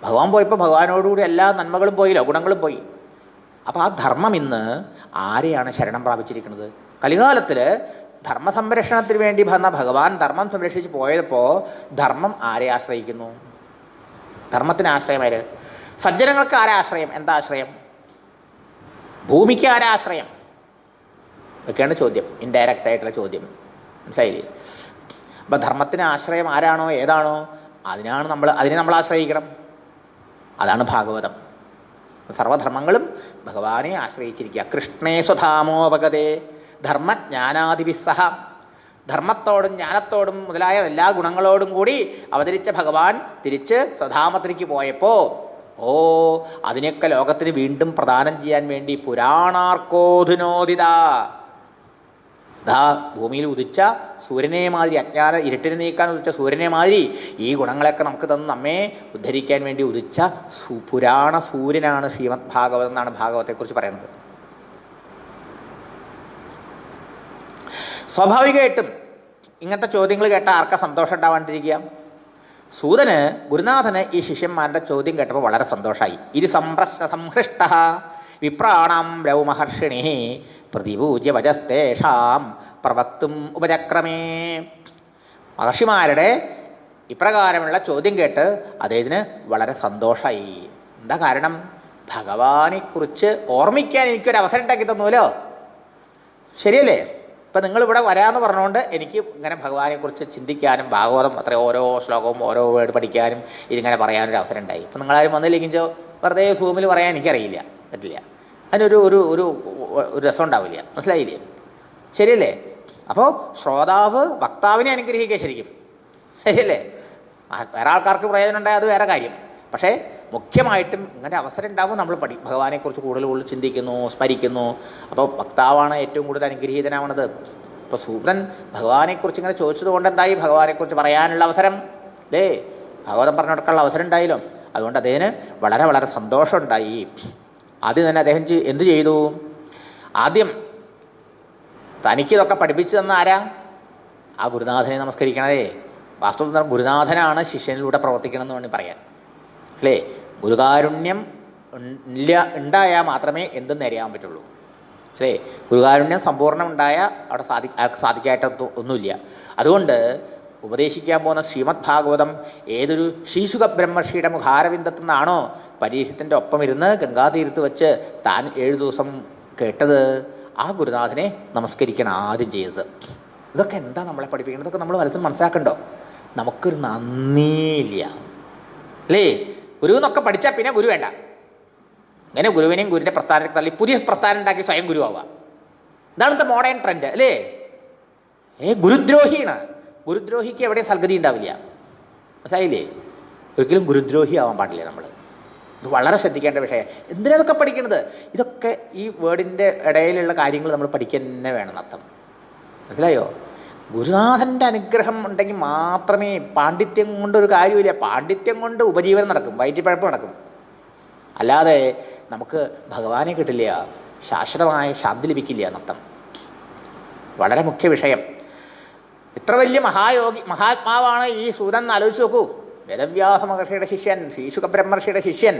Speaker 1: ഭഗവാൻ പോയപ്പോൾ ഭഗവാനോടുകൂടി എല്ലാ നന്മകളും പോയില്ലോ, ഗുണങ്ങളും പോയി. അപ്പോൾ ആ ധർമ്മം ഇന്ന് ആരെയാണ് ശരണം പ്രാപിച്ചിരിക്കുന്നത്? കലികാലത്തിൽ ധർമ്മസംരക്ഷണത്തിന് വേണ്ടി വന്ന ഭഗവാൻ ധർമ്മം സംരക്ഷിച്ച് പോയപ്പോൾ ധർമ്മം ആരെ ആശ്രയിക്കുന്നു? ധർമ്മത്തിന് ആശ്രയമാര്? സജ്ജനങ്ങൾക്ക് ആരാ ആശ്രയം? എന്താ ആശ്രയം? ഭൂമിക്ക് ആരാ ആശ്രയം? ഇതൊക്കെയാണ് ചോദ്യം, ഇൻഡയറക്റ്റ് ആയിട്ടുള്ള ചോദ്യം. മനസ്സിലായില്ലേ? അപ്പം ധർമ്മത്തിന് ആശ്രയം ആരാണോ ഏതാണോ അതിനെ നമ്മൾ ആശ്രയിക്കണം. അതാണ് ഭാഗവതം. സർവധർമ്മങ്ങളും ഭഗവാനെ ആശ്രയിച്ചിരിക്കുക. കൃഷ്ണേ സ്വധാമോപഗതേ ധർമ്മജ്ഞാനാദിഭിസ്സഹ. ധർമ്മത്തോടും ജ്ഞാനത്തോടും മുതലായ എല്ലാ ഗുണങ്ങളോടും കൂടി അവതരിച്ച ഭഗവാൻ തിരിച്ച് സ്വധാമത്തിലേക്ക് പോയപ്പോൾ ഓ അതിനെയൊക്കെ ലോകത്തിന് വീണ്ടും പ്രദാനം ചെയ്യാൻ വേണ്ടി പുരാണാർക്കോധുനോദിത, ദാ ഭൂമിയിൽ ഉദിച്ച സൂര്യനെ മാതിരി, അജ്ഞാന ഇരുട്ടിനെ നീക്കാൻ ഉദിച്ച സൂര്യനെ മാതിരി ഈ ഗുണങ്ങളൊക്കെ നമുക്ക് തന്ന് നമ്മെ ഉദ്ധരിക്കാൻ വേണ്ടി ഉദിച്ച പുരാണ സൂര്യനാണ് ശ്രീമദ് ഭാഗവതം എന്നാണ് ഭാഗവതത്തെക്കുറിച്ച് പറയുന്നത്. സ്വാഭാവികമായിട്ടും ഇങ്ങനത്തെ ചോദ്യങ്ങൾ കേട്ടാൽ ആർക്കാ സന്തോഷം ഉണ്ടാവാണ്ടിരിക്കുക? സൂതന്, ഗുരുനാഥന് ഈ ശിഷ്യന്മാരുടെ ചോദ്യം കേട്ടപ്പോൾ വളരെ സന്തോഷമായി. ഇരി സംപ്രശ്ന സംഹൃഷ്ട വിപ്രാണാം ബ്രഹ്മഹർഷിണി പ്രതിപൂജ്യ വജസ്തേഷാം പ്രവക്തും ഉപചക്രമേ. മഹർഷിമാരുടെ ഇപ്രകാരമുള്ള ചോദ്യം കേട്ട് അദ്ദേഹത്തിന് വളരെ സന്തോഷമായി. എന്താ കാരണം? ഭഗവാനെക്കുറിച്ച് ഓർമ്മിക്കാൻ എനിക്കൊരു അവസരം ഉണ്ടാക്കി തന്നുവല്ലോ. ശരിയല്ലേ? ഇപ്പം നിങ്ങളിവിടെ വരാമെന്ന് പറഞ്ഞുകൊണ്ട് എനിക്ക് ഇങ്ങനെ ഭഗവാനെക്കുറിച്ച് ചിന്തിക്കാനും ഭാഗവതം അത്ര ഓരോ ശ്ലോകവും ഓരോ വേർഡ് പഠിക്കാനും ഇതിങ്ങനെ പറയാനൊരു അവസരം ഉണ്ടായി. ഇപ്പം നിങ്ങളാരും വന്നില്ലെങ്കിച്ചോ വെറുതെ സൂമിൽ പറയാൻ എനിക്കറിയില്ല, പറ്റില്ല. അതിനൊരു ഒരു ഒരു രസം ഉണ്ടാവില്ല. മനസ്സിലായില്ലേ? ശരിയല്ലേ? അപ്പോൾ ശ്രോതാവ് വക്താവിനെ അനുഗ്രഹിക്കുക ശരിക്കും. ശരിയല്ലേ? വേറെ ആൾക്കാർക്ക് പ്രയോജനം ഉണ്ടായാൽ അത് വേറെ കാര്യം. പക്ഷേ മുഖ്യമായിട്ടും ഇങ്ങനെ അവസരം ഉണ്ടാകുമ്പോൾ നമ്മൾ ഭഗവാനെക്കുറിച്ച് കൂടുതൽ ചിന്തിക്കുന്നു, സ്മരിക്കുന്നു. അപ്പോൾ വക്താവാണ് ഏറ്റവും കൂടുതൽ അനുഗ്രഹീതനാവുന്നത്. ഇപ്പോൾ സൂത്രൻ ഭഗവാനെക്കുറിച്ച് ഇങ്ങനെ ചോദിച്ചത് കൊണ്ട് എന്തായി? ഭഗവാനെക്കുറിച്ച് പറയാനുള്ള അവസരം അല്ലേ? ഭാഗവതം പറഞ്ഞു കൊടുക്കാനുള്ള അവസരം ഉണ്ടായല്ലോ. അതുകൊണ്ട് അദ്ദേഹത്തിന് വളരെ വളരെ സന്തോഷമുണ്ടായി. ആദ്യം തന്നെ അദ്ദേഹം എന്തു ചെയ്തു? ആദ്യം തനിക്കിതൊക്കെ പഠിപ്പിച്ചു തന്ന ആരാ? ആ ഗുരുനാഥനെ നമസ്കരിക്കണതേ. വാസ്തവത്തിൽ ഗുരുനാഥനാണ് ശിഷ്യനിലൂടെ പ്രവർത്തിക്കണം എന്ന് വേണമെങ്കിൽ പറയാൻ, അല്ലേ? ഗുരുകാരുണ്യം ഉണ്ടായാൽ മാത്രമേ എന്തും നേരിടാൻ പറ്റുള്ളൂ, അല്ലേ? ഗുരുകാരുണ്യം സമ്പൂർണ്ണം ഉണ്ടായാൽ അവിടെ അയാൾക്ക് സാധിക്കായിട്ട് ഒന്നുമില്ല. അതുകൊണ്ട് ഉപദേശിക്കാൻ പോകുന്ന ശ്രീമദ് ഭാഗവതം ഏതൊരു ശ്രീശുക ബ്രഹ്മർഷിയുടെ മുഖാരവിന്ദത്തു നിന്നാണോ പരീക്ഷത്തിൻ്റെ ഒപ്പം ഇരുന്ന് ഗംഗാതീരത്ത് വെച്ച് താൻ 7 ദിവസം കേട്ടത്, ആ ഗുരുനാഥനെ നമസ്കരിക്കണം ആദ്യം ചെയ്തത്. ഇതൊക്കെ എന്താ നമ്മളെ പഠിപ്പിക്കുന്നത്? ഇതൊക്കെ നമ്മൾ മനസ്സിലാക്കണ്ടോ? നമുക്കൊരു നന്ദിയില്ല, അല്ലേ? ഗുരു എന്നൊക്കെ പഠിച്ചാൽ പിന്നെ ഗുരു വേണ്ട. ഇങ്ങനെ ഗുരുവിനെയും ഗുരുവിൻ്റെ പ്രസ്ഥാനത്തെ തള്ളി പുതിയ പ്രസ്ഥാനം ഉണ്ടാക്കി സ്വയം ഗുരുവാവുക. ഇതാണത്തെ മോഡേൺ ട്രെൻഡ്, അല്ലേ? ഗുരുദ്രോഹിയാണ്. ഗുരുദ്രോഹിക്ക് എവിടെയും സൽഗതി ഉണ്ടാവില്ല. മനസ്സിലായില്ലേ? ഒരിക്കലും ഗുരുദ്രോഹി ആവാൻ പാടില്ല നമ്മൾ. ഇത് വളരെ ശ്രദ്ധിക്കേണ്ട വിഷയം. എന്തിനാ ഇതൊക്കെ പഠിക്കുന്നത്? ഇതൊക്കെ ഈ വേർഡിൻ്റെ ഇടയിലുള്ള കാര്യങ്ങൾ നമ്മൾ പഠിക്കാൻ തന്നെ വേണം അർത്ഥം. മനസ്സിലായോ? ഗുരുനാഥൻ്റെ അനുഗ്രഹം ഉണ്ടെങ്കിൽ മാത്രമേ, പാണ്ഡിത്യം കൊണ്ടൊരു കാര്യമില്ല. പാണ്ഡിത്യം കൊണ്ട് ഉപജീവനം നടക്കും, വയറ്റിപ്പഴപ്പ് നടക്കും. അല്ലാതെ നമുക്ക് ഭഗവാനെ കിട്ടില്ല, ശാശ്വതമായ ശാന്തി ലഭിക്കില്ല എന്നർത്ഥം. വളരെ മുഖ്യ വിഷയം. ഇത്ര വലിയ മഹാത്മാവാണ് ഈ സൂതൻ എന്ന് ആലോചിച്ച് നോക്കൂ. വേദവ്യാസ മഹർഷിയുടെ ശിഷ്യൻ, ശ്രീശുക ബ്രഹ്മർഷിയുടെ ശിഷ്യൻ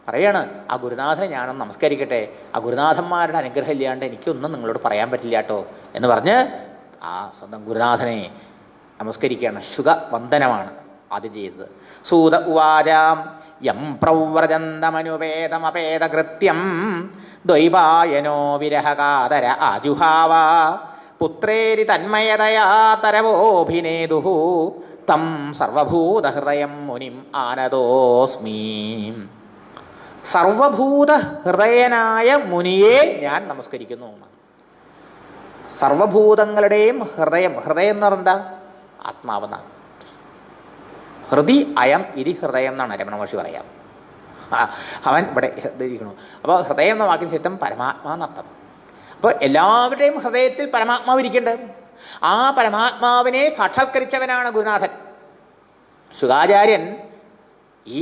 Speaker 1: പറയാണ്, ആ ഗുരുനാഥനെ ഞാനൊന്ന് നമസ്കരിക്കട്ടെ, ആ ഗുരുനാഥന്മാരുടെ അനുഗ്രഹം ഇല്ലാണ്ട് എനിക്കൊന്നും നിങ്ങളോട് പറയാൻ പറ്റില്ല കേട്ടോ എന്ന് പറഞ്ഞ് ആ സ്വന്തം ഗുരുനാഥനെ നമസ്കരിക്കുകയാണ്. ശുക വന്ദനമാണ് ആദ്യം ചെയ്തത്. സൂത ഉവാചാം യം പ്രവ്രജന്തമനുപേതമപേതകൃത്യം ദ്വൈപായനോ വിരഹകാതര ആജുഹാവ പുത്രേരി തന്മയതയാ തരവോഭിനേതുഃ തം സർവഭൂതഹൃദയം മുനിം ആനതോസ്മി. സർവഭൂതഹൃദയനായ മുനിയെ ഞാൻ നമസ്കരിക്കുന്നു. സർവഭൂതങ്ങളുടെയും ഹൃദയം, ഹൃദയം എന്ന് പറഞ്ഞാൽ എന്താ? ആത്മാവെന്നാണ്. ഹൃദി അയം ഇരി ഹൃദയം എന്നാണ് രമണ മഹർഷി പറയാം. അവൻ ഇവിടെ ഇരിക്കണു. അപ്പോൾ ഹൃദയം എന്ന വാക്കിന് ശേഷം പരമാത്മാ എന്നർത്ഥം. അപ്പോൾ എല്ലാവരുടെയും ഹൃദയത്തിൽ പരമാത്മാവ് ഇരിക്കേണ്ടത്. ആ പരമാത്മാവിനെ സാക്ഷാത്കരിച്ചവനാണ് ഗുരുനാഥൻ. ശുകാചാര്യൻ ഈ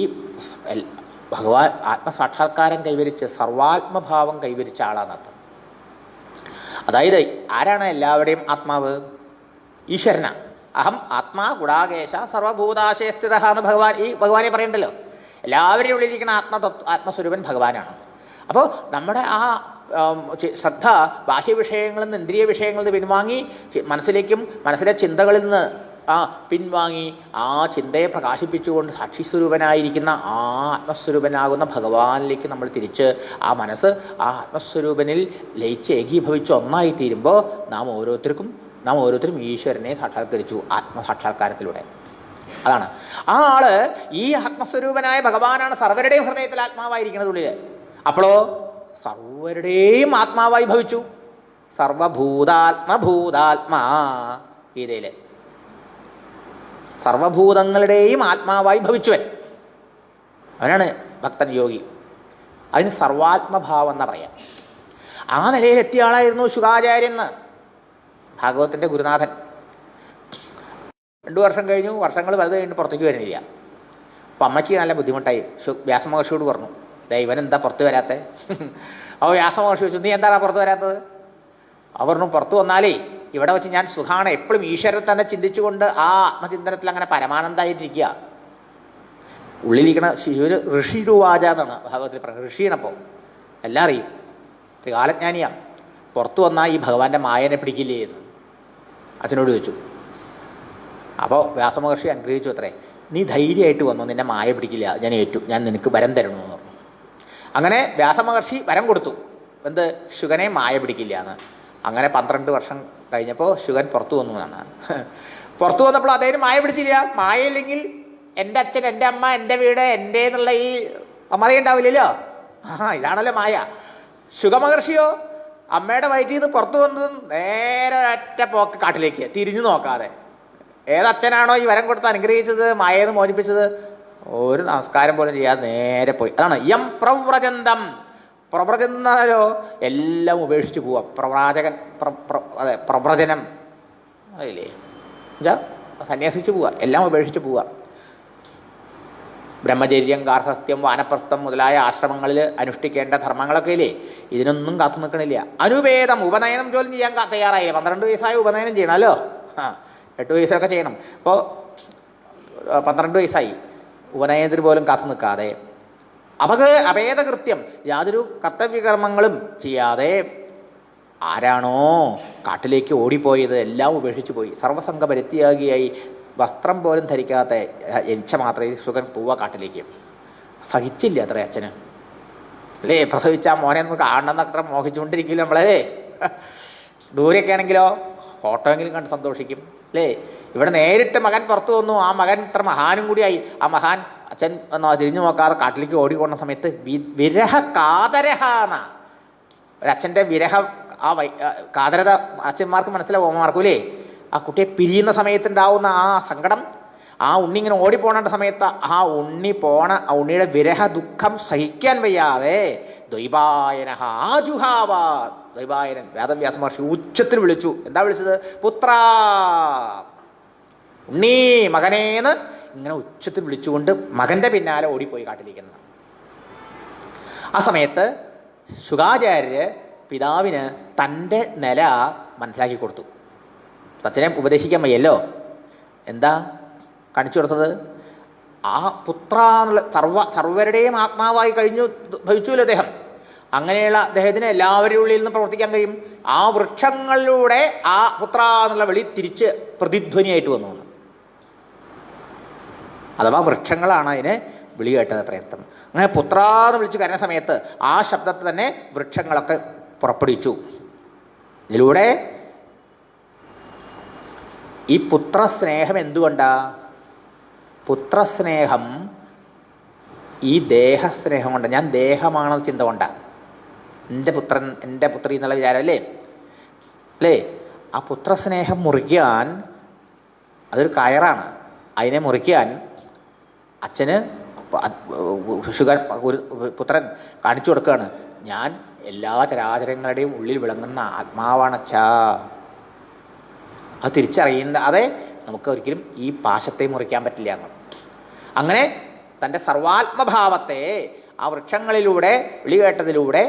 Speaker 1: ഭഗവാൻ ആത്മസാക്ഷാത്കാരം കൈവരിച്ച് സർവാത്മഭാവം കൈവരിച്ച ആളാണെന്നർത്ഥം. അതായത് ആരാണ് എല്ലാവരുടെയും ആത്മാവ്? ഈശ്വരനാണ്. അഹം ആത്മാ ഗുഡാകേശ സർവഭൂതാശയസ്ഥിത എന്ന് ഭഗവാനെ പറയണ്ടല്ലോ. എല്ലാവരുടെയും ഉള്ളിലിരിക്കുന്ന ആത്മസ്വരൂപൻ ഭഗവാനാണ്. അപ്പോൾ നമ്മുടെ ആ ശ്രദ്ധ ബാഹ്യവിഷയങ്ങളിൽ നിന്ന്, ഇന്ദ്രിയ വിഷയങ്ങളിൽ നിന്ന് പിൻവാങ്ങി മനസ്സിലെ ചിന്തകളിൽ നിന്ന് പിൻവാങ്ങി ആ ചിന്തയെ പ്രകാശിപ്പിച്ചുകൊണ്ട് സാക്ഷിസ്വരൂപനായിരിക്കുന്ന ആ ആത്മസ്വരൂപനാകുന്ന ഭഗവാനിലേക്ക് നമ്മൾ തിരിച്ച് ആ മനസ്സ് ആ ആത്മസ്വരൂപനിൽ ലയിച്ച് ഏകീഭവിച്ച് ഒന്നായിത്തീരുമ്പോൾ നാം ഓരോരുത്തരും ഈശ്വരനെ സാക്ഷാത്കരിച്ചു ആത്മസാക്ഷാത്കാരത്തിലൂടെ. അതാണ് ആ ആള്. ഈ ആത്മസ്വരൂപനായ ഭഗവാനാണ് സർവരുടെയും ഹൃദയത്തിൽ ആത്മാവായിരിക്കുന്നത് ഉള്ളിൽ. അപ്പോഴോ സർവരുടെയും ആത്മാവായി ഭവിച്ചു. സർവഭൂതാത്മാ ഗീതയിൽ സർവഭൂതങ്ങളുടെയും ആത്മാവായി ഭവിച്ചുവൻ. അവനാണ് ഭക്തൻ യോഗി. അതിന് സർവാത്മഭാവം എന്നാ പറയാം. ആ നിലയിലെത്തിയ ആളായിരുന്നു ശുകാചാര്യൻ എന്ന് ഭാഗവത്തിൻ്റെ ഗുരുനാഥൻ. 2 വർഷം കഴിഞ്ഞു, വർഷങ്ങൾ വലുത് കഴിഞ്ഞ് പുറത്തേക്ക് വരുന്നില്ല. അപ്പം അമ്മയ്ക്ക് നല്ല ബുദ്ധിമുട്ടായി. വ്യാസമഹർഷിയോട് പറഞ്ഞു, ഇവനെന്താ പുറത്ത് വരാത്തത്? അപ്പോൾ വ്യാസമഹർഷി ചോദിച്ചു, നീ എന്താണ് പുറത്ത് വരാത്തത്? അവർ പറഞ്ഞു, പുറത്ത് വന്നാലേ ഇവിടെ വെച്ച് ഞാൻ സുഖാണ്, എപ്പോഴും ഈശ്വരൻ തന്നെ ചിന്തിച്ചുകൊണ്ട് ആ ആത്മചിന്തനത്തിൽ അങ്ങനെ പരമാനന്ദമായിട്ടിരിക്കുക. ഉള്ളിലിരിക്കണ ശിശുവിന് ഋഷിരുവാച എന്നാണ് ഭാഗവത്തിൽ പറയുന്നത്. ഋഷിയാണപ്പോൾ എല്ലാം അറിയും, ത്രികാലജ്ഞാനിയാണ്. പുറത്തു വന്നാൽ ഈ ഭഗവാന്റെ മായനെ പിടിക്കില്ലേ എന്ന് അച്ഛനോട് ചോദിച്ചു. അപ്പോൾ വ്യാസമഹർഷി അനുഗ്രഹിച്ചു അത്രേ, നീ ധൈര്യമായിട്ട് വന്നു, നിന്നെ മായ പിടിക്കില്ല, ഞാൻ ഏറ്റു, ഞാൻ നിനക്ക് വരം തരണമെന്ന് പറഞ്ഞു. അങ്ങനെ വ്യാസമഹർഷി വരം കൊടുത്തു, എന്ത്? ശുഗനെ മായ പിടിക്കില്ല എന്ന്. അങ്ങനെ 12 വർഷം കഴിഞ്ഞപ്പോൾ ശുഗൻ പുറത്തു വന്നു എന്നാണ്. പുറത്തു വന്നപ്പോൾ അദ്ദേഹം മായ പിടിച്ചില്ല. മായയില്ലെങ്കിൽ എൻ്റെ അച്ഛൻ, എൻ്റെ അമ്മ, എൻ്റെ വീട്, എൻ്റെ എന്നുള്ള ഈ മമതയുണ്ടാവില്ലല്ലോ. ഇതാണല്ലോ മായ. ശുഗമഹർഷിയോ അമ്മയുടെ വയറ്റിൽ നിന്ന് പുറത്തു വന്നതും നേരെ ഒറ്റ പോക്ക് കാട്ടിലേക്ക്, തിരിഞ്ഞു നോക്കാതെ. ഏതച്ഛനാണോ ഈ വരം കൊടുത്ത് അനുഗ്രഹിച്ചത്, മായേന്ന് മോചിപ്പിച്ചത്, ഒരു നമസ്കാരം പോലും ചെയ്യാതെ നേരെ പോയി. അതാണ് യം പ്രവ്രജന്തം. പ്രവ്രജന്നാലോ എല്ലാം ഉപേക്ഷിച്ച് പോവാം. പ്രവാചകൻ അതെ പ്രവ്രജനം അതില്ലേ, എന്നുവെച്ചാൽ സന്യാസിച്ച് പോവുക, എല്ലാം ഉപേക്ഷിച്ച് പോവുക. ബ്രഹ്മചര്യം, ഗാർഹസ്ഥ്യം, വാനപ്രസ്ഥം മുതലായ ആശ്രമങ്ങളിൽ അനുഷ്ഠിക്കേണ്ട ധർമ്മങ്ങളൊക്കെ ഇല്ലേ, ഇതിനൊന്നും കാത്തു നിൽക്കണില്ല. അനുവേദം, ഉപനയനം ജോലി ചെയ്യാൻ തയ്യാറായില്ലേ. 12 വയസ്സായ ഉപനയനം ചെയ്യണമല്ലോ. 8 വയസ്സൊക്കെ ചെയ്യണം. അപ്പോൾ 12 വയസ്സായി, ഉപനയനത്തിന് പോലും കാത്തു നിൽക്കാതെ അഭേദകൃത്യം, യാതൊരു കർത്തവ്യകർമ്മങ്ങളും ചെയ്യാതെ ആരാണോ കാട്ടിലേക്ക് ഓടിപ്പോയത് എല്ലാം ഉപേക്ഷിച്ച് പോയി, സർവസംഘ പരിത്യാഗിയായി, വസ്ത്രം പോലും ധരിക്കാത്ത ജനിച്ച മാത്രമേ സുഖൻ പോവുക കാട്ടിലേക്ക്. സഹിച്ചില്ല അത്ര അച്ഛന് അല്ലേ. പ്രസവിച്ച മോനെ ഒന്ന് കാണണമെന്ന് അത്ര മോഹിച്ചുകൊണ്ടിരിക്കില്ല നമ്മളേ. ദൂരെയൊക്കെ ആണെങ്കിലോ ഫോട്ടോയെങ്കിലും കണ്ട് സന്തോഷിക്കും അല്ലേ. ഇവിടെ നേരിട്ട് മകൻ പുറത്തു വന്നു, ആ മകൻ ഇത്ര മഹാനും കൂടിയായി. ആ മഹാൻ അച്ഛൻ തിരിഞ്ഞു നോക്കാതെ കാട്ടിലേക്ക് ഓടിക്കൊണ്ട സമയത്ത് വിരഹ കാതരഹ എന്നാ ഒരച്ഛൻ്റെ വിരഹ, ആ കാതരത അച്ഛന്മാർക്ക് മനസ്സിലാവും, അമ്മമാർക്കൂലേ. ആ കുട്ടിയെ പിരിയുന്ന സമയത്തുണ്ടാവുന്ന ആ സങ്കടം, ആ ഉണ്ണി ഇങ്ങനെ ഓടിപ്പോണ സമയത്ത് ആ ഉണ്ണിയുടെ വിരഹ ദുഃഖം സഹിക്കാൻ വയ്യാതെ ദ്വൈപായന ആജുഹാവ. ദ്വൈപായനൻ വേദവ്യാസ മഹർഷി ഉച്ചത്തിൽ വിളിച്ചു. എന്താ വിളിച്ചത്? പുത്രാ, ഉണ്ണീ, മകനേന്ന് ഇങ്ങനെ ഉച്ചത്തിൽ വിളിച്ചുകൊണ്ട് മകൻ്റെ പിന്നാലെ ഓടിപ്പോയി കാട്ടിലിരിക്കുന്നത്. ആ സമയത്ത് ശുകാചാര്യര് പിതാവിന് തൻ്റെ നില മനസ്സിലാക്കി കൊടുത്തു. അച്ഛനെ ഉപദേശിക്കാൻ വയ്യല്ലോ. എന്താ കാണിച്ചു കൊടുത്തത്? ആ പുത്ര എന്നുള്ള സർവരുടെയും ആത്മാവായി ഭവിച്ചുല്ലോ അദ്ദേഹം. അങ്ങനെയുള്ള അദ്ദേഹത്തിന് എല്ലാവരുടെ ഉള്ളിൽ നിന്ന് പ്രവർത്തിക്കാൻ കഴിയും. ആ വൃക്ഷങ്ങളിലൂടെ ആ പുത്ര എന്നുള്ള വിളി തിരിച്ച് പ്രതിധ്വനിയായിട്ട് വന്നു. അഥവാ വൃക്ഷങ്ങളാണ് അതിനെ വിളി കേട്ടത് അത്രയർത്ഥം. അങ്ങനെ പുത്രാന്ന് വിളിച്ച് കരഞ്ഞ സമയത്ത് ആ ശബ്ദത്തെ തന്നെ വൃക്ഷങ്ങളൊക്കെ പുറപ്പെടുവിച്ചു. ഇതിലൂടെ ഈ പുത്രസ്നേഹം എന്തുകൊണ്ടാ? പുത്രസ്നേഹം ഈ ദേഹസ്നേഹം കൊണ്ട്, ഞാൻ ദേഹമാണെന്ന ചിന്ത കൊണ്ടാണ്. എൻ്റെ പുത്രൻ, എൻ്റെ പുത്രി എന്നുള്ള വിചാരം അല്ലേ. ആ പുത്രസ്നേഹം മുറിക്കാൻ, അതൊരു കയറാണ്. അതിനെ മുറിക്കാൻ അച്ഛന് പുത്രൻ കാണിച്ചു കൊടുക്കുകയാണ്, ഞാൻ എല്ലാ ചരാചരങ്ങളുടെയും ഉള്ളിൽ വിളങ്ങുന്ന ആത്മാവാണച്ചാ. അത് തിരിച്ചറിയാതെ നമുക്ക് ഒരിക്കലും ഈ പാശത്തെ മുറിക്കാൻ പറ്റില്ല. അങ്ങനെ തൻ്റെ സർവാത്മഭാവത്തെ ആ വൃക്ഷങ്ങളിലൂടെ വിളി കേട്ടതിലൂടെ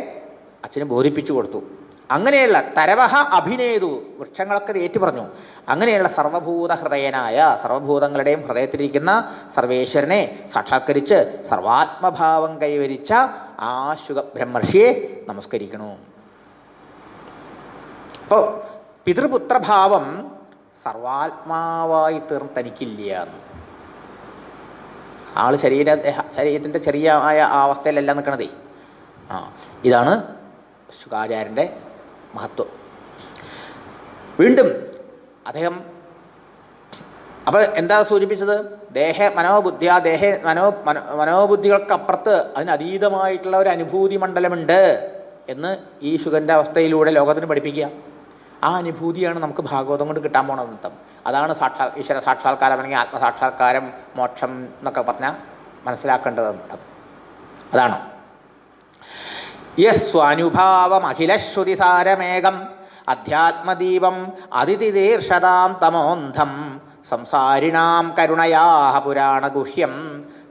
Speaker 1: അച്ഛന് ബോധിപ്പിച്ചു കൊടുത്തു. അങ്ങനെയുള്ള തരവഹ അഭിനേതു, വൃക്ഷങ്ങളൊക്കെ ഏറ്റു പറഞ്ഞു. അങ്ങനെയുള്ള സർവഭൂത ഹൃദയനായ, സർവഭൂതങ്ങളുടെയും ഹൃദയത്തിലിരിക്കുന്ന സർവേശ്വരനെ സാക്ഷാത്കരിച്ച് സർവാത്മഭാവം കൈവരിച്ച ആ ശുഗ ബ്രഹ്മർഷിയെ നമസ്കരിക്കണു. അപ്പോൾ പിതൃപുത്രഭാവം സർവാത്മാവായി തീർന്ന് തനിക്കില്ല. ആൾ ശരീരത്തിൻ്റെ ചെറിയ ആയ ആ അവസ്ഥയിലല്ല നിൽക്കണതേ. ഇതാണ് ശുകാചാര്യൻ്റെ മഹത്വം. വീണ്ടും അദ്ദേഹം അപ്പോൾ എന്താ സൂചിപ്പിച്ചത്? മനോബുദ്ധികൾക്കപ്പുറത്ത് അതിനതീതമായിട്ടുള്ള ഒരു അനുഭൂതി മണ്ഡലമുണ്ട് എന്ന് ഈ ശുഗൻ്റെ അവസ്ഥയിലൂടെ ലോകത്തിന് പഠിപ്പിക്കുക. ആ അനുഭൂതിയാണ് നമുക്ക് ഭാഗവതം കൊണ്ട് കിട്ടാൻ പോണതർത്ഥം. അതാണ് ഈശ്വര സാക്ഷാത്കാരം അല്ലെങ്കിൽ ആത്മസാക്ഷാത്കാരം, മോക്ഷം എന്നൊക്കെ പറഞ്ഞാൽ മനസ്സിലാക്കേണ്ടതർത്ഥം. അതാണ് യസ്വാനുഭാവമഖിലശ്രുതിസാരമേകം അധ്യാത്മദീപം അതിതിദീർഷതാം തമോന്ധം സംസാരിണാം കരുണയാഹ പുരാണഗുഹ്യം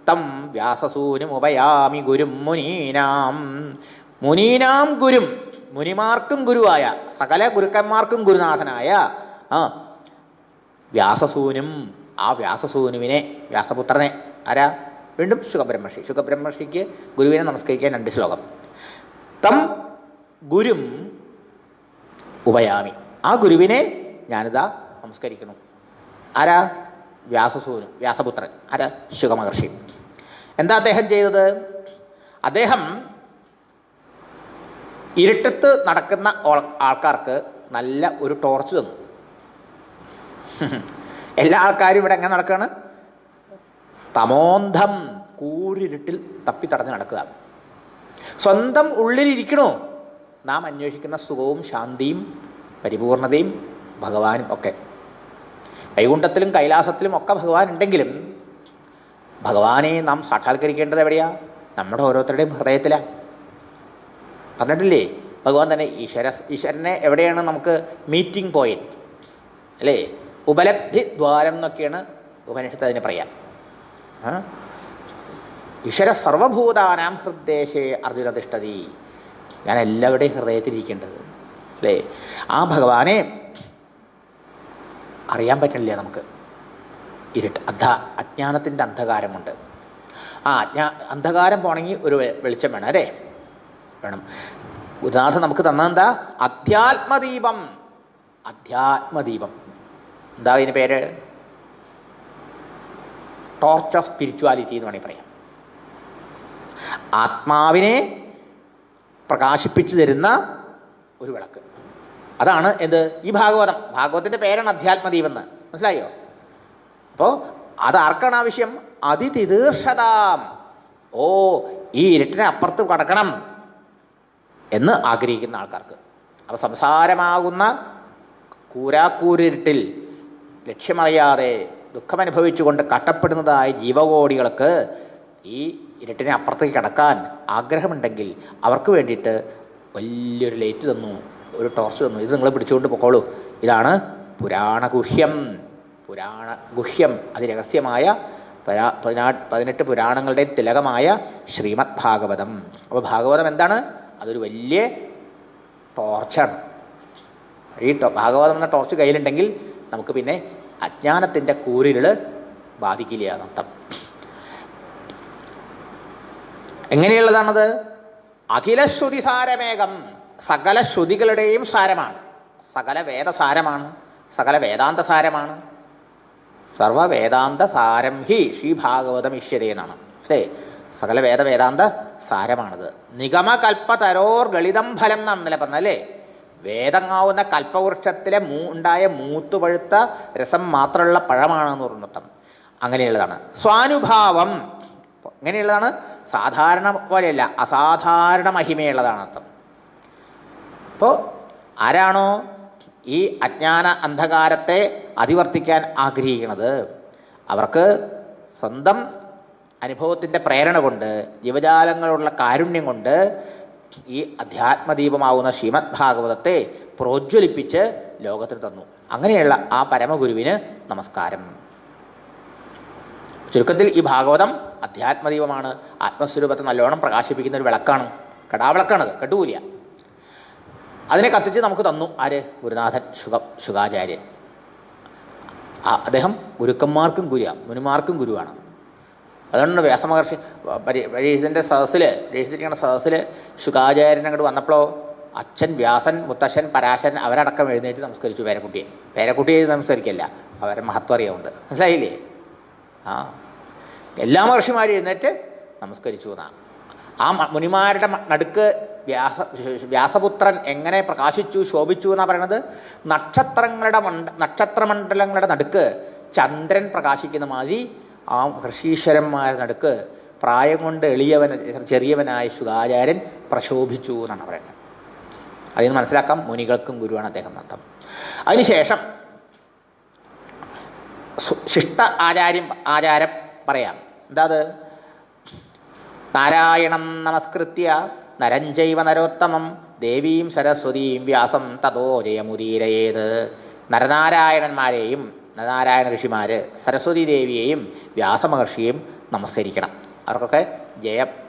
Speaker 1: തം വ്യാസസൂനുമുപയാമി ഗുരും മുനീനാം. മുനീനാം ഗുരും, മുനിമാർക്കും ഗുരുവായ, സകല ഗുരുക്കന്മാർക്കും ഗുരുനാഥനായ വ്യാസസൂനും, ആ വ്യാസസൂനുവിനെ, വ്യാസപുത്രനെ, ആരാ? വീണ്ടും ശുഖബ്രഹ്മർഷി. ശുഖബ്രഹ്മർഷിക്ക് ഗുരുവിനെ നമസ്കരിക്കാൻ 2 ശ്ലോകം. തം ഗുരും ഉപയാമി, ആ ഗുരുവിനെ ഞാനിതാ നമസ്കരിക്കുന്നു. ആരാ? വ്യാസസൂനു, വ്യാസപുത്രൻ. ആരാ? ശുഖമഹർഷി. എന്താ അദ്ദേഹം ചെയ്തത്? അദ്ദേഹം ഇരുട്ടത്ത് നടക്കുന്ന ആൾക്കാർക്ക് നല്ല ഒരു ടോർച്ച് തന്നു. എല്ലാ ആൾക്കാരും ഇവിടെ എങ്ങനെ നടക്കുകയാണ്? തമോന്ധം, കൂരിരുട്ടിൽ തപ്പിത്തടഞ്ഞ് നടക്കുക. സ്വന്തം ഉള്ളിലിരിക്കണോ നാം അന്വേഷിക്കുന്ന സുഖവും ശാന്തിയും പരിപൂർണതയും ഭഗവാനും ഒക്കെ. വൈകുണ്ഠത്തിലും കൈലാസത്തിലും ഒക്കെ ഭഗവാൻ ഉണ്ടെങ്കിലും ഭഗവാനെ നാം സാക്ഷാത്കരിക്കേണ്ടത് എവിടെയാ? നമ്മുടെ ഓരോരുത്തരുടെയും ഹൃദയത്തിലാണ്. പറഞ്ഞിട്ടില്ലേ ഭഗവാൻ തന്നെ? ഈശ്വരനെ എവിടെയാണ് നമുക്ക് മീറ്റിംഗ് പോയിന്റ് അല്ലേ? ഉപലബ്ധി ദ്വാരം എന്നൊക്കെയാണ് ഉപനിഷത്ത് അതിന് പറയാം. ഈശ്വര സർവഭൂതാനാം ഹൃദ്ദേശേ അർജുന തിഷ്ഠതി. ഞാൻ എല്ലാവരുടെയും ഹൃദയത്തിലിരിക്കേണ്ടത് അല്ലേ? ആ ഭഗവാനെ അറിയാൻ പറ്റണില്ല നമുക്ക്. ഇരുട്ട്, അജ്ഞാനത്തിൻ്റെ അന്ധകാരമുണ്ട്. ആ അന്ധകാരം പോണെങ്കിൽ ഒരു വെളിച്ചം വേണം അല്ലേ? വേണം. ഗുരുനാഥൻ നമുക്ക് തന്നെന്താ? അധ്യാത്മദീപം. അധ്യാത്മദീപം എന്താ ഇതിന് പേര്? ടോർച്ച് ഓഫ് സ്പിരിച്വാലിറ്റി എന്ന് വേണമെങ്കിൽ പറയാം. ആത്മാവിനെ പ്രകാശിപ്പിച്ചു തരുന്ന ഒരു വിളക്ക്. അതാണ് എന്ത്? ഈ ഭാഗവതം. ഭാഗവതത്തിൻ്റെ പേരാണ് അധ്യാത്മദീപം എന്ന്. മനസ്സിലായോ? അപ്പോൾ അത് ആർക്കാണ് ആവശ്യം? അതിതിദീർഷതാം. ഓ, ഈ ഇരുട്ടിനെ അപ്പുറത്ത് കടക്കണം എന്ന് ആഗ്രഹിക്കുന്ന ആൾക്കാർക്ക്. അപ്പോൾ സംസാരമാകുന്ന കൂരാക്കൂരിരുട്ടിൽ ലക്ഷ്യമറിയാതെ ദുഃഖമനുഭവിച്ചുകൊണ്ട് കട്ടപ്പെടുന്നതായ ജീവകോടികൾക്ക് ഈ ഇരുട്ടിനെ അപ്പുറത്തേക്ക് കടക്കാൻ ആഗ്രഹമുണ്ടെങ്കിൽ അവർക്ക് വേണ്ടിയിട്ട് വലിയൊരു ലൈറ്റ് തന്നു, ഒരു ടോർച്ച് തന്നു. ഇത് നിങ്ങൾ പിടിച്ചുകൊണ്ട് പൊക്കോളൂ. ഇതാണ് പുരാണഗുഹ്യം. പുരാണഗുഹ്യം, അതിരഹസ്യമായ 18 പുരാണങ്ങളുടെ തിലകമായ ശ്രീമദ് ഭാഗവതം. അപ്പോൾ ഭാഗവതം എന്താണ്? അതൊരു വലിയ ടോർച്ചാണ്. ഈ ഭാഗവതം എന്ന ടോർച്ച് കയ്യിലുണ്ടെങ്കിൽ നമുക്ക് പിന്നെ അജ്ഞാനത്തിൻ്റെ കൂരിരുൾ ബാധിക്കില്ല എന്നർത്ഥം. എങ്ങനെയുള്ളതാണത്? അഖിലശ്രുതി സാരമേകം, സകല ശ്രുതികളുടെയും സാരമാണ്, സകല വേദസാരമാണ്, സകല വേദാന്ത സാരമാണ്. സർവവേദാന്ത സാരം ഹി ശ്രീഭാഗവതം ഇഷ്യതേ എന്നാണ് അല്ലേ? സകല വേദാന്ത സാരമാണത്. നിഗമകൽപ്പതരോർ ഗളിതം ഫലം എന്നാണല്ലേ പറഞ്ഞല്ലേ? വേദങ്ങാവുന്ന കൽപ്പവൃക്ഷത്തിലെ ഉണ്ടായ മൂത്തുപഴുത്ത രസം മാത്രമുള്ള പഴമാണെന്ന് പറഞ്ഞർത്ഥം. അങ്ങനെയുള്ളതാണ്. സ്വാനുഭാവം എങ്ങനെയുള്ളതാണ്? സാധാരണ പോലെയല്ല, അസാധാരണ മഹിമയുള്ളതാണ് അർത്ഥം. അപ്പോൾ ആരാണോ ഈ അജ്ഞാന അന്ധകാരത്തെ അതിവർത്തിക്കാൻ ആഗ്രഹിക്കുന്നത് അവർക്ക് സ്വന്തം അനുഭവത്തിൻ്റെ പ്രേരണ കൊണ്ട്, ജീവജാലങ്ങളുള്ള കാരുണ്യം കൊണ്ട് ഈ അധ്യാത്മദീപമാവുന്ന ശ്രീമദ് ഭാഗവതത്തെ പ്രോജ്വലിപ്പിച്ച് ലോകത്തിന് തന്നു. അങ്ങനെയുള്ള ആ പരമഗുരുവിന് നമസ്കാരം. ചുരുക്കത്തിൽ ഈ ഭാഗവതം അധ്യാത്മദീപമാണ്. ആത്മസ്വരൂപത്തെ നല്ലോണം പ്രകാശിപ്പിക്കുന്ന ഒരു വിളക്കാണ്. കടാവിളക്കാണത്, കെട്ടുകൂലിയ. അതിനെ കത്തിച്ച് നമുക്ക് തന്നു ആര്? ഗുരുനാഥൻ ശുകാചാര്യൻ. അദ്ദേഹം ഗുരുക്കന്മാർക്കും ഗുരുവാണ്, മുനിമാർക്കും ഗുരുവാണ്. അതുകൊണ്ട് വ്യാസമഹർഷി പരീക്ഷത്തിൻ്റെ സദസ്സിൽ ശുകാചാര്യൻ അങ്ങോട്ട് വന്നപ്പോഴോ അച്ഛൻ വ്യാസൻ, മുത്തശ്ശൻ, പരാശരൻ അവരടക്കം എഴുന്നേറ്റ് നമസ്കരിച്ചു. പേരക്കുട്ടിയെ നമസ്കരിക്കില്ല, അവരെ മഹത്വം അറിയാവുണ്ട്. മനസ്സിലായില്ലേ? എല്ലാ മഹർഷിമാരും എഴുന്നേറ്റ് നമസ്കരിച്ചു എന്നാണ്. ആ മുനിമാരുടെ നടുക്ക് വ്യാസപുത്രൻ എങ്ങനെ പ്രകാശിച്ചു, ശോഭിച്ചു എന്നാണ് പറയണത്. നക്ഷത്രമണ്ഡലങ്ങളുടെ നടുക്ക് ചന്ദ്രൻ പ്രകാശിക്കുന്ന മാതിരി ആ ഋഷീശ്വരന്മാരുടെ നടുക്ക് പ്രായം കൊണ്ട് ചെറിയവനായ ശുകാചാര്യൻ പ്രശോഭിച്ചു എന്നാണ് പറയുന്നത്. അതിന് മനസ്സിലാക്കാം മുനികൾക്കും ഗുരുവാണ് അദ്ദേഹം അർത്ഥം. അതിനുശേഷം ശിഷ്ട ആചാരം പറയാം. എന്താ അത്? നാരായണം നമസ്കൃത്യ നരഞ്ചൈവ നരോത്തമം ദേവീം സരസ്വതീം വ്യാസം തതോ ജയമുദീരയേത്. നരനാരായണന്മാരെയും നരനാരായണ ഋഷിമാർ സരസ്വതി ദേവിയെയും വ്യാസമഹർഷിയെയും നമസ്കരിക്കണം. അവർക്കൊക്കെ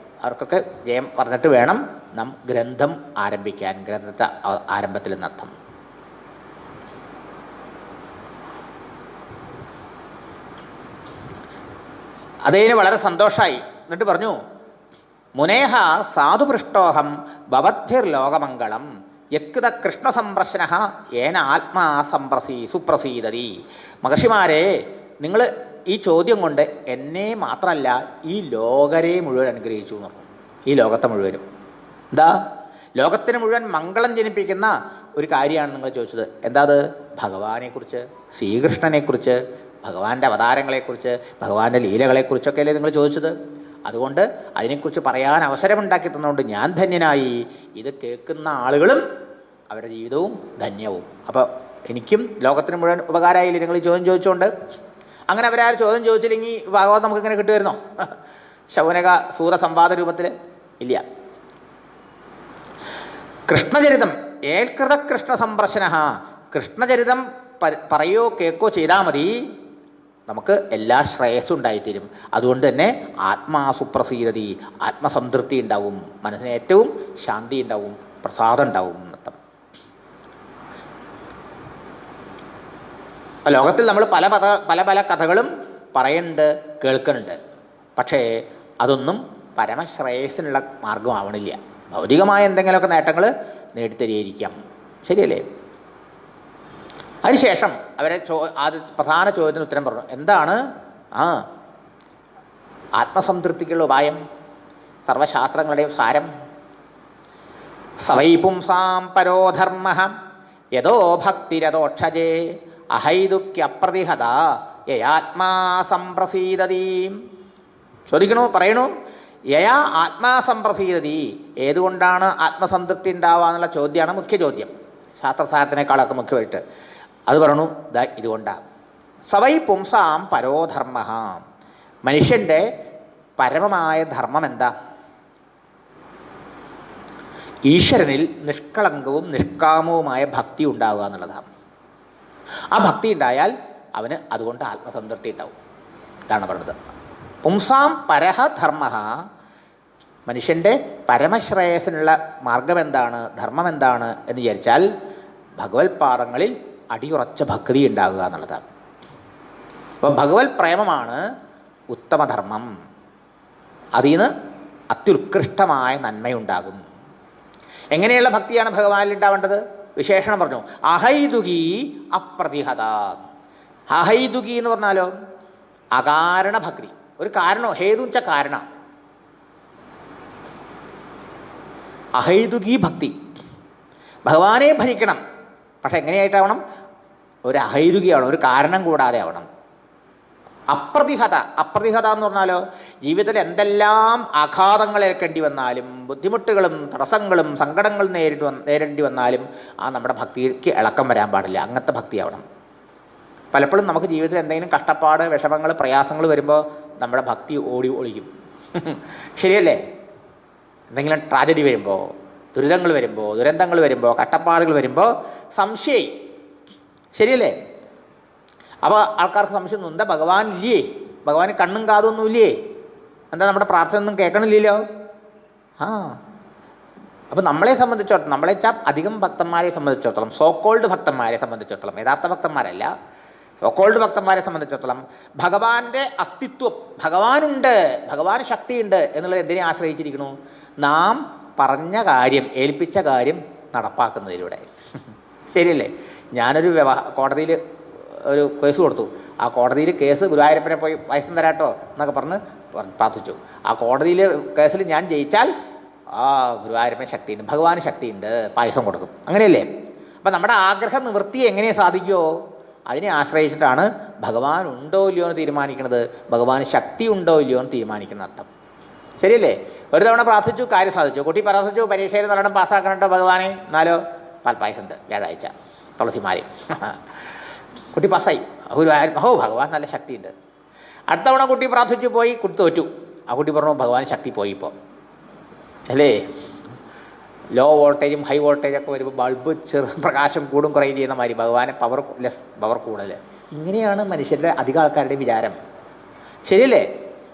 Speaker 1: ജയം പറഞ്ഞിട്ട് വേണം നാം ഗ്രന്ഥം ആരംഭിക്കാൻ. ഗ്രന്ഥത്തെ ആരംഭത്തിൽ നിന്നർത്ഥം. അദ്ദേഹത്തിന് വളരെ സന്തോഷമായി. എന്നിട്ട് പറഞ്ഞു, മുനേഹ സാധുപൃഷ്ടോഹം ഭവദ്ഭിർലോകമംഗളം യത്കൃത കൃഷ്ണസംപ്രശ്ന ഏന ആത്മാ സുപ്രസീദതി. മഹർഷിമാരെ, നിങ്ങൾ ഈ ചോദ്യം കൊണ്ട് എന്നെ മാത്രമല്ല ഈ ലോകരെ മുഴുവൻ അനുഗ്രഹിച്ചു എന്ന് പറഞ്ഞു. ഈ ലോകത്തെ മുഴുവനും എന്താ, ലോകത്തിന് മുഴുവൻ മംഗളം ജനിപ്പിക്കുന്ന ഒരു കാര്യമാണ് നിങ്ങൾ ചോദിച്ചത്. എന്താ അത്? ഭഗവാനെക്കുറിച്ച്, ശ്രീകൃഷ്ണനെക്കുറിച്ച്, ഭഗവാന്റെ അവതാരങ്ങളെക്കുറിച്ച്, ഭഗവാന്റെ ലീലകളെക്കുറിച്ചൊക്കെയല്ലേ നിങ്ങൾ ചോദിച്ചത്. അതുകൊണ്ട് അതിനെക്കുറിച്ച് പറയാൻ അവസരമുണ്ടാക്കി തന്നുകൊണ്ട് ഞാൻ ധന്യനായി. ഇത് കേൾക്കുന്ന ആളുകളും അവരുടെ ജീവിതവും ധന്യവും. അപ്പോൾ എനിക്കും ലോകത്തിന് മുഴുവൻ ഉപകാരമായില്ലേ നിങ്ങൾ ഈ ചോദ്യം ചോദിച്ചുകൊണ്ട്? അങ്ങനെ അവരാരും ചോദ്യം ചോദിച്ചില്ലെങ്കിൽ ഭാഗവതം നമുക്കിങ്ങനെ കിട്ടുമായിരുന്നോ? ശൗനക സൂത സംവാദ രൂപത്തിൽ ഇല്ല. കൃഷ്ണചരിതം ഏൽകൃത കൃഷ്ണ സംപ്രശ്ന. കൃഷ്ണചരിതം പറയോ കേൾക്കോ ചെയ്താൽ മതി, നമുക്ക് എല്ലാ ശ്രേയസ്സും ഉണ്ടായിത്തീരും. അതുകൊണ്ട് തന്നെ ആത്മാസുപ്രസീദതി, ആത്മസംതൃപ്തി ഉണ്ടാവും, മനസ്സിന് ഏറ്റവും ശാന്തി ഉണ്ടാവും, പ്രസാദം ഉണ്ടാവും എന്നർത്ഥം. ലോകത്തിൽ നമ്മൾ പല കഥകളും പറയുന്നുണ്ട്, കേൾക്കുന്നുണ്ട്. പക്ഷേ അതൊന്നും പരമശ്രേയസ്സിനുള്ള മാർഗമാവണില്ല. ഭൗതികമായ എന്തെങ്കിലുമൊക്കെ നേട്ടങ്ങൾ നേടിത്തരികയായിരിക്കാം. ശരിയല്ലേ? അതിനുശേഷം അവരെ പ്രധാന ചോദ്യത്തിന് ഉത്തരം പറഞ്ഞു. എന്താണ് ആത്മസംതൃപ്തിക്കുള്ള ഉപായം? സർവശാസ്ത്രങ്ങളുടെയും സാരം. സവൈ പുംസാം പരോധർമ്മ യഥോ ഭക്തിരതോക്ഷജേ അഹൈതുക്യപ്രതിഹത യയാത്മാ സംപ്രസീദതി. ചോദിക്കണു, പറയണു, യയാ ആത്മാ സംപ്രസീദതി. ഏതുകൊണ്ടാണ് ആത്മസംതൃപ്തി ഉണ്ടാവുക എന്നുള്ള ചോദ്യമാണ് മുഖ്യ ചോദ്യം, ശാസ്ത്രസാരത്തിനേക്കാളൊക്കെ മുഖ്യമായിട്ട്. അത് പറയണു, ഇതുകൊണ്ടാണ്. സവൈ പുംസാം പരോധർമ്മ. മനുഷ്യൻ്റെ പരമമായ ധർമ്മം എന്താ? ഈശ്വരനിൽ നിഷ്കളങ്കവും നിഷ്കാമവുമായ ഭക്തി ഉണ്ടാവുക എന്നുള്ളതാണ്. ആ ഭക്തി ഉണ്ടായാൽ അവന് അതുകൊണ്ട് ആത്മസംതൃപ്തി ഉണ്ടാവും. ഇതാണ് പറഞ്ഞത്. പുംസാം പരഹ ധർമ്മ. മനുഷ്യൻ്റെ പരമശ്രേയസിനുള്ള മാർഗം എന്താണ്, ധർമ്മം എന്താണ് എന്ന് വിചാരിച്ചാൽ ഭഗവത് പാദങ്ങളിൽ അടിയുറച്ച ഭക്തി ഉണ്ടാകുക എന്നുള്ളതാണ്. അപ്പം ഭഗവത് പ്രേമമാണ് ഉത്തമധർമ്മം. അതിൽ നിന്ന് അത്യുത്കൃഷ്ടമായ നന്മയുണ്ടാകും. എങ്ങനെയുള്ള ഭക്തിയാണ് ഭഗവാനിൽ ഉണ്ടാവേണ്ടത്? വിശേഷണം പറഞ്ഞു, അഹൈതുകി അപ്രതിഹത. അഹൈതുകി എന്ന് പറഞ്ഞാലോ അകാരണ ഭക്തി. ഒരു കാരണം, ഹേതു വെച്ച കാരണം. അഹൈതുകി ഭക്തി. ഭഗവാനെ ഭജിക്കണം, പക്ഷെ എങ്ങനെയായിട്ടാവണം? ഒരു അഹൈതുകിയാവണം, ഒരു കാരണം കൂടാതെ ആവണം. അപ്രതിഹത. അപ്രതിഹത എന്ന് പറഞ്ഞാലോ ജീവിതത്തിൽ എന്തെല്ലാം ആഘാതങ്ങൾ ഏൽക്കേണ്ടി വന്നാലും, ബുദ്ധിമുട്ടുകളും തടസ്സങ്ങളും സങ്കടങ്ങളും നേരിടേണ്ടി വന്നാലും ആ നമ്മുടെ ഭക്തിക്ക് ഇളക്കം വരാൻ പാടില്ല. അങ്ങനത്തെ ഭക്തിയാവണം. പലപ്പോഴും നമുക്ക് ജീവിതത്തിൽ എന്തെങ്കിലും കഷ്ടപ്പാട്, വിഷമങ്ങൾ, പ്രയാസങ്ങൾ വരുമ്പോൾ നമ്മുടെ ഭക്തി ഒളിക്കും. ശരിയല്ലേ? എന്തെങ്കിലും ട്രാജഡി വരുമ്പോൾ, ദുരിതങ്ങൾ വരുമ്പോൾ, ദുരന്തങ്ങൾ വരുമ്പോൾ, കഷ്ടപ്പാടുകൾ വരുമ്പോൾ സംശയം. ശരിയല്ലേ? അപ്പോൾ ആൾക്കാർക്ക് സംശയം, എന്താ ഭഗവാൻ ഇല്ലേ? ഭഗവാന് കണ്ണും കാതൊന്നും ഇല്ലേ? എന്താ നമ്മുടെ പ്രാർത്ഥന ഒന്നും കേൾക്കണില്ലല്ലോ? അപ്പം നമ്മളെ സംബന്ധിച്ചിടത്തോളം, നമ്മളെ വെച്ചാൽ അധികം ഭക്തന്മാരെ സംബന്ധിച്ചിടത്തോളം, സോക്കോൾഡ് ഭക്തന്മാരെ സംബന്ധിച്ചിടത്തോളം, യഥാർത്ഥ ഭക്തന്മാരല്ല, സോക്കോൾഡ് ഭക്തന്മാരെ സംബന്ധിച്ചിടത്തോളം ഭഗവാന്റെ അസ്തിത്വം, ഭഗവാനുണ്ട്, ഭഗവാന് ശക്തിയുണ്ട് എന്നുള്ളത് എന്തിനെ ആശ്രയിച്ചിരിക്കണു? നാം പറഞ്ഞ കാര്യം, ഏൽപ്പിച്ച കാര്യം നടപ്പാക്കുന്നതിലൂടെ. ശരിയല്ലേ? ഞാനൊരു കോടതിയിൽ ഒരു കേസ് കൊടുത്തു. ആ കോടതിയിൽ കേസ് ഗുരുവായൂരപ്പനെ പോയി പൈസ തരാട്ടോ എന്നൊക്കെ പറഞ്ഞ് പ്രാർത്ഥിച്ചു. ആ കോടതിയിൽ കേസിൽ ഞാൻ ജയിച്ചാൽ ഗുരുവായൂരപ്പന് ശക്തിയുണ്ട്, ഭഗവാന് ശക്തിയുണ്ട്, പായസം കൊടുക്കും. അങ്ങനെയല്ലേ? അപ്പം നമ്മുടെ ആഗ്രഹ നിവൃത്തി എങ്ങനെ സാധിക്കുമോ അതിനെ ആശ്രയിച്ചിട്ടാണ് ഭഗവാൻ ഉണ്ടോ ഇല്ലയോ എന്ന് തീരുമാനിക്കുന്നത്, ഭഗവാന് ശക്തി ഉണ്ടോ ഇല്ലയോ എന്ന് തീരുമാനിക്കുന്ന അർത്ഥം. ശരിയല്ലേ? ഒരു തവണ പ്രാർത്ഥിച്ചു, കാര്യം സാധിച്ചു. കുട്ടി പ്രാർത്ഥിച്ചു, പരീക്ഷയിൽ നല്ലോണം പാസ്സാക്കണുണ്ടോ ഭഗവാനെ, എന്നാലോ പാൽപ്പായസമുണ്ട് വ്യാഴാഴ്ച, തുളസിമാരി. കുട്ടി പാസ്സായി. ഭഗവാൻ നല്ല ശക്തിയുണ്ട്. അടുത്ത തവണ കുട്ടി പ്രാർത്ഥിച്ചു പോയി, കുട്ടി തോറ്റു. ആ കുട്ടി പറഞ്ഞു ഭഗവാൻ ശക്തി പോയി ഇപ്പോൾ, അല്ലേ? ലോ വോൾട്ടേജും ഹൈ വോൾട്ടേജൊക്കെ വരുമ്പോൾ ബൾബ് പ്രകാശം കൂടും കുറയും ചെയ്യുന്ന മാതിരി ഭഗവാനെ പവർ കൂടുതൽ. ഇങ്ങനെയാണ് മനുഷ്യരുടെ അധികം ആൾക്കാരുടെ വിചാരം. ശരിയല്ലേ?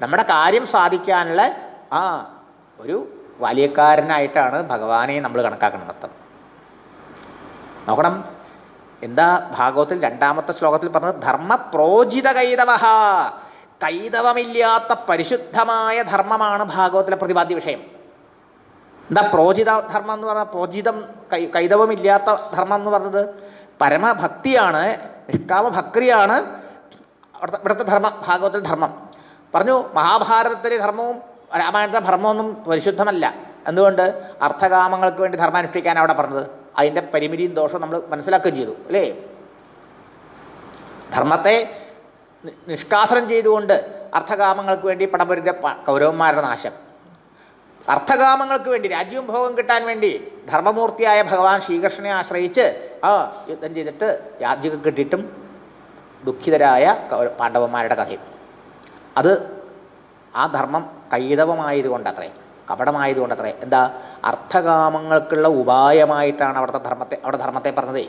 Speaker 1: നമ്മുടെ കാര്യം സാധിക്കാനുള്ള ഒരു വലിയക്കാരനായിട്ടാണ് ഭഗവാനെ നമ്മൾ കണക്കാക്കുന്നത് അർത്ഥം. നോക്കണം, എന്താ ഭാഗവത്തിൽ 2-ാമത്തെ ശ്ലോകത്തിൽ പറഞ്ഞത്? ധർമ്മ പ്രോജിത കൈതവ. കൈതവമില്ലാത്ത പരിശുദ്ധമായ ധർമ്മമാണ് ഭാഗവത്തിലെ പ്രതിപാദ്യ വിഷയം. എന്താ പ്രോജിത ധർമ്മം എന്ന് പറഞ്ഞാൽ? പ്രോജിതം കൈതവമില്ലാത്ത ധർമ്മം എന്ന് പറഞ്ഞത് പരമഭക്തിയാണ്, നിഷ്കാമ ഭക്തിയാണ് ഇവിടുത്തെ ധർമ്മം. ഭാഗവത്തിൽ ധർമ്മം പറഞ്ഞു. മഹാഭാരതത്തിലെ ധർമ്മവും രാമായണത്തിലെ ധർമ്മമൊന്നും പരിശുദ്ധമല്ല. എന്തുകൊണ്ട്? അർത്ഥകാമങ്ങൾക്ക് വേണ്ടി ധർമ്മം അനുഷ്ഠിക്കാൻ അവിടെ പറഞ്ഞത്. അതിൻ്റെ പരിമിതിയും ദോഷവും നമ്മൾ മനസ്സിലാക്കുകയും ചെയ്തു, അല്ലേ? ധർമ്മത്തെ നിഷ്കാസനം ചെയ്തുകൊണ്ട് അർത്ഥകാമങ്ങൾക്ക് വേണ്ടി പടപൊരുന്ന കൗരവന്മാരുടെ നാശം. അർത്ഥകാമങ്ങൾക്ക് വേണ്ടി രാജ്യവും ഭോഗം കിട്ടാൻ വേണ്ടി ധർമ്മമൂർത്തിയായ ഭഗവാൻ ശ്രീകൃഷ്ണനെ ആശ്രയിച്ച് യുദ്ധം ചെയ്തിട്ട് രാജ്യമൊക്കെ കിട്ടിയിട്ടും ദുഃഖിതരായ പാണ്ഡവന്മാരുടെ കഥയും. അത് ആ ധർമ്മം കൈതവമായതുകൊണ്ടത്രേ, കപടമായതുകൊണ്ടത്രേ. എന്താ? അർത്ഥകാമങ്ങൾക്കുള്ള ഉപായമായിട്ടാണ് അവിടെ ധർമ്മത്തെ പറഞ്ഞതേ.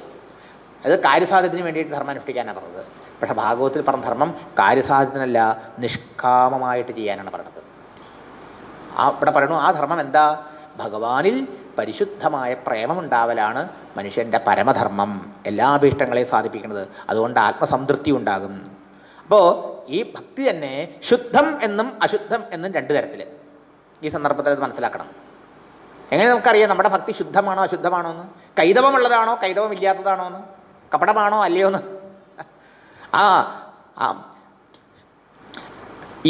Speaker 1: അത് കാര്യസാധ്യത്തിന് വേണ്ടിയിട്ട് ധർമ്മം അനുഷ്ഠിക്കാനാണ് പറഞ്ഞത്. പക്ഷേ ഭാഗവത്തിൽ പറഞ്ഞ ധർമ്മം കാര്യസാധ്യത്തിനല്ല, നിഷ്കാമമായിട്ട് ചെയ്യാനാണ് പറഞ്ഞത്. ഇവിടെ പറയണു ആ ധർമ്മം എന്താ? ഭഗവാനിൽ പരിശുദ്ധമായ പ്രേമമുണ്ടാവലാണ് മനുഷ്യൻ്റെ പരമധർമ്മം, എല്ലാ അഭീഷ്ടങ്ങളെയും സാധിപ്പിക്കുന്നത്. അതുകൊണ്ട് ആത്മസംതൃപ്തി ഉണ്ടാകും. അപ്പോൾ ഈ ഭക്തി തന്നെ ശുദ്ധം എന്നും അശുദ്ധം എന്നും 2 തരത്തിൽ ഈ സന്ദർഭത്തിൽ അത് മനസ്സിലാക്കണം. എങ്ങനെ നമുക്കറിയാം നമ്മുടെ ഭക്തി ശുദ്ധമാണോ അശുദ്ധമാണോ എന്ന്? കൈതവമുള്ളതാണോ കൈതവമില്ലാത്തതാണോ എന്ന്? കപടമാണോ അല്ലയോ എന്ന്?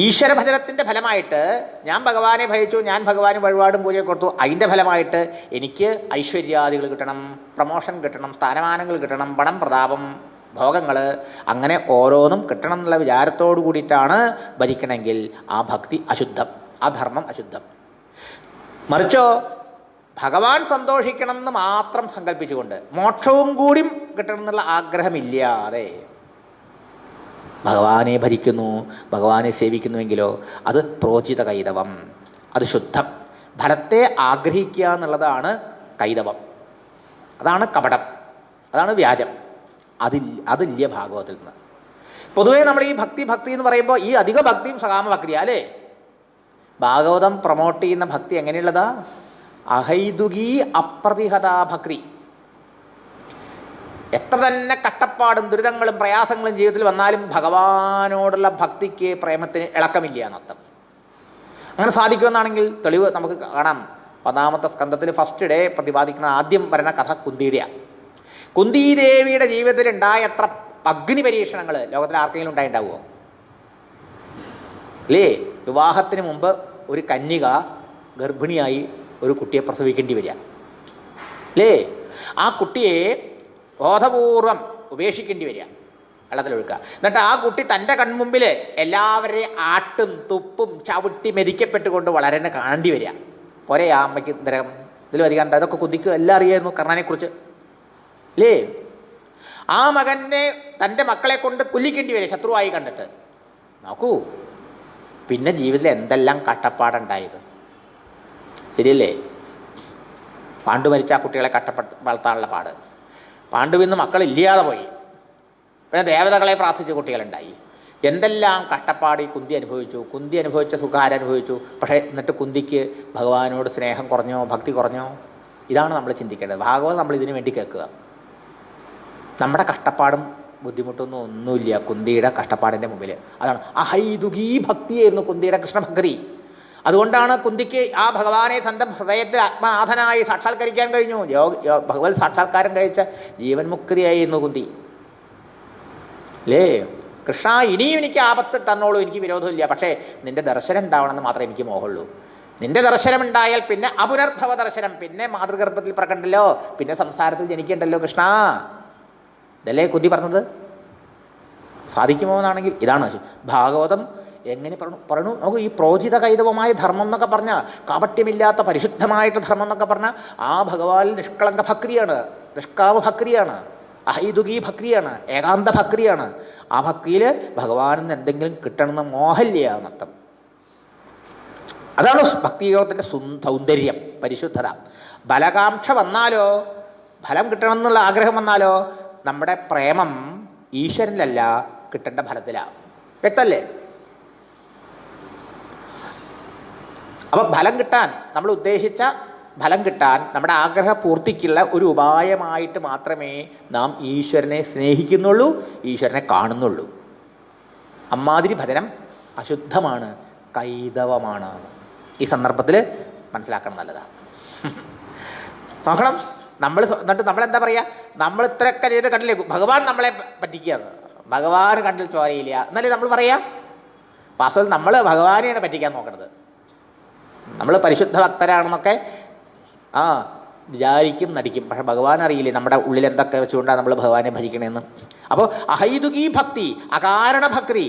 Speaker 1: ഈശ്വരഭജനത്തിൻ്റെ ഫലമായിട്ട് ഞാൻ ഭഗവാനെ ഭജിച്ചു, ഞാൻ ഭഗവാന് വഴിപാടും പൂജയും കൊടുത്തു, അതിൻ്റെ ഫലമായിട്ട് എനിക്ക് ഐശ്വര്യാദികൾ കിട്ടണം, പ്രമോഷൻ കിട്ടണം, സ്ഥാനമാനങ്ങൾ കിട്ടണം, പണം, പ്രതാപം, ഭോഗങ്ങൾ, അങ്ങനെ ഓരോന്നും കിട്ടണം എന്നുള്ള വിചാരത്തോടു കൂടിയിട്ടാണ് ഭജിക്കണമെങ്കിൽ ആ ഭക്തി അശുദ്ധം, ആ ധർമ്മം അശുദ്ധം. മറിച്ചോ ഭഗവാൻ സന്തോഷിക്കണം എന്ന് മാത്രം സങ്കല്പിച്ചുകൊണ്ട് മോക്ഷവും കൂടി കിട്ടണം എന്നുള്ള ആഗ്രഹമില്ലാതെ ഭഗവാനെ ഭരിക്കുന്നു, ഭഗവാനെ സേവിക്കുന്നുവെങ്കിലോ അത് പ്രോചിത കൈതവം, അത് ശുദ്ധം. ഫലത്തെ ആഗ്രഹിക്കുക എന്നുള്ളതാണ് കൈതവം, അതാണ് കപടം, അതാണ് വ്യാജം. അതില്ല ഭാഗവതത്തിൽ നിന്ന്. പൊതുവേ നമ്മൾ ഈ ഭക്തി എന്ന് പറയുമ്പോൾ ഈ അധിക ഭക്തിയും സകാമ ഭക്തിയാ, അല്ലേ? ഭാഗവതം പ്രൊമോട്ട് ചെയ്യുന്ന ഭക്തി എങ്ങനെയുള്ളതാ? അഹൈതുകീ അപ്രതിഹതാ ഭക്തി. എത്ര തന്നെ കഷ്ടപ്പാടും ദുരിതങ്ങളും പ്രയാസങ്ങളും ജീവിതത്തിൽ വന്നാലും ഭഗവാനോടുള്ള ഭക്തിക്ക്, പ്രേമത്തിന് ഇളക്കമില്ല എന്നർത്ഥം. അങ്ങനെ സാധിക്കുമെന്നാണെങ്കിൽ തെളിവ് നമുക്ക് കാണാം. 1-ാമത്തെ സ്കന്ധത്തിൽ ഫസ്റ്റ് ഡേ പ്രതിപാദിക്കുന്ന ആദ്യം വരുന്ന കഥ കുന്തിയുടെയാണ്. കുന്തിദേവിയുടെ ജീവിതത്തിൽ ഉണ്ടായ എത്ര അഗ്നി പരീക്ഷണങ്ങൾ ലോകത്തിൽ ആർക്കെങ്കിലും ഉണ്ടാവുമോ? അല്ലേ? വിവാഹത്തിന് മുമ്പ് ഒരു കന്യക ഗർഭിണിയായി ഒരു കുട്ടിയെ പ്രസവിക്കേണ്ടി വരിക, അല്ലേ? ആ കുട്ടിയെ ബോധപൂർവം ഉപേക്ഷിക്കേണ്ടി വരിക, വെള്ളത്തിലൊഴുക്കുക. എന്നിട്ട് ആ കുട്ടി തൻ്റെ കൺമുമ്പിൽ എല്ലാവരെയും ആട്ടും തുപ്പും ചവിട്ടി മെതിക്കപ്പെട്ടുകൊണ്ട് വളരെ കാണേണ്ടി വരിക. പോരെ ആ അമ്മയ്ക്ക് ദ്രഹം ഇതിലും അധികം. അതൊക്കെ കുതിക്കുക എല്ലാം അറിയായിരുന്നു കർണനെക്കുറിച്ച്, അല്ലേ? ആ മകനെ തൻ്റെ മക്കളെ കൊണ്ട് കൊല്ലിക്കേണ്ടി വരിക ശത്രുവായി കണ്ടിട്ട്. നോക്കൂ, പിന്നെ ജീവിതത്തിൽ എന്തെല്ലാം കഷ്ടപ്പാടുണ്ടായത്, ശരിയല്ലേ? പാണ്ഡു മരിച്ച ആ കുട്ടികളെ വളർത്താനുള്ള പാട്, പാണ്ഡുവിന്ന് മക്കളില്ലാതെ പോയി, പിന്നെ ദേവതകളെ പ്രാർത്ഥിച്ച കുട്ടികളുണ്ടായി. എന്തെല്ലാം കഷ്ടപ്പാട് ഈ കുന്തി അനുഭവിച്ചു. കുന്തി അനുഭവിച്ച സുഖം ആരനുഭവിച്ചു? പക്ഷേ എന്നിട്ട് കുന്തിക്ക് ഭഗവാനോട് സ്നേഹം കുറഞ്ഞോ, ഭക്തി കുറഞ്ഞോ? ഇതാണ് നമ്മൾ ചിന്തിക്കേണ്ടത്. ഭാഗവതം നമ്മൾ ഇതിനു വേണ്ടി കേൾക്കുക. നമ്മുടെ കഷ്ടപ്പാടും ബുദ്ധിമുട്ടൊന്നും ഒന്നുമില്ല കുന്തിയുടെ കഷ്ടപ്പാടിൻ്റെ മുമ്പിൽ. അതാണ് അഹൈതുകീ ഭക്തിയായിരുന്നു കുന്തിയുടെ കൃഷ്ണഭക്തി. അതുകൊണ്ടാണ് കുന്തിക്ക് ആ ഭഗവാനെ സ്വന്തം ഹൃദയത്തിൽ ആത്മാനാഥനായി സാക്ഷാത്കരിക്കാൻ കഴിഞ്ഞു. ഭഗവത് സാക്ഷാത്കാരം കഴിച്ച ജീവൻ മുക്തിയായിരുന്നു കുന്തി, അല്ലേ? കൃഷ്ണ, ഇനിയും എനിക്ക് ആപത്ത് തന്നോളൂ, എനിക്ക് വിരോധമില്ല, പക്ഷേ നിന്റെ ദർശനം ഉണ്ടാവണമെന്ന് മാത്രമേ എനിക്ക് മോഹമുള്ളൂ. നിന്റെ ദർശനം ഉണ്ടായാൽ പിന്നെ അപുനർഭവ ദർശനം, പിന്നെ മാതൃഗർഭത്തിൽ പിറക്കണ്ടല്ലോ, പിന്നെ സംസാരത്തിൽ ജനിക്കണ്ടല്ലോ കൃഷ്ണ. ഇതല്ലേ കുന്തി പറഞ്ഞത്? സാധിക്കുമോ എന്നാണെങ്കിൽ ഇതാണ് ഭാഗവതം എങ്ങനെ പറയണു. നമുക്ക് ഈ പ്രോചിത കൈതവമായ ധർമ്മം എന്നൊക്കെ പറഞ്ഞാൽ, കാപട്യമില്ലാത്ത പരിശുദ്ധമായിട്ട് ധർമ്മം എന്നൊക്കെ പറഞ്ഞാൽ ആ ഭഗവാനിൽ നിഷ്കളങ്ക ഭക്തിയാണ്, നിഷ്കാമ ഭക്തിയാണ്, അഹൈതുകീ ഭക്തിയാണ്, ഏകാന്ത ഭക്തിയാണ്. ആ ഭക്തിയിൽ ഭഗവാനിൽ നിന്ന് എന്തെങ്കിലും കിട്ടണമെന്ന് മോഹമില്ല എന്നർത്ഥം. അതാണ് ഭക്തിയോഗത്തിൻ്റെ സൗന്ദര്യം, പരിശുദ്ധത. ബലകാംക്ഷ വന്നാലോ, ഫലം കിട്ടണമെന്നുള്ള ആഗ്രഹം വന്നാലോ നമ്മുടെ പ്രേമം ഈശ്വരനിലല്ല, കിട്ടേണ്ട ഫലത്തിലാണ്. വ്യക്തമല്ലേ? അപ്പം ഫലം കിട്ടാൻ, നമ്മൾ ഉദ്ദേശിച്ച ഫലം കിട്ടാൻ, നമ്മുടെ ആഗ്രഹ പൂർത്തിക്കുള്ള ഒരു ഉപായമായിട്ട് മാത്രമേ നാം ഈശ്വരനെ സ്നേഹിക്കുന്നുള്ളൂ, ഈശ്വരനെ കാണുന്നുള്ളൂ. അമ്മാതിരി ഭജനം അശുദ്ധമാണ്, കൈതവമാണ്. ഈ സന്ദർഭത്തിൽ മനസ്സിലാക്കണം, നല്ലതാണ്. നോക്കണം, എന്നിട്ട് നമ്മളെന്താ പറയുക, നമ്മൾ ഇത്രയൊക്കെ ചെയ്ത് കണ്ടില്ലേ ഭഗവാൻ നമ്മളെ പറ്റിക്കുകയാണ്, ഭഗവാൻ കണ്ടിൽ ചോരയില്ല എന്നല്ലേ നമ്മൾ പറയാം. വാസ്തവത്തിൽ നമ്മൾ ഭഗവാനെയാണ് പറ്റിക്കാൻ നോക്കണത്. നമ്മൾ പരിശുദ്ധ ഭക്തരാണെന്നൊക്കെ വിചാരിക്കും, നടിക്കും. പക്ഷെ ഭഗവാൻ അറിയില്ലേ നമ്മുടെ ഉള്ളിൽ എന്തൊക്കെ വെച്ചുകൊണ്ടാണ് നമ്മൾ ഭഗവാനെ ഭജിക്കണേന്ന്. അപ്പോൾ അഹൈതുകീ ഭക്തി, അകാരണ ഭക്തി,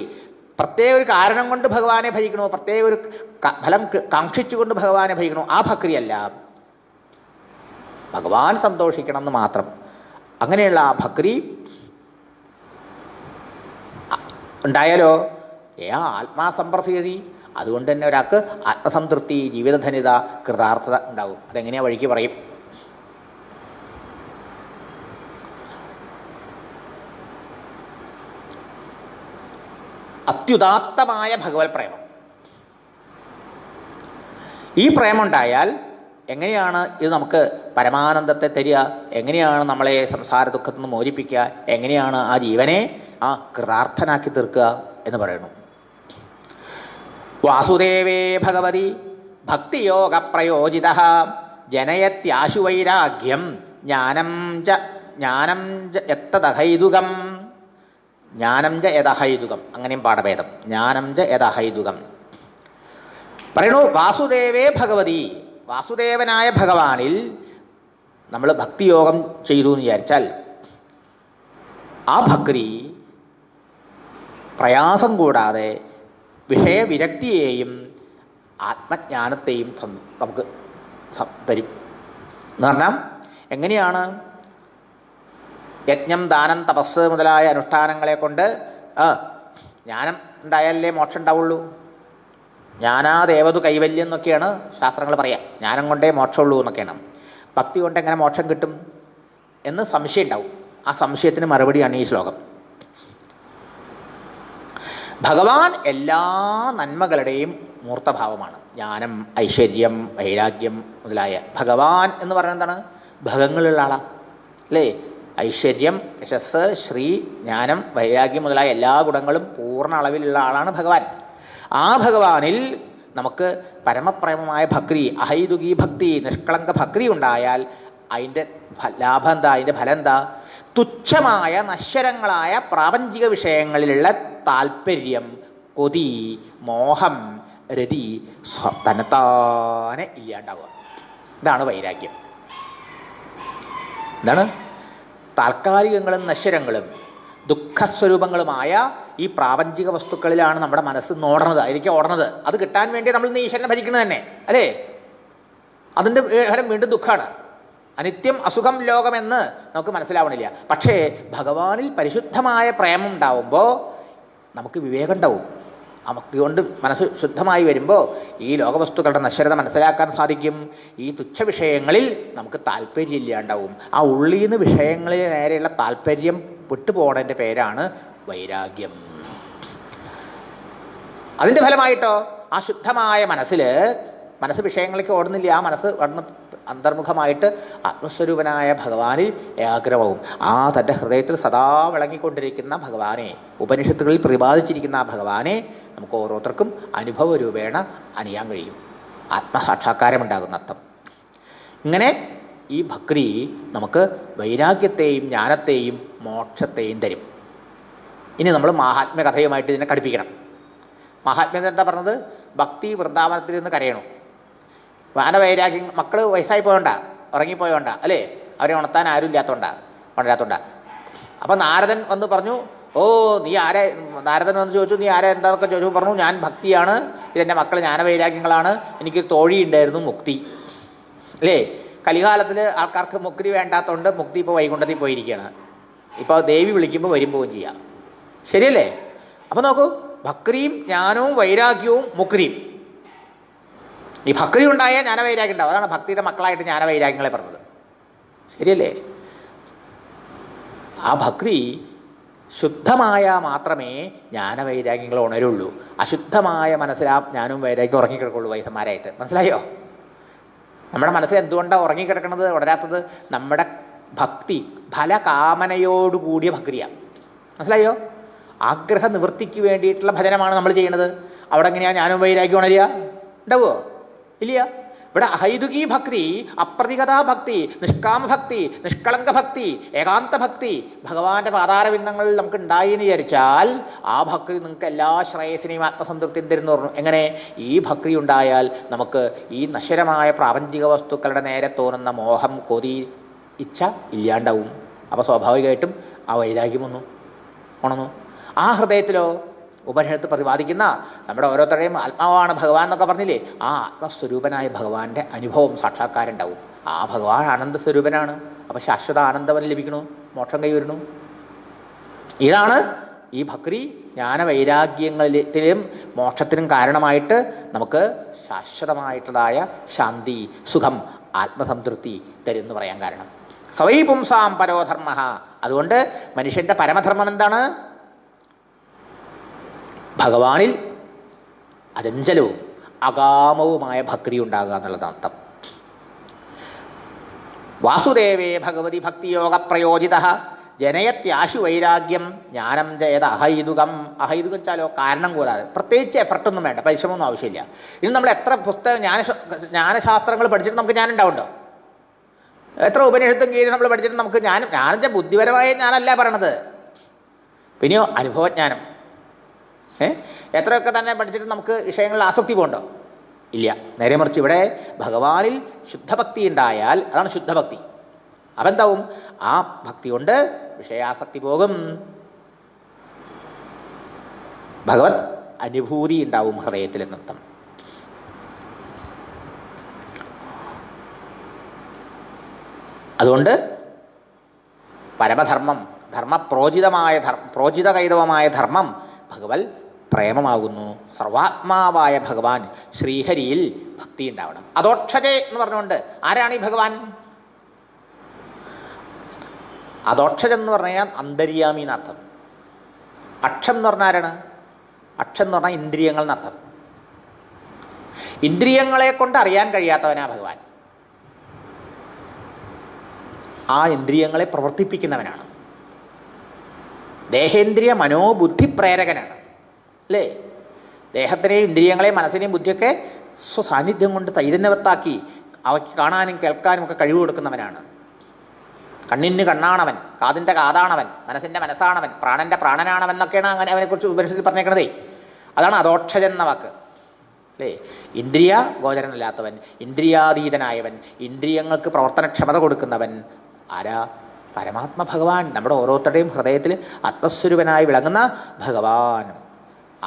Speaker 1: പ്രത്യേക ഒരു കാരണം കൊണ്ട് ഭഗവാനെ ഭജിക്കണോ, പ്രത്യേക ഒരു ഫലം കാക്ഷിച്ചുകൊണ്ട് ഭഗവാനെ ഭജിക്കണോ, ആ ഭക്തിയല്ല, ഭഗവാൻ സന്തോഷിക്കണം എന്ന് മാത്രം. അങ്ങനെയുള്ള ആ ഭക്തി ഉണ്ടായാലോ ആത്മാസംപ്രസീതി, അതുകൊണ്ട് തന്നെ ഒരാൾക്ക് ആത്മസംതൃപ്തി, ജീവിതധന്യത, കൃതാർത്ഥത ഉണ്ടാകും. അതെങ്ങനെയാ വഴിക്ക് പറയും. അത്യുദാത്തമായ ഭഗവത് പ്രേമം. ഈ പ്രേമം ഉണ്ടായാൽ എങ്ങനെയാണ് ഇത് നമുക്ക് പരമാനന്ദത്തെ തരിക, എങ്ങനെയാണ് നമ്മളെ സംസാര ദുഃഖത്തിൽ നിന്ന് മോചിപ്പിക്കുക, എങ്ങനെയാണ് ആ ജീവനെ കൃതാർത്ഥനാക്കി തീർക്കുക എന്ന് പറയുന്നു. വാസുദേവേ ഭഗവതി ഭക്തിയോഗ പ്രയോജിത ജനയത്യാശു വൈരാഗ്യം ജ്ഞാനം ച യത്തദഹൈതുകം. ജ്ഞാനം ച യദഹൈതുകം, അങ്ങനെയും പാഠഭേദം. ജ്ഞാനം ച യദഹൈതുകം പറയണു. വാസുദേവേ ഭഗവതി, വാസുദേവനായ ഭഗവാനിൽ നമ്മൾ ഭക്തിയോഗം ചെയ്തു എന്ന് വിചാരിച്ചാൽ ആ ഭക്തി പ്രയാസം കൂടാതെ വിഷയവിരക്തിയെയും ആത്മജ്ഞാനത്തെയും നമുക്ക് തരും. എന്ന് പറഞ്ഞാൽ എങ്ങനെയാണ് യജ്ഞം, ദാനം, തപസ് മുതലായ അനുഷ്ഠാനങ്ങളെ കൊണ്ട് ജ്ഞാനം ഉണ്ടായാലേ മോക്ഷം ഉണ്ടാവുള്ളൂ. ജ്ഞാനാദേവതു കൈവല്യം എന്നൊക്കെയാണ് ശാസ്ത്രങ്ങൾ പറയാം. ജ്ഞാനം കൊണ്ടേ മോക്ഷമുള്ളൂ എന്നൊക്കെയാണ്. ഭക്തി കൊണ്ട് എങ്ങനെ മോക്ഷം കിട്ടും എന്ന് സംശയം ഉണ്ടാവും. ആ സംശയത്തിന് മറുപടിയാണ് ഈ ശ്ലോകം. ഭഗവാൻ എല്ലാ നന്മകളുടെയും മൂർത്തഭാവമാണ്. ജ്ഞാനം, ഐശ്വര്യം, വൈരാഗ്യം മുതലായ ഭഗവാൻ എന്ന് പറയുന്നത് എന്താണ്? ഭഗങ്ങളുള്ള ആളാണ് അല്ലേ? ഐശ്വര്യം, യശസ്, ശ്രീ, ജ്ഞാനം, വൈരാഗ്യം മുതലായ എല്ലാ ഗുണങ്ങളും പൂർണ്ണ അളവിലുള്ള ആളാണ് ഭഗവാൻ. ആ ഭഗവാനിൽ നമുക്ക് പരമപ്രേമമായ ഭക്തി, അഹൈതുകീ ഭക്തി, നിഷ്കളങ്ക ഭക്തി ഉണ്ടായാൽ അതിൻ്റെ ലാഭം എന്താ? അതിൻ്റെ ഫലം എന്താ? തുച്ഛമായ നശ്വരങ്ങളായ പ്രാപഞ്ചിക വിഷയങ്ങളിലുള്ള താല്പര്യം, കൊതി, മോഹം, രതി തന്നെത്താനെ ഇല്ലാണ്ടാവുക. ഇതാണ് വൈരാഗ്യം. എന്താണ്? താൽക്കാലികങ്ങളും നശ്വരങ്ങളും ദുഃഖസ്വരൂപങ്ങളുമായ ഈ പ്രാപഞ്ചിക വസ്തുക്കളിലാണ് നമ്മുടെ മനസ്സ് ഓടണത്, അതിലേക്ക് ഓടണത്. അത് കിട്ടാൻ വേണ്ടി നമ്മൾ ഇന്ന് ഈശ്വരനെ ഭജിക്കുന്നത് തന്നെ അല്ലേ? അതിൻ്റെ ഫലം വീണ്ടും ദുഃഖമാണ്. അനിത്യം, അസുഖം, ലോകമെന്ന് നമുക്ക് മനസ്സിലാവണില്ല. പക്ഷേ ഭഗവാനിൽ പരിശുദ്ധമായ പ്രേമം ഉണ്ടാവുമ്പോൾ നമുക്ക് വിവേകം ഉണ്ടാവും. അതുകൊണ്ട് മനസ്സ് ശുദ്ധമായി വരുമ്പോൾ ഈ ലോകവസ്തുക്കളുടെ നശ്വരത മനസ്സിലാക്കാൻ സാധിക്കും. ഈ തുച്ഛ വിഷയങ്ങളിൽ നമുക്ക് താല്പര്യമില്ലാണ്ടാവും. ആ ഉള്ളിൽ നിന്ന് വിഷയങ്ങളിൽ നേരെയുള്ള താല്പര്യം വിട്ടുപോകണതിൻ്റെ പേരാണ് വൈരാഗ്യം. അതിൻ്റെ ഫലമായിട്ടോ ആ ശുദ്ധമായ മനസ്സ് വിഷയങ്ങളിലേക്ക് ഓടുന്നില്ല. ആ മനസ്സ് അവിടുന്ന് അന്തർമുഖമായിട്ട് ആത്മസ്വരൂപനായ ഭഗവാനിൽ ഏകാഗ്രമാവും. ആ തൻ്റെ ഹൃദയത്തിൽ സദാ വിളങ്ങിക്കൊണ്ടിരിക്കുന്ന ഭഗവാനെ, ഉപനിഷത്തുകളിൽ പ്രതിപാദിച്ചിരിക്കുന്ന ആ ഭഗവാനെ നമുക്ക് ഓരോരുത്തർക്കും അനുഭവ രൂപേണ അറിയാൻ കഴിയും. ആത്മസാക്ഷാത്കാരമുണ്ടാകുന്ന അർത്ഥം. ഇങ്ങനെ ഈ ഭക്തി നമുക്ക് വൈരാഗ്യത്തെയും ജ്ഞാനത്തെയും മോക്ഷത്തെയും തരും. ഇനി നമ്മൾ മാഹാത്മ്യ കഥയുമായിട്ട് ഇതിനെ ഘടിപ്പിക്കണം. മഹാത്മ്യം എന്താ പറഞ്ഞത്? ഭക്തി വൃന്ദാവനത്തിൽ നിന്ന് കരയണു. വാനവൈരാഗ്യം, മക്കൾ വയസ്സായി പോയോണ്ടാ, ഉറങ്ങിപ്പോയോണ്ടാ അല്ലേ? അവരെ ഉണർത്താൻ ആരും ഉണരാത്തോണ്ടാ. അപ്പം നാരദൻ വന്ന് പറഞ്ഞു, ഓ നീ ആരെ? നാരദൻ വന്ന് ചോദിച്ചു, നീ ആരെ എന്താന്നൊക്കെ ചോദിച്ചു. പറഞ്ഞു, ഞാൻ ഭക്തിയാണ്, ഇതെൻ്റെ മക്കൾ ജ്ഞാനവൈരാഗ്യങ്ങളാണ്, എനിക്ക് തോഴി ഉണ്ടായിരുന്നു മുക്തി അല്ലേ? കലികാലത്തിൽ ആൾക്കാർക്ക് മുക്തി വേണ്ടാത്തതുകൊണ്ട് മുക്തി ഇപ്പോൾ വൈകുണ്ഠത്തിൽ പോയിരിക്കുകയാണ്. ഇപ്പോൾ ദേവി വിളിക്കുമ്പോൾ വരും പോവുകയും ചെയ്യാം. ശരിയല്ലേ? അപ്പം നോക്കൂ, ഭക്തിയും ജ്ഞാനവും വൈരാഗ്യവും മുക്തിയും ഈ ഭക്തി ഉണ്ടായാൽ ജ്ഞാനവൈരാഗ്യം ഉണ്ടാവും. അതാണ് ഭക്തിയുടെ മക്കളായിട്ട് ജ്ഞാനവൈരാഗ്യങ്ങളെ പറഞ്ഞത്. ശരിയല്ലേ? ആ ഭക്തി ശുദ്ധമായ മാത്രമേ ജ്ഞാനവൈരാഗ്യങ്ങൾ ഉണരുള്ളൂ. അശുദ്ധമായ മനസ്സിലാ ജ്ഞാനവും വൈരാഗ്യം ഉറങ്ങിക്കിടക്കുള്ളൂ വൈസന്മാരായിട്ട്. മനസ്സിലായോ? നമ്മുടെ മനസ്സിൽ എന്തുകൊണ്ടാണ് ഉറങ്ങിക്കിടക്കുന്നത്, ഉണരാത്തത്? നമ്മുടെ ഭക്തി ഫലകാമനയോടുകൂടിയ ഭക്തിയാണ്. മനസ്സിലായോ? ആഗ്രഹ നിവൃത്തിക്ക് വേണ്ടിയിട്ടുള്ള ഭജനമാണ് നമ്മൾ ചെയ്യുന്നത്. അവിടെ എങ്ങനെയാണ് ജ്ഞാനവും വൈരാഗ്യം ഉണരുക? ഉണ്ടാവുമോ? ഇല്ല. ഇവിടെ അഹൈതുകീ ഭക്തി, അപ്രതിഗതാ ഭക്തി, നിഷ്കാമ ഭക്തി, നിഷ്കളങ്ക ഭക്തി, ഏകാന്ത ഭക്തി ഭഗവാന്റെ പാതാരബിന്ദങ്ങളിൽ നമുക്ക് ഉണ്ടായി എന്ന് വിചാരിച്ചാൽ ആ ഭക്തി നിങ്ങൾക്ക് എല്ലാ ശ്രേയസിനെയും ആത്മസംതൃപ്തിയും തരുന്നു പറഞ്ഞു. എങ്ങനെ? ഈ ഭക്തി ഉണ്ടായാൽ നമുക്ക് ഈ നശ്വരമായ പ്രാപഞ്ചിക വസ്തുക്കളുടെ നേരെ തോന്നുന്ന മോഹം, കൊതി, ഇച്ഛ ഇല്ലാണ്ടാവും. അപ്പോൾ സ്വാഭാവികമായിട്ടും ആ വൈരാഗ്യം ഉണർന്നു. ആ ഹൃദയത്തിലോ ഉപനിഷത്ത് പ്രതിപാദിക്കുന്ന നമ്മുടെ ഓരോരുത്തരുടെയും ആത്മാവാണ് ഭഗവാൻ എന്നൊക്കെ പറഞ്ഞില്ലേ, ആ ആത്മസ്വരൂപനായ ഭഗവാന്റെ അനുഭവം സാക്ഷാത്കാരം. ആ ഭഗവാൻ ആനന്ദസ്വരൂപനാണ്. അപ്പോൾ ശാശ്വത ആനന്ദം ലഭിക്കണു, മോക്ഷം കൈവരണു. ഇതാണ് ഈ ഭക്തി ജ്ഞാനവൈരാഗ്യങ്ങളിലും മോക്ഷത്തിനും കാരണമായിട്ട് നമുക്ക് ശാശ്വതമായിട്ടുള്ളതായ ശാന്തി, സുഖം, ആത്മസംതൃപ്തി തരുമെന്ന് പറയാൻ കാരണം. സവൈ പുംസാം പരോധർമ്മ. അതുകൊണ്ട് മനുഷ്യൻ്റെ പരമധർമ്മം എന്താണ്? ഭഗവാനിൽ അചഞ്ചലവും അകാമവുമായ ഭക്തി ഉണ്ടാകുക എന്നുള്ളതാണ് അർത്ഥം. വാസുദേവേ ഭഗവതി ഭക്തിയോഗ പ്രയോജിത ജനയത്യാശു വൈരാഗ്യം ജ്ഞാനം ജയത അഹൈതുകം. അഹൈതുകം വെച്ചാലോ കാരണം കൂടാതെ, പ്രത്യേകിച്ച് എഫർട്ടൊന്നും വേണ്ട, പരിശ്രമമൊന്നും ആവശ്യമില്ല. ഇനി നമ്മൾ എത്ര ജ്ഞാനശാസ്ത്രങ്ങൾ പഠിച്ചിട്ട് നമുക്ക് ജ്ഞാനം ഉണ്ടാവുന്നുണ്ടോ? എത്ര ഉപനിഷത്തും ഗീത നമ്മൾ പഠിച്ചിട്ട് നമുക്ക് ജ്ഞാനം ബുദ്ധിപരമായ ജ്ഞാനമല്ല പറയണത്, പിന്നെയോ അനുഭവജ്ഞാനം. എത്രയൊക്കെ തന്നെ പഠിച്ചിട്ട് നമുക്ക് വിഷയങ്ങളിൽ ആസക്തി പോകണ്ടോ? ഇല്ല. നേരെ മറിച്ച് ഇവിടെ ഭഗവാനിൽ ശുദ്ധഭക്തി ഉണ്ടായാൽ അതാണ് ശുദ്ധഭക്തി. അപ്പം എന്താവും? ആ ഭക്തി കൊണ്ട് വിഷയാസക്തി പോകും, ഭഗവത് അനുഭൂതി ഉണ്ടാവും ഹൃദയത്തിൽ എന്നർത്ഥം. അതുകൊണ്ട് പരമധർമ്മം, പ്രോജിതകൈതവമായ ധർമ്മം ഭഗവത് പ്രേമമാകുന്നു. സർവാത്മാവായ ഭഗവാൻ ശ്രീഹരിയിൽ ഭക്തി ഉണ്ടാവണം. അദോക്ഷജേ എന്ന് പറഞ്ഞുകൊണ്ട് ആരാണ് ഈ ഭഗവാൻ? അദോക്ഷജൻ എന്ന് പറഞ്ഞാൽ അന്തര്യാമി എന്നർത്ഥം. അക്ഷം എന്ന് പറഞ്ഞാൽ ആരാണ്? അക്ഷം എന്ന് പറഞ്ഞാൽ ഇന്ദ്രിയങ്ങൾ എന്നർത്ഥം. ഇന്ദ്രിയങ്ങളെ കൊണ്ട് അറിയാൻ കഴിയാത്തവനാ ഭഗവാൻ. ആ ഇന്ദ്രിയങ്ങളെ പ്രവർത്തിപ്പിക്കുന്നവനാണ്. ദേഹേന്ദ്രിയ മനോബുദ്ധി പ്രേരകനാണ് അല്ലേ? ദേഹത്തിനെയും ഇന്ദ്രിയങ്ങളെയും മനസ്സിനെയും ബുദ്ധിയൊക്കെ സ്വസാന്നിധ്യം കൊണ്ട് ചൈതന്യവത്താക്കി അവയ്ക്ക് കാണാനും കേൾക്കാനും ഒക്കെ കഴിവ് കൊടുക്കുന്നവനാണ്. കണ്ണിന് കണ്ണാണവൻ, കാതിൻ്റെ കാതാണവൻ, മനസ്സിൻ്റെ മനസ്സാണവൻ, പ്രാണൻ്റെ പ്രാണനാണവൻ എന്നൊക്കെയാണ് അങ്ങനെ അവനെക്കുറിച്ച് ഉപനിഷത്തിൽ പറഞ്ഞേക്കണതേ. അതാണ് അദോക്ഷജൻ എന്ന വാക്ക് അല്ലേ? ഇന്ദ്രിയ ഗോചരനല്ലാത്തവൻ, ഇന്ദ്രിയാതീതനായവൻ, ഇന്ദ്രിയങ്ങൾക്ക് പ്രവർത്തനക്ഷമത കൊടുക്കുന്നവൻ ആരാ? പരമാത്മ ഭഗവാൻ. നമ്മുടെ ഓരോരുത്തരുടെയും ഹൃദയത്തിൽ ആത്മസ്വരൂപനായി വിളങ്ങുന്ന ഭഗവാൻ.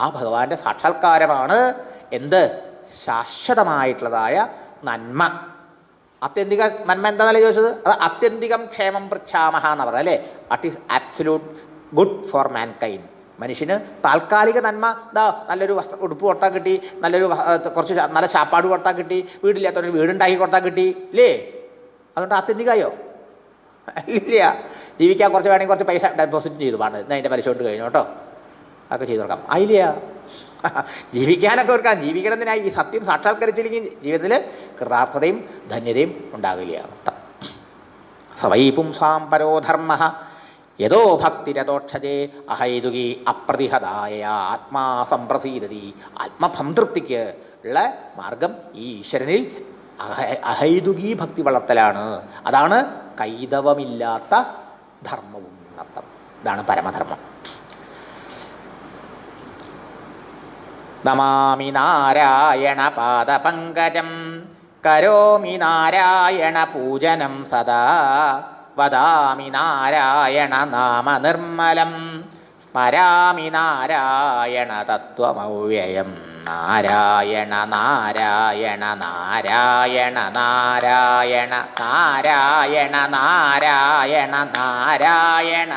Speaker 1: ആ ഭഗവാന്റെ സാക്ഷാത്കാരമാണ് എന്ത്? ശാശ്വതമായിട്ടുള്ളതായ നന്മ. ആത്യന്തിക നന്മ എന്താണെന്നല്ലേ ചോദിച്ചത്? അത് ആത്യന്തികം ക്ഷേമം പൃച്ഛാമഹ എന്ന് പറയുന്നത് അല്ലേ? That is absolute good for mankind. മനുഷ്യന് താൽക്കാലിക നന്മ, ഇതാ നല്ലൊരു ഉടുപ്പ് കൊടുത്താൽ കിട്ടി, കുറച്ച് നല്ല ശാപ്പാട് കൊടുത്താൽ കിട്ടി, വീടില്ലാത്തവരൊരു വീടുണ്ടാക്കി കൊടുത്താൽ കിട്ടി ഇല്ലേ? അതുകൊണ്ട് ആത്യന്തികമായോ? ഇല്ല. ജീവിക്കാൻ കുറച്ച് വേണമെങ്കിൽ കുറച്ച് പൈസ ഡെപ്പോസിറ്റ് ചെയ്തു പാണ്ട്, എന്നാൽ അതിൻ്റെ പലിശ കൊണ്ട് കഴിഞ്ഞു കേട്ടോ, അതൊക്കെ ചെയ്തു കൊടുക്കാം. ആയില്ല. ജീവിക്കാനൊക്കെ ഒരുക്കാം. ജീവിക്കണതിനായി ഈ സത്യം സാക്ഷാത്കരിച്ചില്ലെങ്കിൽ ജീവിതത്തിൽ കൃതാർത്ഥതയും ധന്യതയും ഉണ്ടാകില്ല. സവൈ പുംസാം പരോധർമ്മ യഥോ ഭക്തിരതോക്ഷജേ അഹൈതുകി അപ്രതിഹതായ ആത്മാ സംപ്രസീദതി. ആത്മസംതൃപ്തിക്ക് ഉള്ള മാർഗം ഈ ഈശ്വരനിൽ അഹൈതുകീ ഭക്തി വളർത്തലാണ്. അതാണ് കൈതവമില്ലാത്ത ധർമ്മവും അർത്ഥം. ഇതാണ് പരമധർമ്മം. നമാമി നാരായണ പാദപങ്കജം കരോമി നാരായണ പൂജനം സദാ വദാമി നാരായണ നാമ നിർമ്മലം സ്മരാമി നാരായണ തത്വമവ്യയം. നാരായണ നാരായണ നാരായണ നാരായണ നാരായണ നാരായണ നാരായണ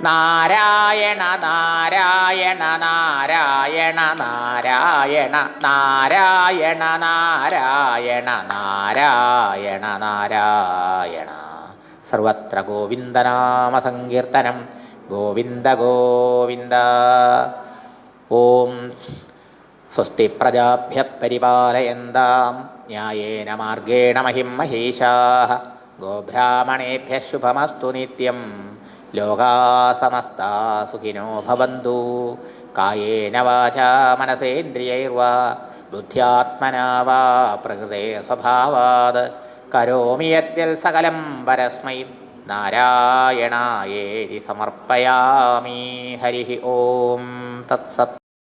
Speaker 1: നാരായണ നാരായണ നാരായണ നാരായണ നാരായണ നാരായണ നാരായണ നാരായണ. സർവത്ര ഗോവിന്ദനാമസങ്കീർത്തനം. ഗോവിന്ദ ഗോവിന്ദ. ഓം സ്വസ്തി പ്രജാഭ്യഃ പരിപാലയന്താം ന്യായേന മാർഗേണ മഹിം മഹീഷാഃ. ഗോബ്രാഹ്മണേഭ്യഃ ശുഭമസ്തു നിത്യം. ലോകാ സമസ്താ സുഖിനോ ഭവന്തു. കായേന വാചാ മനസേന്ദ്രിയൈർവാ ബുദ്ധ്യാത്മനാ വാ പ്രകൃതേ സ്വഭാവാത് കരോമി യദ്യൽ സകലം പരസ്മൈ നാരായണായേതി സമർപ്പയാമി. ഹരി ഓം തത്സത്.